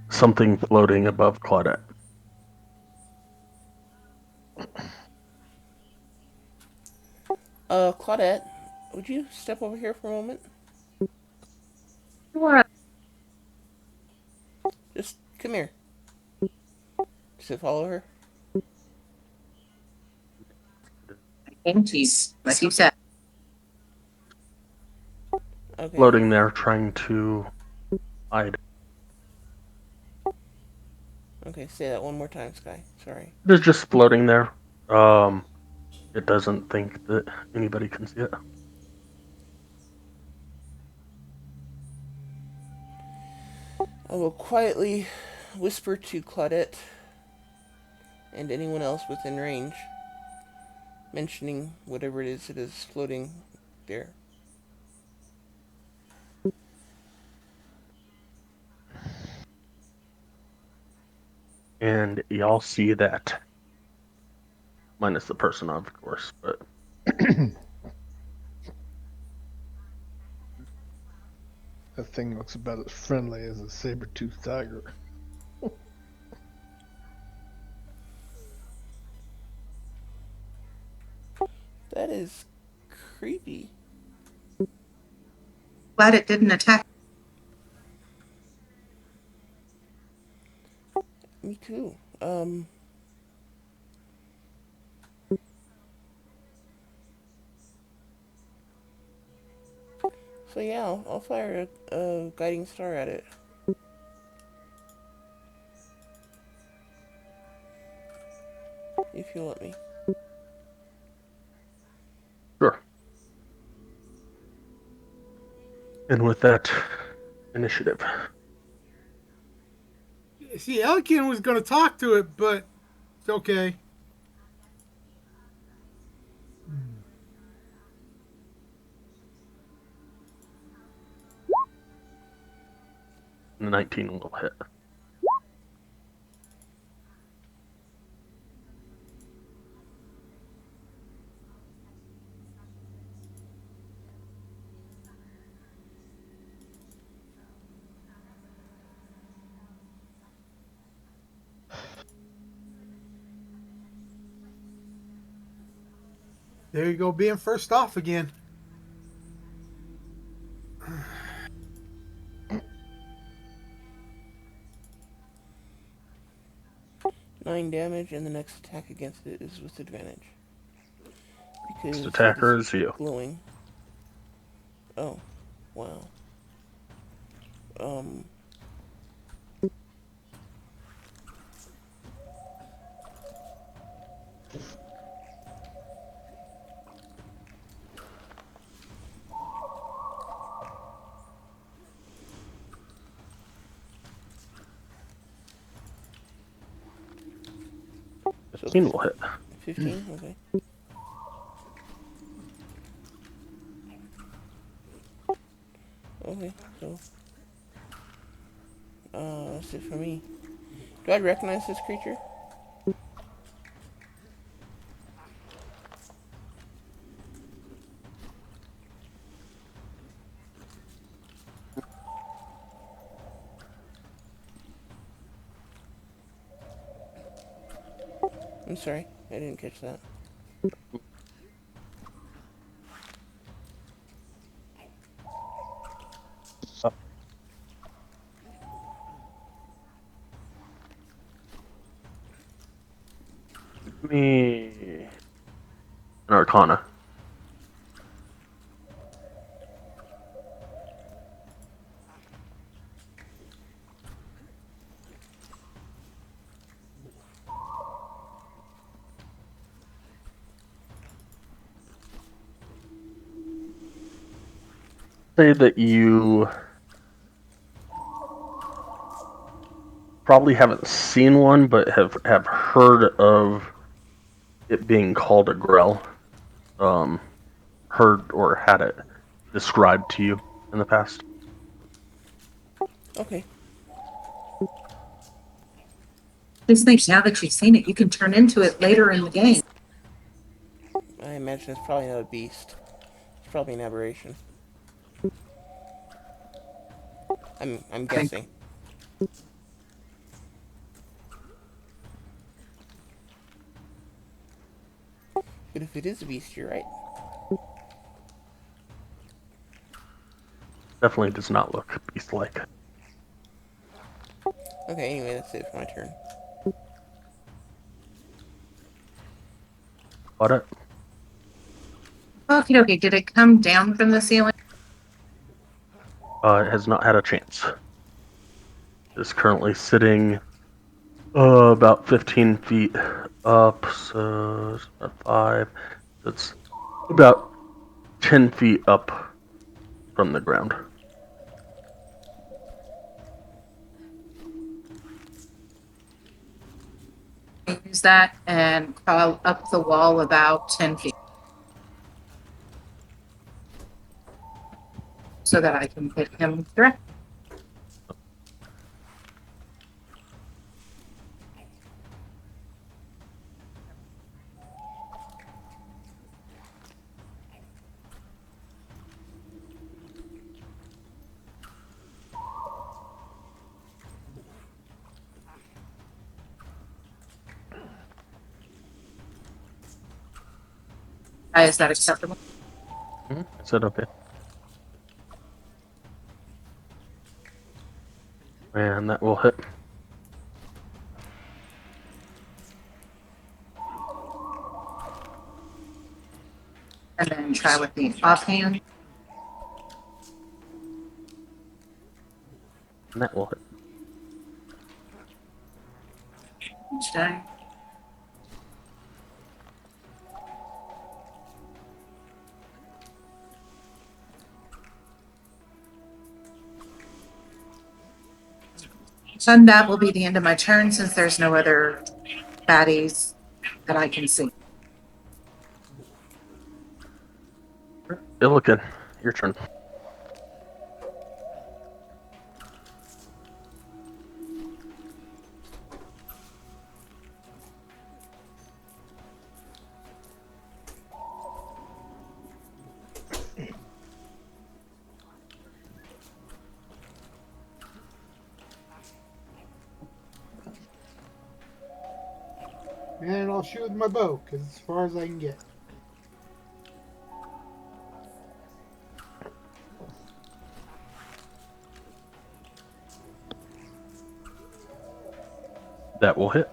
something floating above Claudette. Claudette, would you step over here for a moment? Sure. Just come here. Just follow her. Empties, like you said. Okay. Floating there, trying to hide. Okay, say that one more time, Sky. Sorry. It is just floating there. It doesn't think that anybody can see it. I will quietly whisper to Claudette and anyone else within range, mentioning whatever it is floating there. And y'all see that, minus the person, of course, but That thing looks about as friendly as a saber-toothed tiger. That is creepy. Glad it didn't attack. Me too. So yeah, I'll fire a guiding star at it. If you let me. sure. And with that, initiative. See, Elkin was going to talk to it, but it's okay. The 19 will hit. There you go, being first off again. 9 damage, and the next attack against it is with advantage. Because Next it attacker is is you. glowing. Oh, wow. Um, so 15 will hit. 15? Okay. Okay, so that's it for me. Do I recognize this creature? I'm sorry, I didn't catch that. Give me an Arcana. Say that you probably haven't seen one, but have heard of it being called a grell. Heard or had it described to you in the past. Okay. Just think now that you've seen it, you can turn into it later in the game. I imagine it's probably not a beast. It's probably an aberration. I'm guessing. But if it is a beast, you're right. Definitely does not look beast-like. Okay, anyway, that's it for my turn. But it Okay, okay. Did it come down from the ceiling? has not had a chance. It is currently sitting about 15 feet up, so it's about 5. It's about 10 feet up from the ground. use that and crawl up the wall about 10 feet so that I can hit him direct. Is that acceptable? Is that okay? And that will hit. And then try with the offhand. And that will hit. Okay. And that will be the end of my turn since there's no other baddies that I can see. Illican, your turn. And I'll shoot with my bow, because it's as far as I can get. That will hit.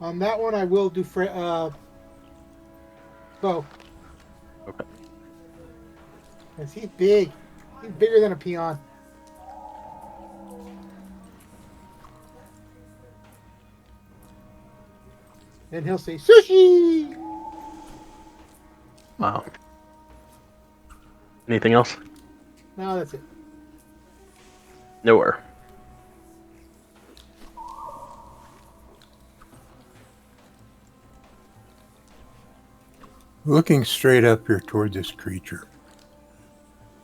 On that one, I will do bow. Okay. Because he's big. He's bigger than a peon. And he'll say, sushi! Wow. Anything else? No, that's it. Nowhere. Looking straight up here toward this creature.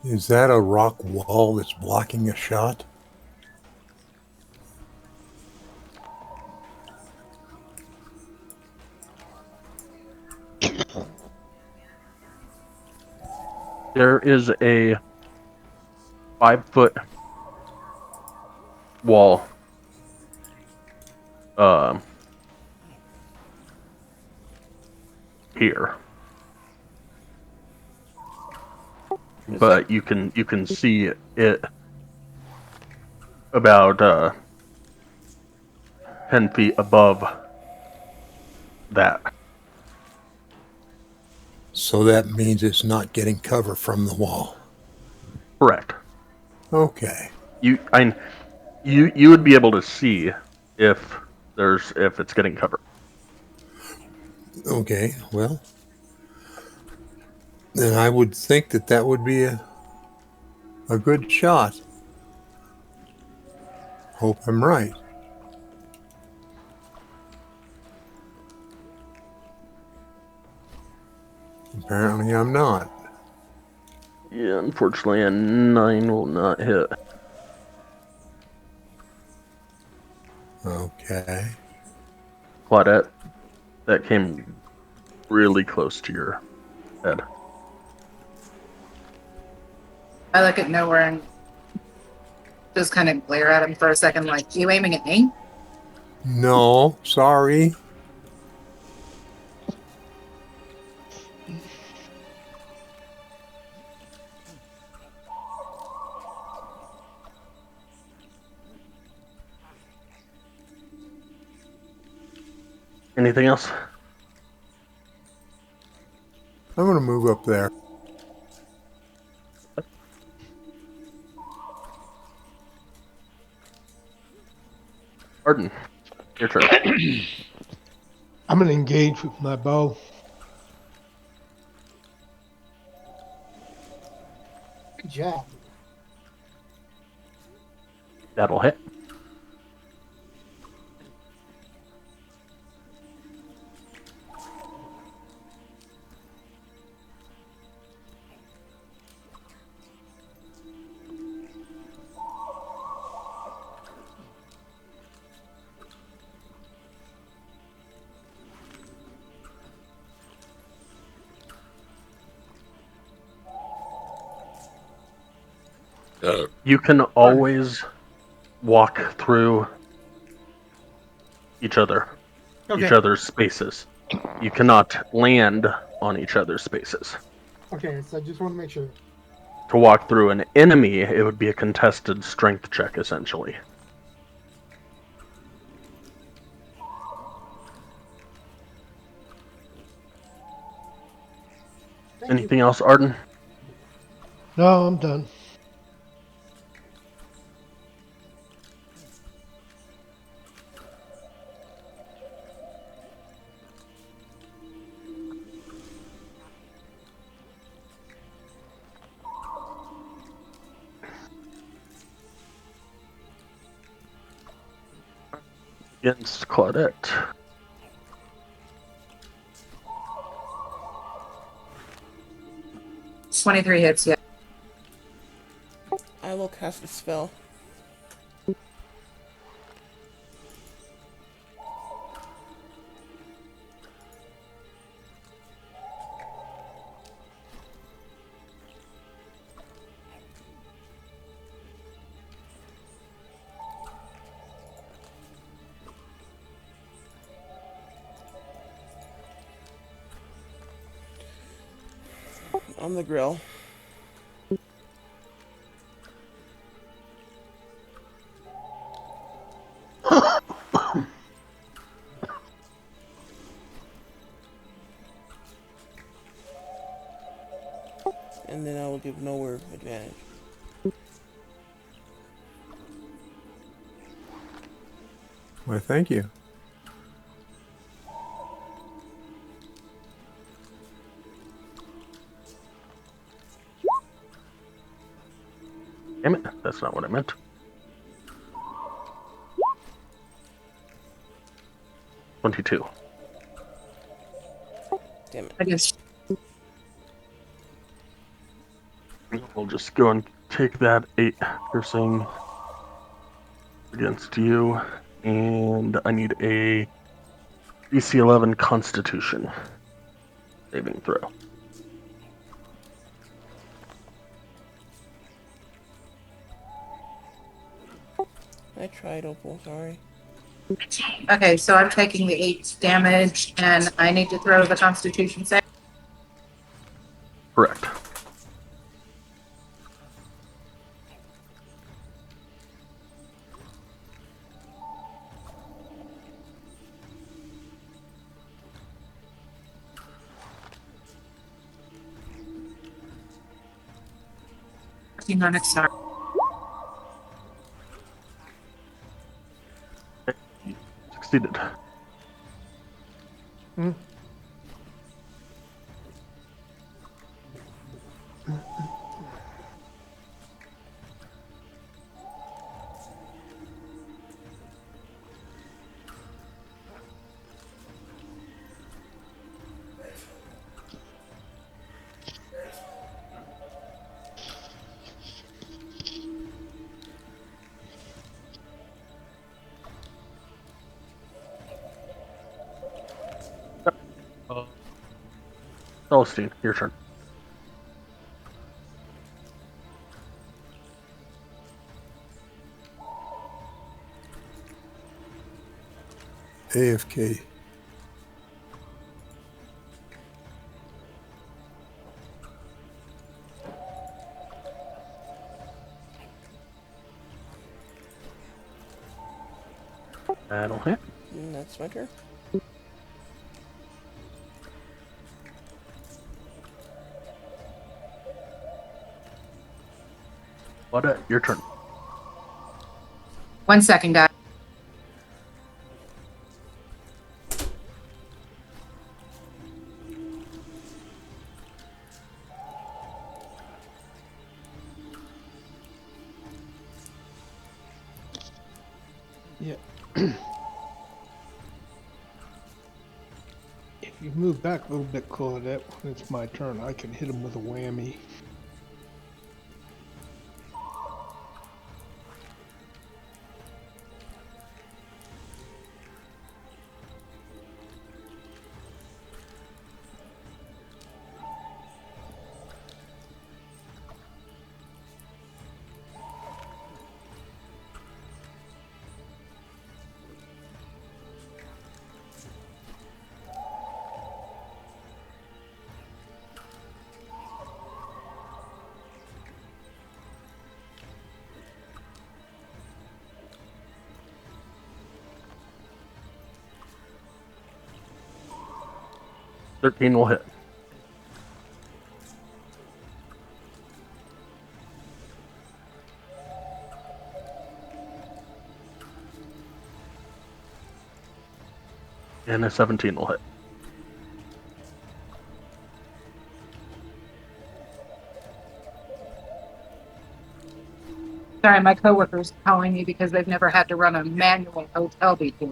Is that a rock wall that's blocking a shot? There is a 5-foot wall. Here. But you can see it about 10 feet above that. So that means it's not getting cover from the wall. Correct. Okay. You would be able to see if it's getting cover. Okay, well, then I would think that would be a good shot. Hope I'm right. Apparently I'm not. Yeah, unfortunately, a 9 will not hit. Okay. Claudette, that came really close to your head. I look at nowhere and just kind of glare at him for a second, like, you aiming at me? No, sorry. Anything else? I'm going to move up there. Arden, your turn. I'm going to engage with my bow. Good job. That'll hit. You can always walk through each Okay. other's spaces. You cannot land on each other's spaces. Okay. So I just want to make sure. To walk through an enemy, it would be a contested strength check, essentially. Thank Anything else, Arden? No, I'm done. Against Claudette. It's 23 hits, yeah. I will cast a spell. On the grill. And then I will give nowhere advantage. Why, thank you. Damn it, that's not what I meant. $22. Damn it. I guess. We'll just go and take that 8 piercing against you, and I need a DC 11 Constitution saving throw. I tried, Opal, sorry. Okay, so I'm taking the 8 damage, and I need to throw the Constitution save. Correct. On its start. Succeeded. Celestine, your turn. AFK. That'll hit. And that's my turn. Claudette, your turn. 1 second, guys. Yeah. If you move back a little bit, Claudette, when it's my turn, I can hit him with a whammy. 13 will hit. And a 17 will hit. Sorry, my coworker's calling me because they've never had to run a manual hotel before.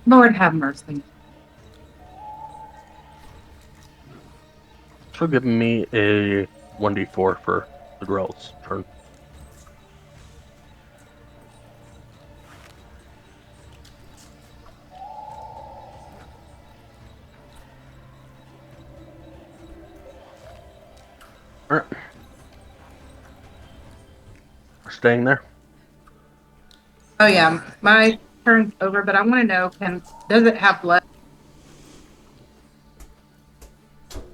Lord have mercy. So give me a 1d4 for the girl's turn. All right. We're staying there. Oh yeah, my turn's over, but I want to know, does it have blood?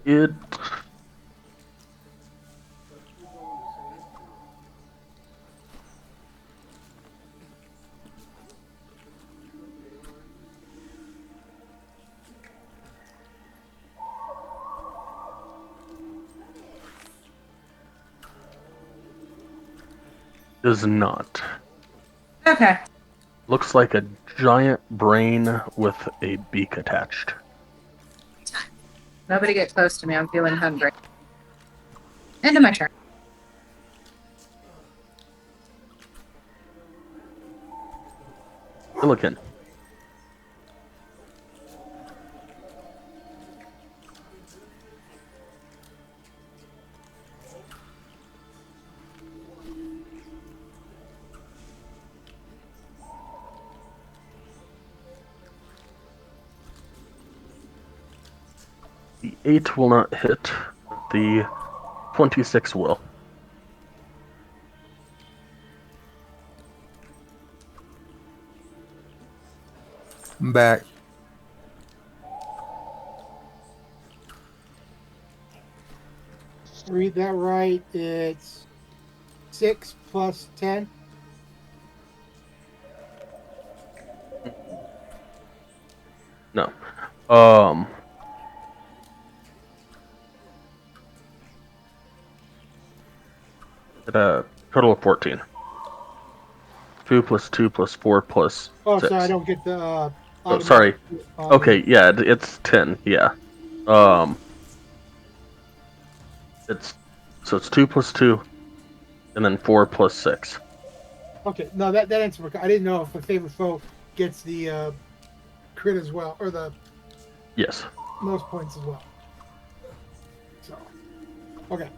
It does not. Okay. Looks like a giant brain with a beak attached. Nobody get close to me. I'm feeling hungry. End of my turn. Silicon. The 8 will not hit. The 26 will. I'm back. Read that right. It's 6 plus 10. No. At a total of 14. 2 plus 2 plus 4 plus Oh, 6. so I don't get the Oh, automatic. sorry. Okay, yeah, it's 10. Yeah. It's 2 plus 2, and then 4 plus 6. Okay, no, that answers. I didn't know if a favorite foe gets the crit as well, or the Yes. most points as well. So, okay.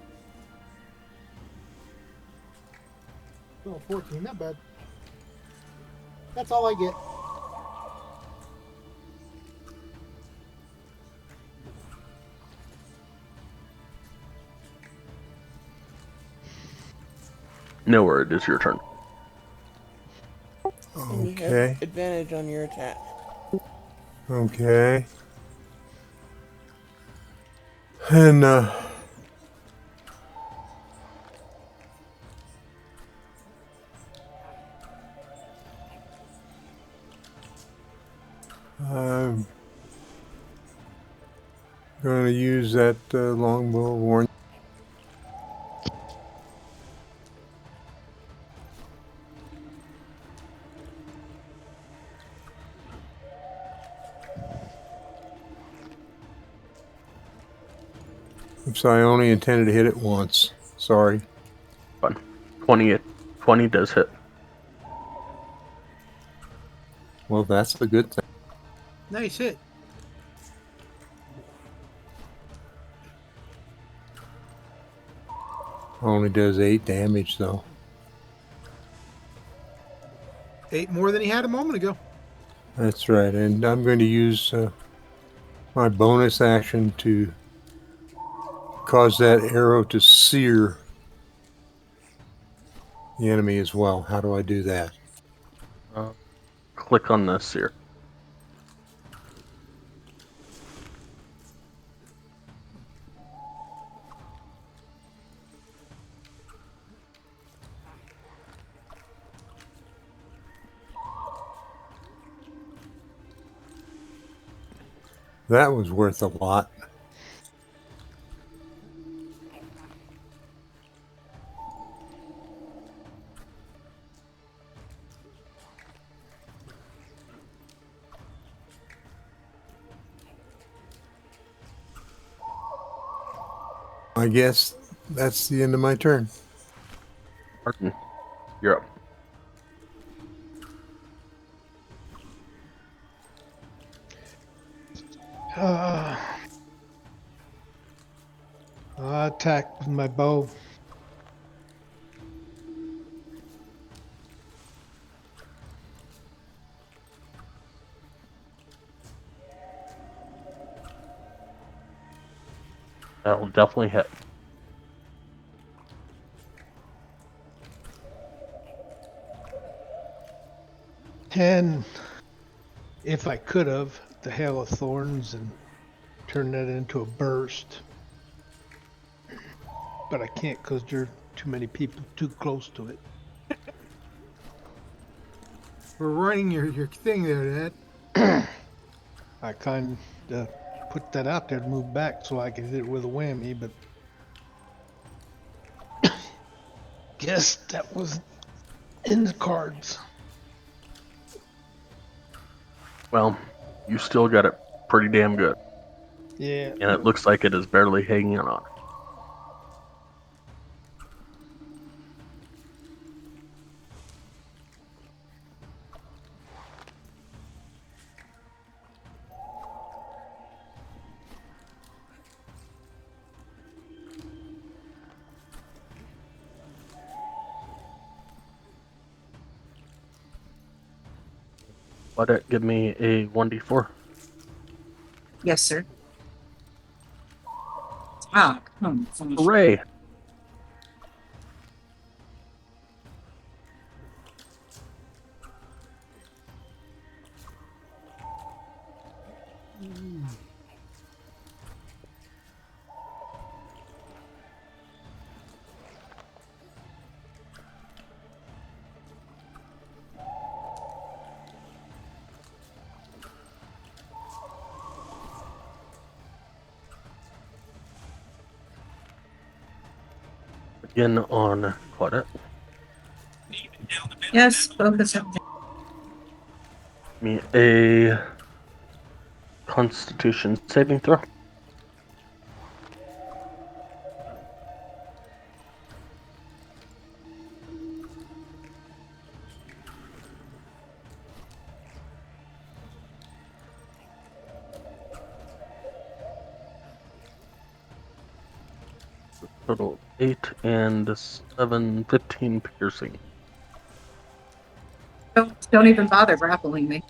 Oh, 14, not bad. That's all I get. Nowhere, it is your turn. And you Okay. have advantage on your attack. Okay. And I'm going to use that longbow warn. Oops, I only intended to hit it once. Sorry. Fine. 20 does hit. Well, that's a good thing. Nice hit. Only does 8 damage, though. 8 more than he had a moment ago. That's right. And I'm going to use my bonus action to cause that arrow to sear the enemy as well. How do I do that? Click on this here. That was worth a lot. I guess that's the end of my turn. Martin, you're up. I attack with my bow. That will definitely hit. And if I could have, the Hail of Thorns and turn that into a burst. But I can't because there are too many people too close to it. We're running your thing there, Dad. I kind of put that out there to move back so I could hit it with a whammy, but guess that was in the cards. Well, you still got it pretty damn good. Yeah. And it looks like it is barely hanging on. Claudette, give me a 1d4. Yes, sir. Ah, come on. Hooray! Again on Claudette. Yes, focus up. Give me a Constitution saving throw. Total 8 and 7, 15 piercing. Don't even bother grappling me.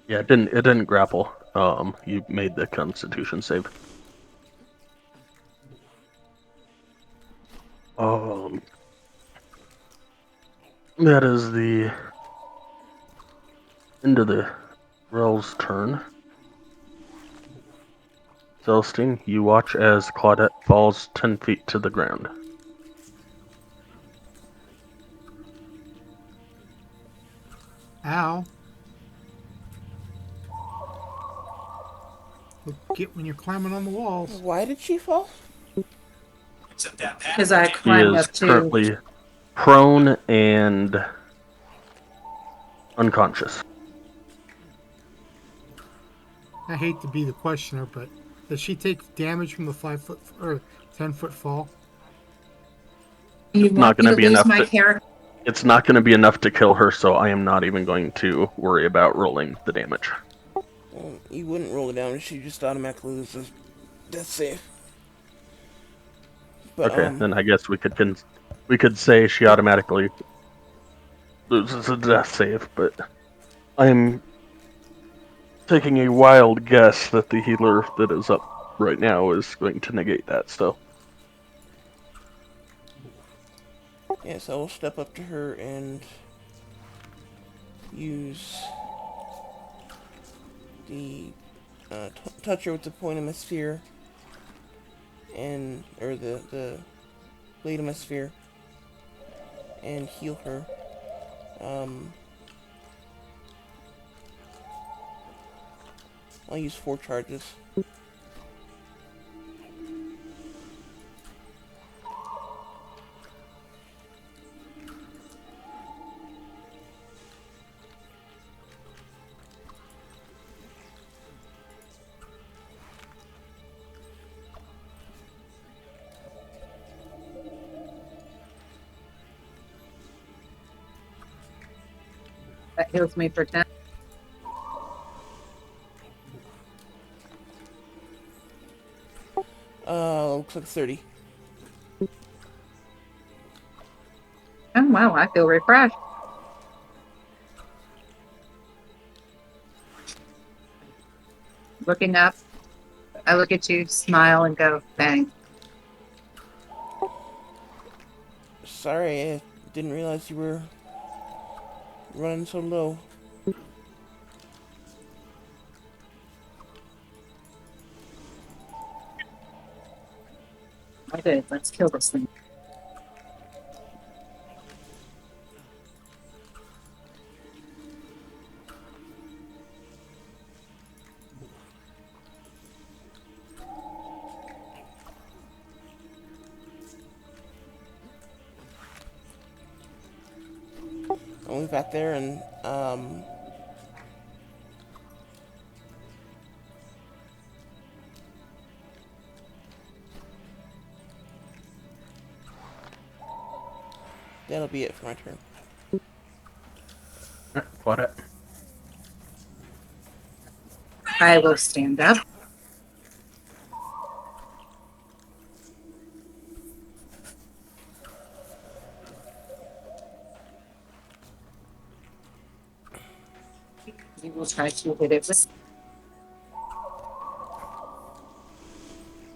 Yeah, it didn't grapple. You made the Constitution save. That is the end of the Rel's turn. Celestine, you watch as Claudette falls 10 feet to the ground. Ow. Get when you're climbing on the walls. Why did she fall? Because I She climbed is up to. currently prone and unconscious. I hate to be the questioner, but does she take damage from the 5-foot or 10-foot fall? You It's not want me going to to be lose enough my to. character? It's not going to be enough to kill her, so I am not even going to worry about rolling the damage. Well, you wouldn't roll it down. She just automatically loses death save. But Okay, then I guess we could say she automatically loses a death save, but I'm taking a wild guess that the healer that is up right now is going to negate that still. yes, I will step up to her and use the touch her with the point of my sphere, or the blade of my sphere, and heal her. I'll use 4 charges. That heals me for 10. Looks like 30. Oh, wow, I feel refreshed. Looking up, I look at you, smile, and go, bang. Sorry, I didn't realize you were running so low. I did. Let's kill this thing. I went back there and that'll be it for my turn. Got it. I will stand up. We will try to hit it with.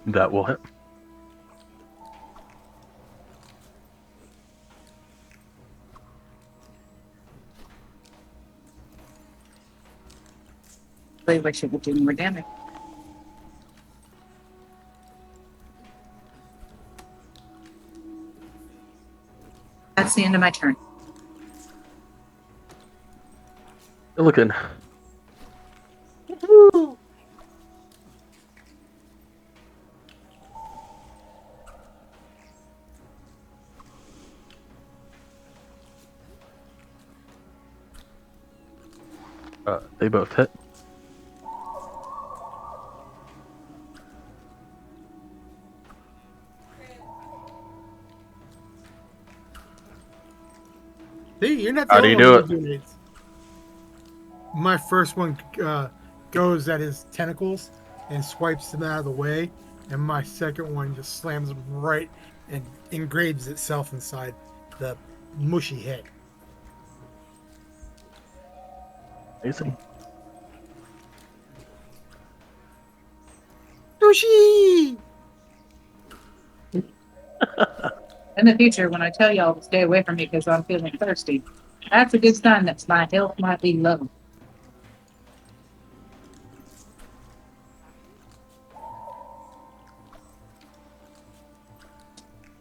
That will hit. I wish it would do more damage. That's the end of my turn. You're looking. They both hit. See, you're not the How do only you one do who it? doing it. My first one goes at his tentacles and swipes them out of the way, and my second one just slams them right and engraves itself inside the mushy head. Amazing. Sushi! In the future, when I tell y'all to stay away from me because I'm feeling thirsty, that's a good sign that my health might be low.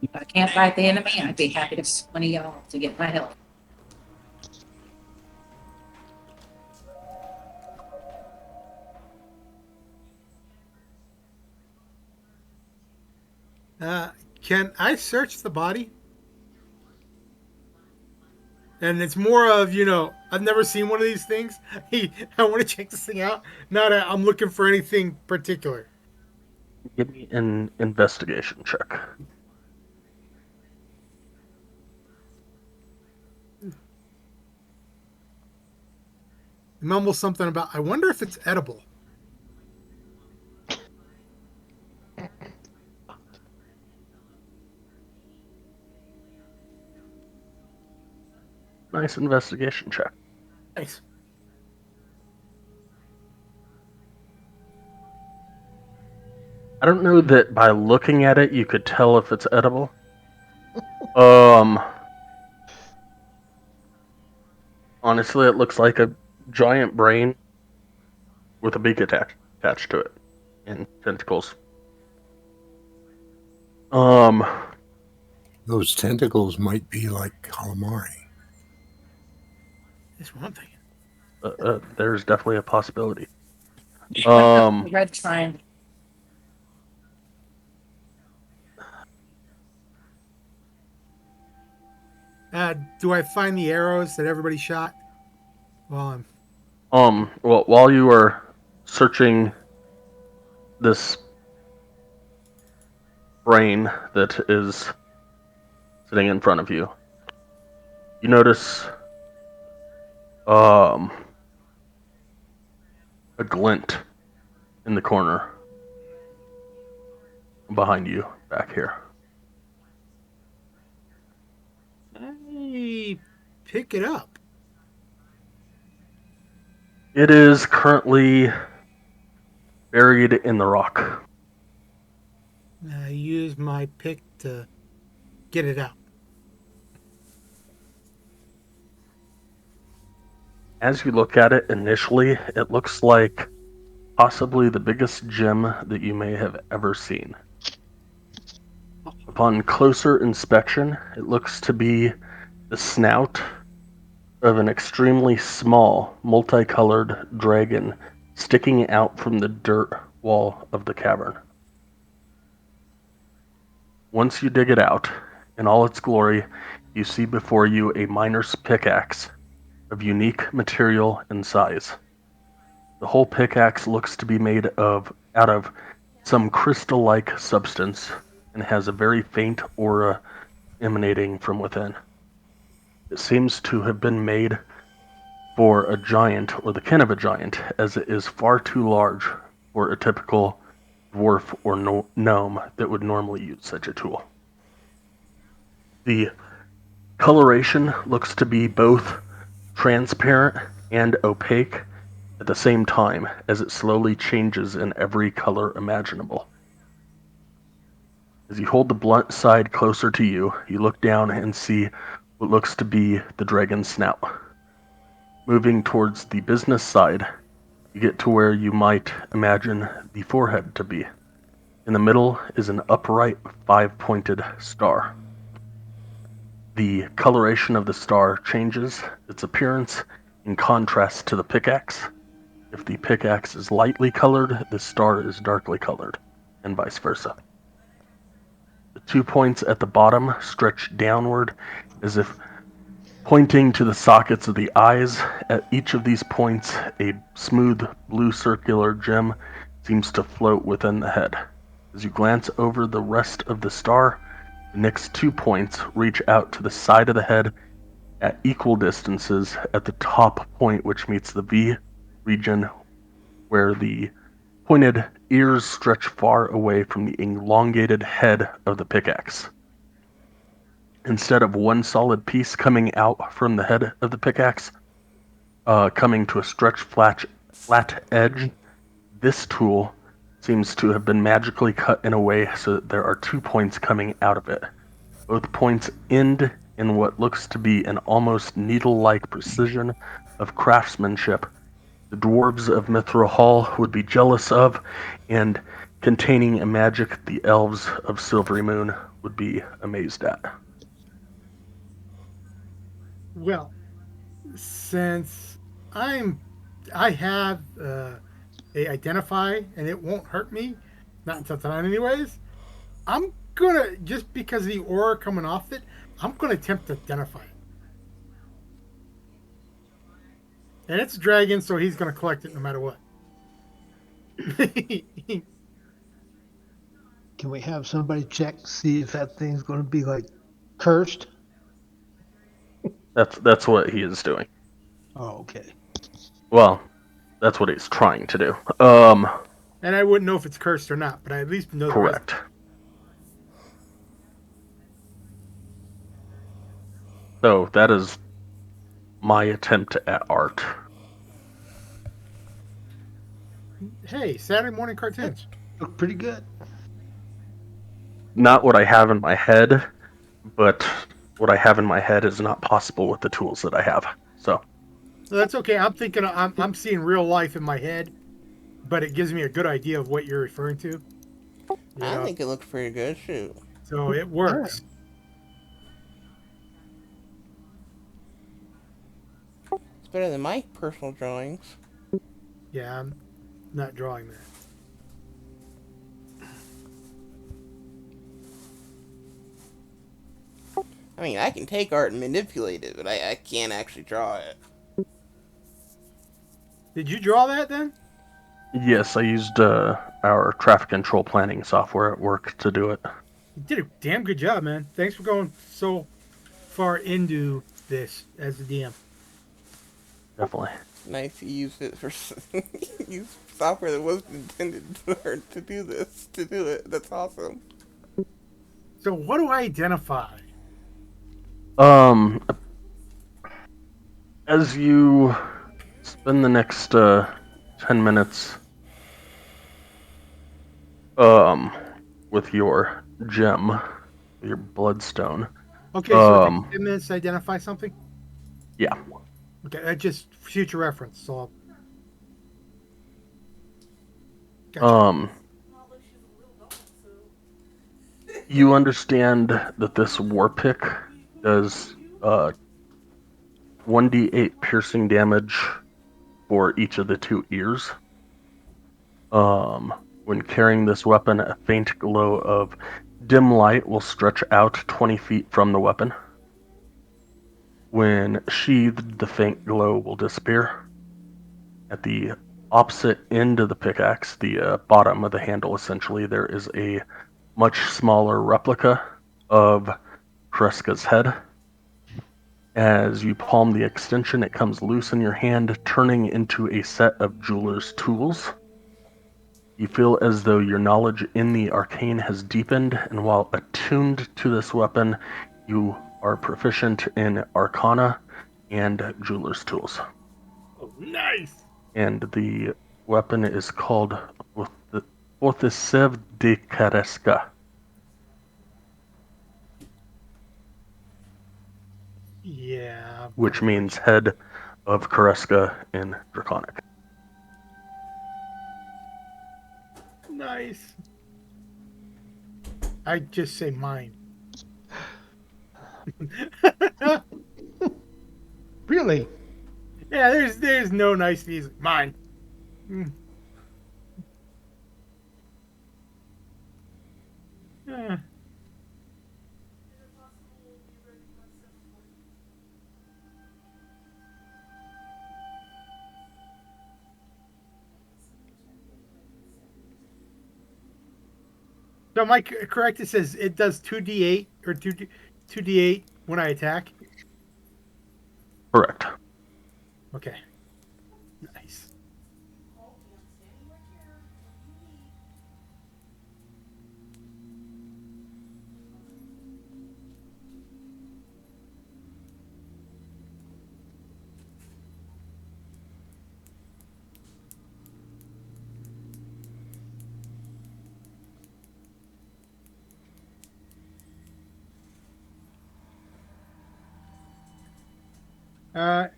If I can't fight the enemy, I'd be happy to swing one of y'all to get my health. Can I search the body? And it's more of, I've never seen one of these things. I want to check this thing out. Not I'm looking for anything particular. Give me an investigation check. Mumble something about, I wonder if it's edible. Nice investigation check. Nice. I don't know that by looking at it you could tell if it's edible. Honestly, it looks like a giant brain with a beak attached attached to it, and tentacles. Those tentacles might be like calamari. That's one thing. There's definitely a possibility. The red triangle. Do I find the arrows that everybody shot? Well, Well, while you are searching this brain that is sitting in front of you, you notice a glint in the corner behind you back here. I pick it up. It is currently buried in the rock. I use my pick to get it out. As you look at it initially, it looks like possibly the biggest gem that you may have ever seen. Upon closer inspection, it looks to be the snout of an extremely small, multicolored dragon sticking out from the dirt wall of the cavern. Once you dig it out, in all its glory, you see before you a miner's pickaxe of unique material and size. The whole pickaxe looks to be made out of some crystal-like substance and has a very faint aura emanating from within. It seems to have been made for a giant or the kin of a giant, as it is far too large for a typical dwarf or gnome that would normally use such a tool. The coloration looks to be both transparent and opaque at the same time, as it slowly changes in every color imaginable. As you hold the blunt side closer to you, you look down and see what looks to be the dragon's snout. Moving towards the business side, you get to where you might imagine the forehead to be. In the middle is an upright, five-pointed star. The coloration of the star changes its appearance in contrast to the pickaxe. If the pickaxe is lightly colored, the star is darkly colored, and vice versa. The 2 points at the bottom stretch downward as if pointing to the sockets of the eyes. At each of these points, a smooth blue circular gem seems to float within the head. As you glance over the rest of the star, the next 2 points reach out to the side of the head at equal distances at the top point, which meets the V region, where the pointed ears stretch far away from the elongated head of the pickaxe. Instead of one solid piece coming out from the head of the pickaxe, coming to a stretched flat edge, this tool seems to have been magically cut in a way so that there are 2 points coming out of it. Both points end in what looks to be an almost needle-like precision of craftsmanship the dwarves of Mithra Hall would be jealous of, and containing a magic the elves of Silvery Moon would be amazed at. Well, since I have a identify and it won't hurt me, not until tonight anyways. I'm gonna, just because of the aura coming off it, I'm gonna attempt to identify it. And it's a dragon, so he's gonna collect it no matter what. Can we have somebody check, see if that thing's going to be like cursed? That's what he is doing. Oh, okay. Well, that's what he's trying to do. And I wouldn't know if it's cursed or not, but I at least know the rest. Correct. So that is my attempt at art. Hey, Saturday morning cartoons. Look pretty good. Not what I have in my head, but what I have in my head is not possible with the tools that I have. So So that's okay. I'm thinking I'm seeing real life in my head, but it gives me a good idea of what you're referring to. You I know, think it looks pretty good. Shoot. so it works. It's better than my personal drawings. Yeah, I'm not drawing that. I mean, I can take art and manipulate it, but I can't actually draw it. Did you draw that then? Yes, I used our traffic control planning software at work to do it. You did a damn good job, man. Thanks for going so far into this as a DM. Definitely. Nice you used it for use software that wasn't intended for to do this to do it. That's awesome. So what do I identify? As you spend the next 10 minutes with your gem, your bloodstone. Okay, so it takes 10 minutes to identify something? Yeah. Okay, that's just future reference. So, gotcha. You understand that this war pick does 1d8 piercing damage for each of the 2 ears. When carrying this weapon, a faint glow of dim light will stretch out 20 feet from the weapon. When sheathed, the faint glow will disappear. At the opposite end of the pickaxe, the bottom of the handle essentially, there is a much smaller replica of Kreska's head. As you palm the extension, it comes loose in your hand, turning into a set of jeweler's tools. You feel as though your knowledge in the arcane has deepened, and while attuned to this weapon, you are proficient in arcana and jeweler's tools. Oh, nice! And the weapon is called Fortisev de Kreska. Yeah. Which means head of Kreska in Draconic. Nice. I just say mine. Really? Yeah, there's no niceties. Mine. Yeah. So am I correct? It says it does 2d8 or 2d8 when I attack. Correct. Okay. Nice.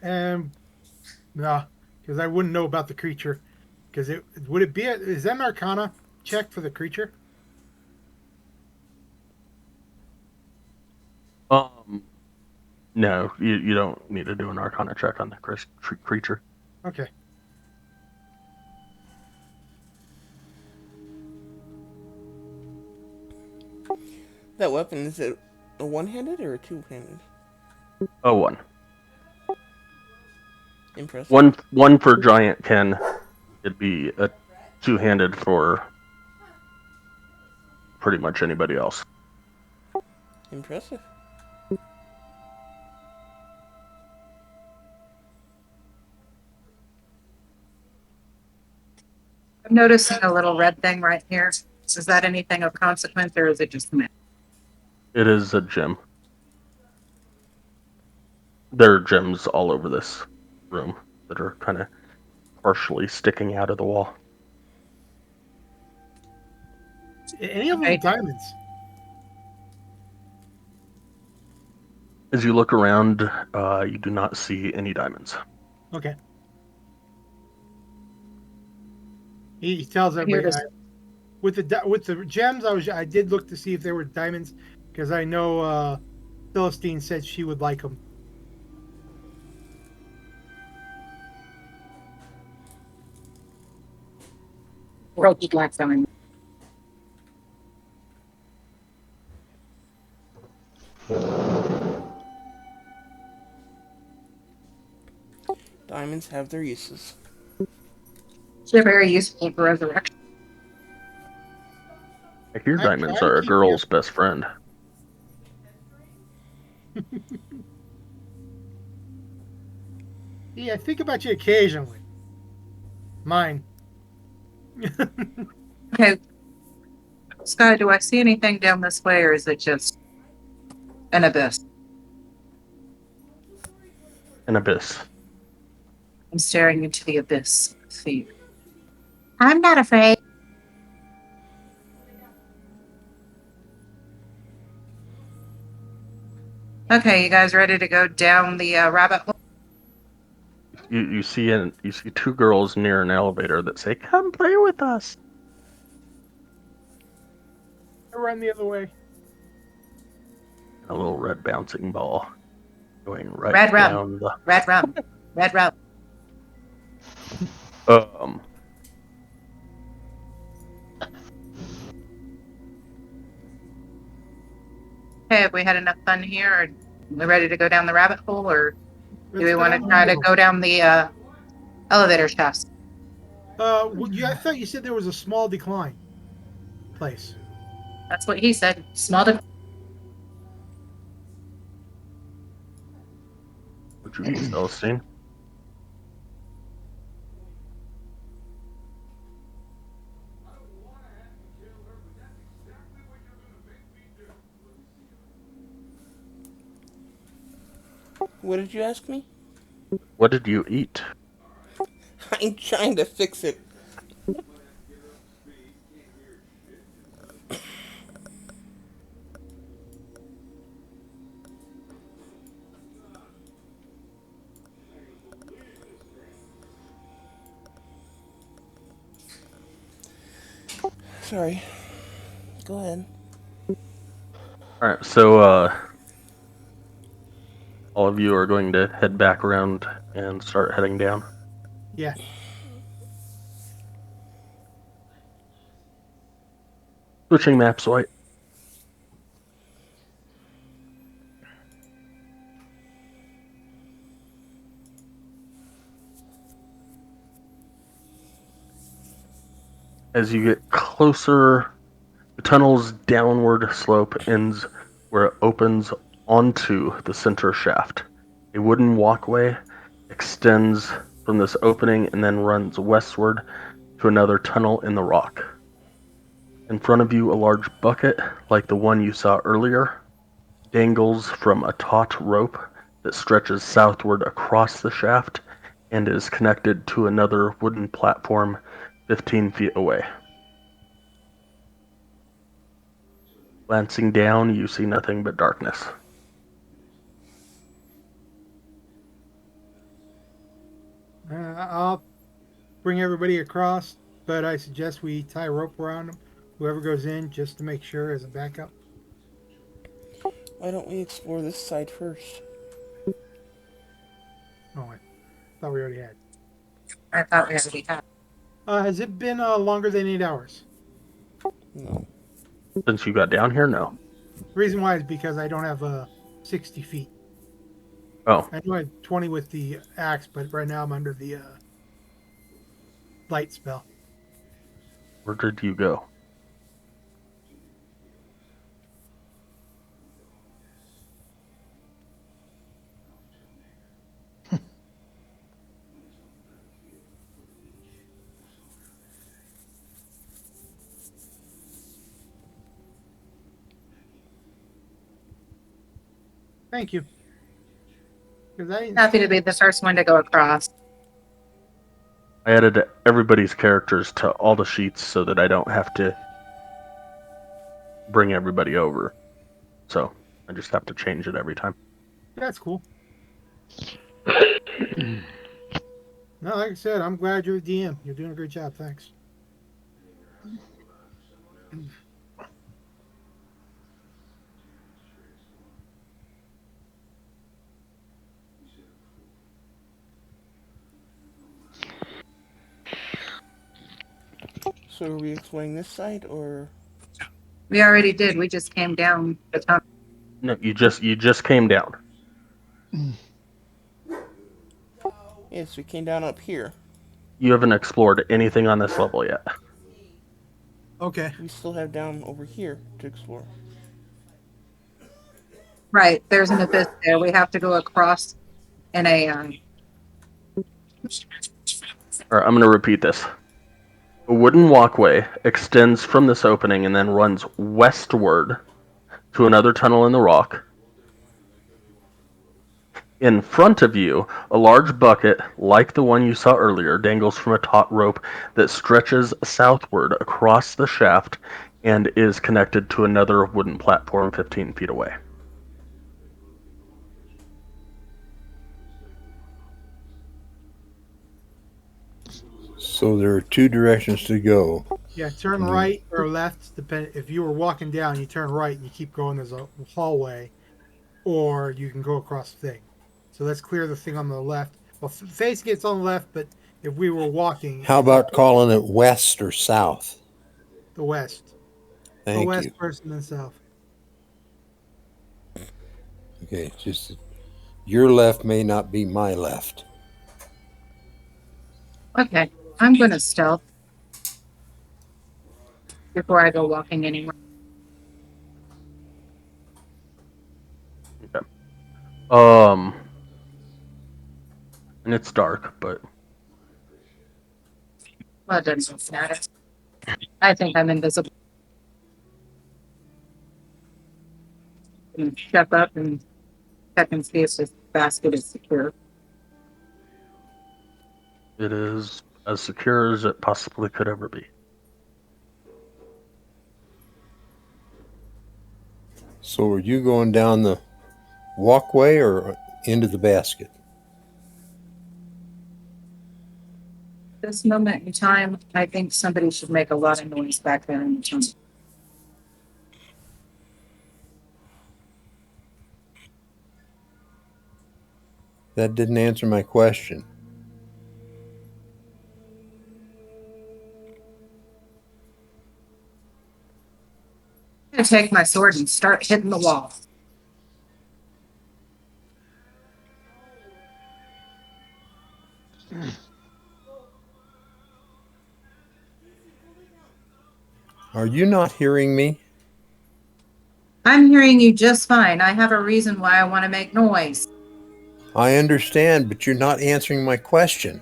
And no, because I wouldn't know about the creature. Because it would it be is that an Arcana check for the creature? No, you don't need to do an Arcana check on the creature. Okay. That weapon, is it a one-handed or a two-handed? Oh, one. Impressive. One for giant Ken. It'd be a two-handed for pretty much anybody else. Impressive. I'm noticing a little red thing right here. Is that anything of consequence, or is it just me? It is a gem. There are gems all over this room that are kind of partially sticking out of the wall. Any of them diamonds? As you look around, you do not see any diamonds. Okay. He tells Here everybody to with the gems. I did look to see if there were diamonds because I know Philistine said she would like them. Rocky Blackstone. Diamonds have their uses. They're very useful for resurrection. I hear I diamonds try to are a keep girl's best friend. Yeah, I think about you occasionally. Mine. Okay, Sky, do I see anything down this way, or is it just an abyss? An abyss. I'm staring into the abyss of fear. I'm not afraid. Okay, you guys ready to go down the rabbit hole? You see two girls near an elevator that say, "Come play with us." I run the other way. A little red bouncing ball going right Red rum. down the. Red rum. Red rum. Um. Okay, have we had enough fun here? Are we ready to go down the rabbit hole, or do Let's we go want down to the try to rabbit go down the elevator shafts? I thought you said there was a small decline place. That's what he said. Small to Would you eat Celestine? What did you ask me? What did you eat? I'm trying to fix it. Sorry. Go ahead. All right, so all of you are going to head back around and start heading down. Yeah. Switching maps, White. As you get closer, the tunnel's downward slope ends where it opens onto the center shaft. A wooden walkway extends from this opening and then runs westward to another tunnel in the rock. In front of you, a large bucket, like the one you saw earlier, dangles from a taut rope that stretches southward across the shaft and is connected to another wooden platform 15 feet away. Glancing down, you see nothing but darkness. I'll bring everybody across, but I suggest we tie a rope around them. Whoever goes in, just to make sure as a backup. Why don't we explore this side first? Oh, I thought we already had. I thought we already had. Has it been longer than 8 hours? No. Since you got down here, no. The reason why is because I don't have 60 feet. Oh, I know I had 20 with the axe, but right now I'm under the light spell. where did you go? Thank you. Because Happy to be the first one to go across. I added everybody's characters to all the sheets so that I don't have to bring everybody over. So I just have to change it every time. that's cool. No, like I said, I'm glad you're a DM. You're doing a great job. Thanks. So are we exploring this side or? We already did. We just came down the tunnel. No, you just came down. Yes, we came down up here. You haven't explored anything on this level yet. Okay. We still have down over here to explore. Right. There's an abyss there. We have to go across in a. All right, I'm going to repeat this. A wooden walkway extends from this opening and then runs westward to another tunnel in the rock. In front of you, a large bucket, like the one you saw earlier, dangles from a taut rope that stretches southward across the shaft and is connected to another wooden platform 15 feet away. So there are two directions to go. Yeah, turn right or left. Depend. If you were walking down, you turn right and you keep going. There's a hallway, or you can go across the thing. So let's clear the thing on the left. Well, facing it's on the left, but if we were walking, How about calling it west or south? the west? Go Thank west you. first and then south. Okay, just your left may not be my left. Okay. I'm going to stealth before I go walking anywhere. Okay. And it's dark, but Well, it doesn't matter. I think I'm invisible. And step up and check and see if this basket is secure. it is as secure as it possibly could ever be. So are you going down the walkway or into the basket? This moment in time, I think somebody should make a lot of noise back there in the tunnel. That didn't answer my question. I'm going to take my sword and start hitting the wall. Are you not hearing me? I'm hearing you just fine. I have a reason why I want to make noise. I understand, but you're not answering my question.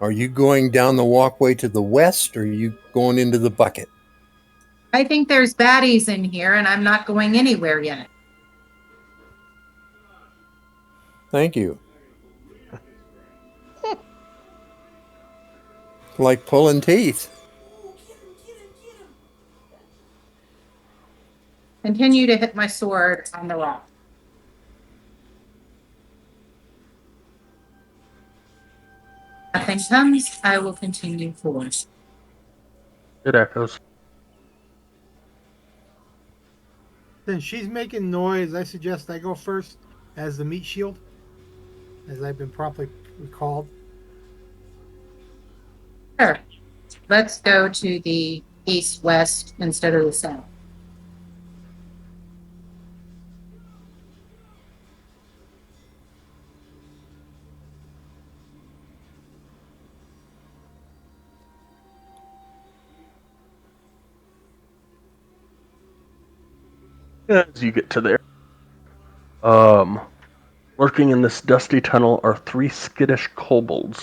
Are you going down the walkway to the west or are you going into the bucket? I think there's baddies in here and I'm not going anywhere yet. Thank you. Like pulling teeth. Continue to hit my sword on the rock. Nothing comes, I will continue forward. It echoes. Since she's making noise, I suggest I go first as the meat shield, as I've been properly recalled. Sure. Let's go to the east-west instead of the south. As you get to there, lurking in this dusty tunnel are three skittish kobolds.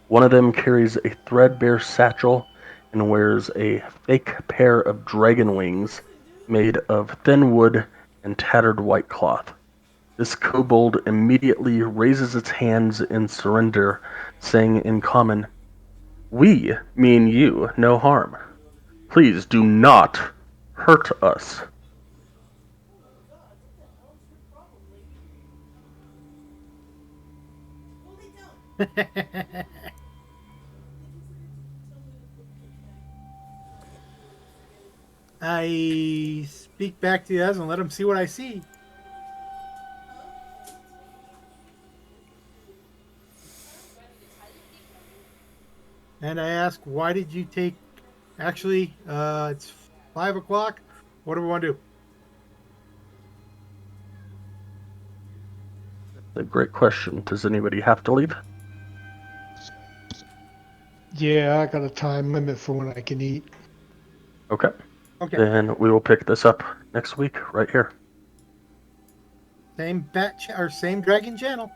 One of them carries a threadbare satchel and wears a fake pair of dragon wings made of thin wood and tattered white cloth. This kobold immediately raises its hands in surrender, saying in common, "We mean you no harm. Please do not hurt us." I speak back to Yaz and let him see what I see. And I ask, why did you take? Actually, it's 5 o'clock. What do we want to do? A great question. Does anybody have to leave? Yeah, I got a time limit for when I can eat. Okay. Okay. Then we will pick this up next week right here. Same or same Dragon Channel.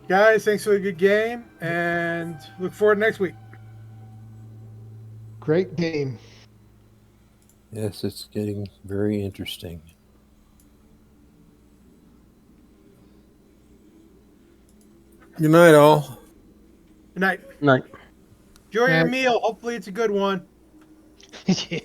Guys, thanks for a good game, and look forward to next week. Great game. Yes, it's getting very interesting. Good night, all. Good night. Night. Enjoy your Night. meal. Hopefully, it's a good one. Yeah.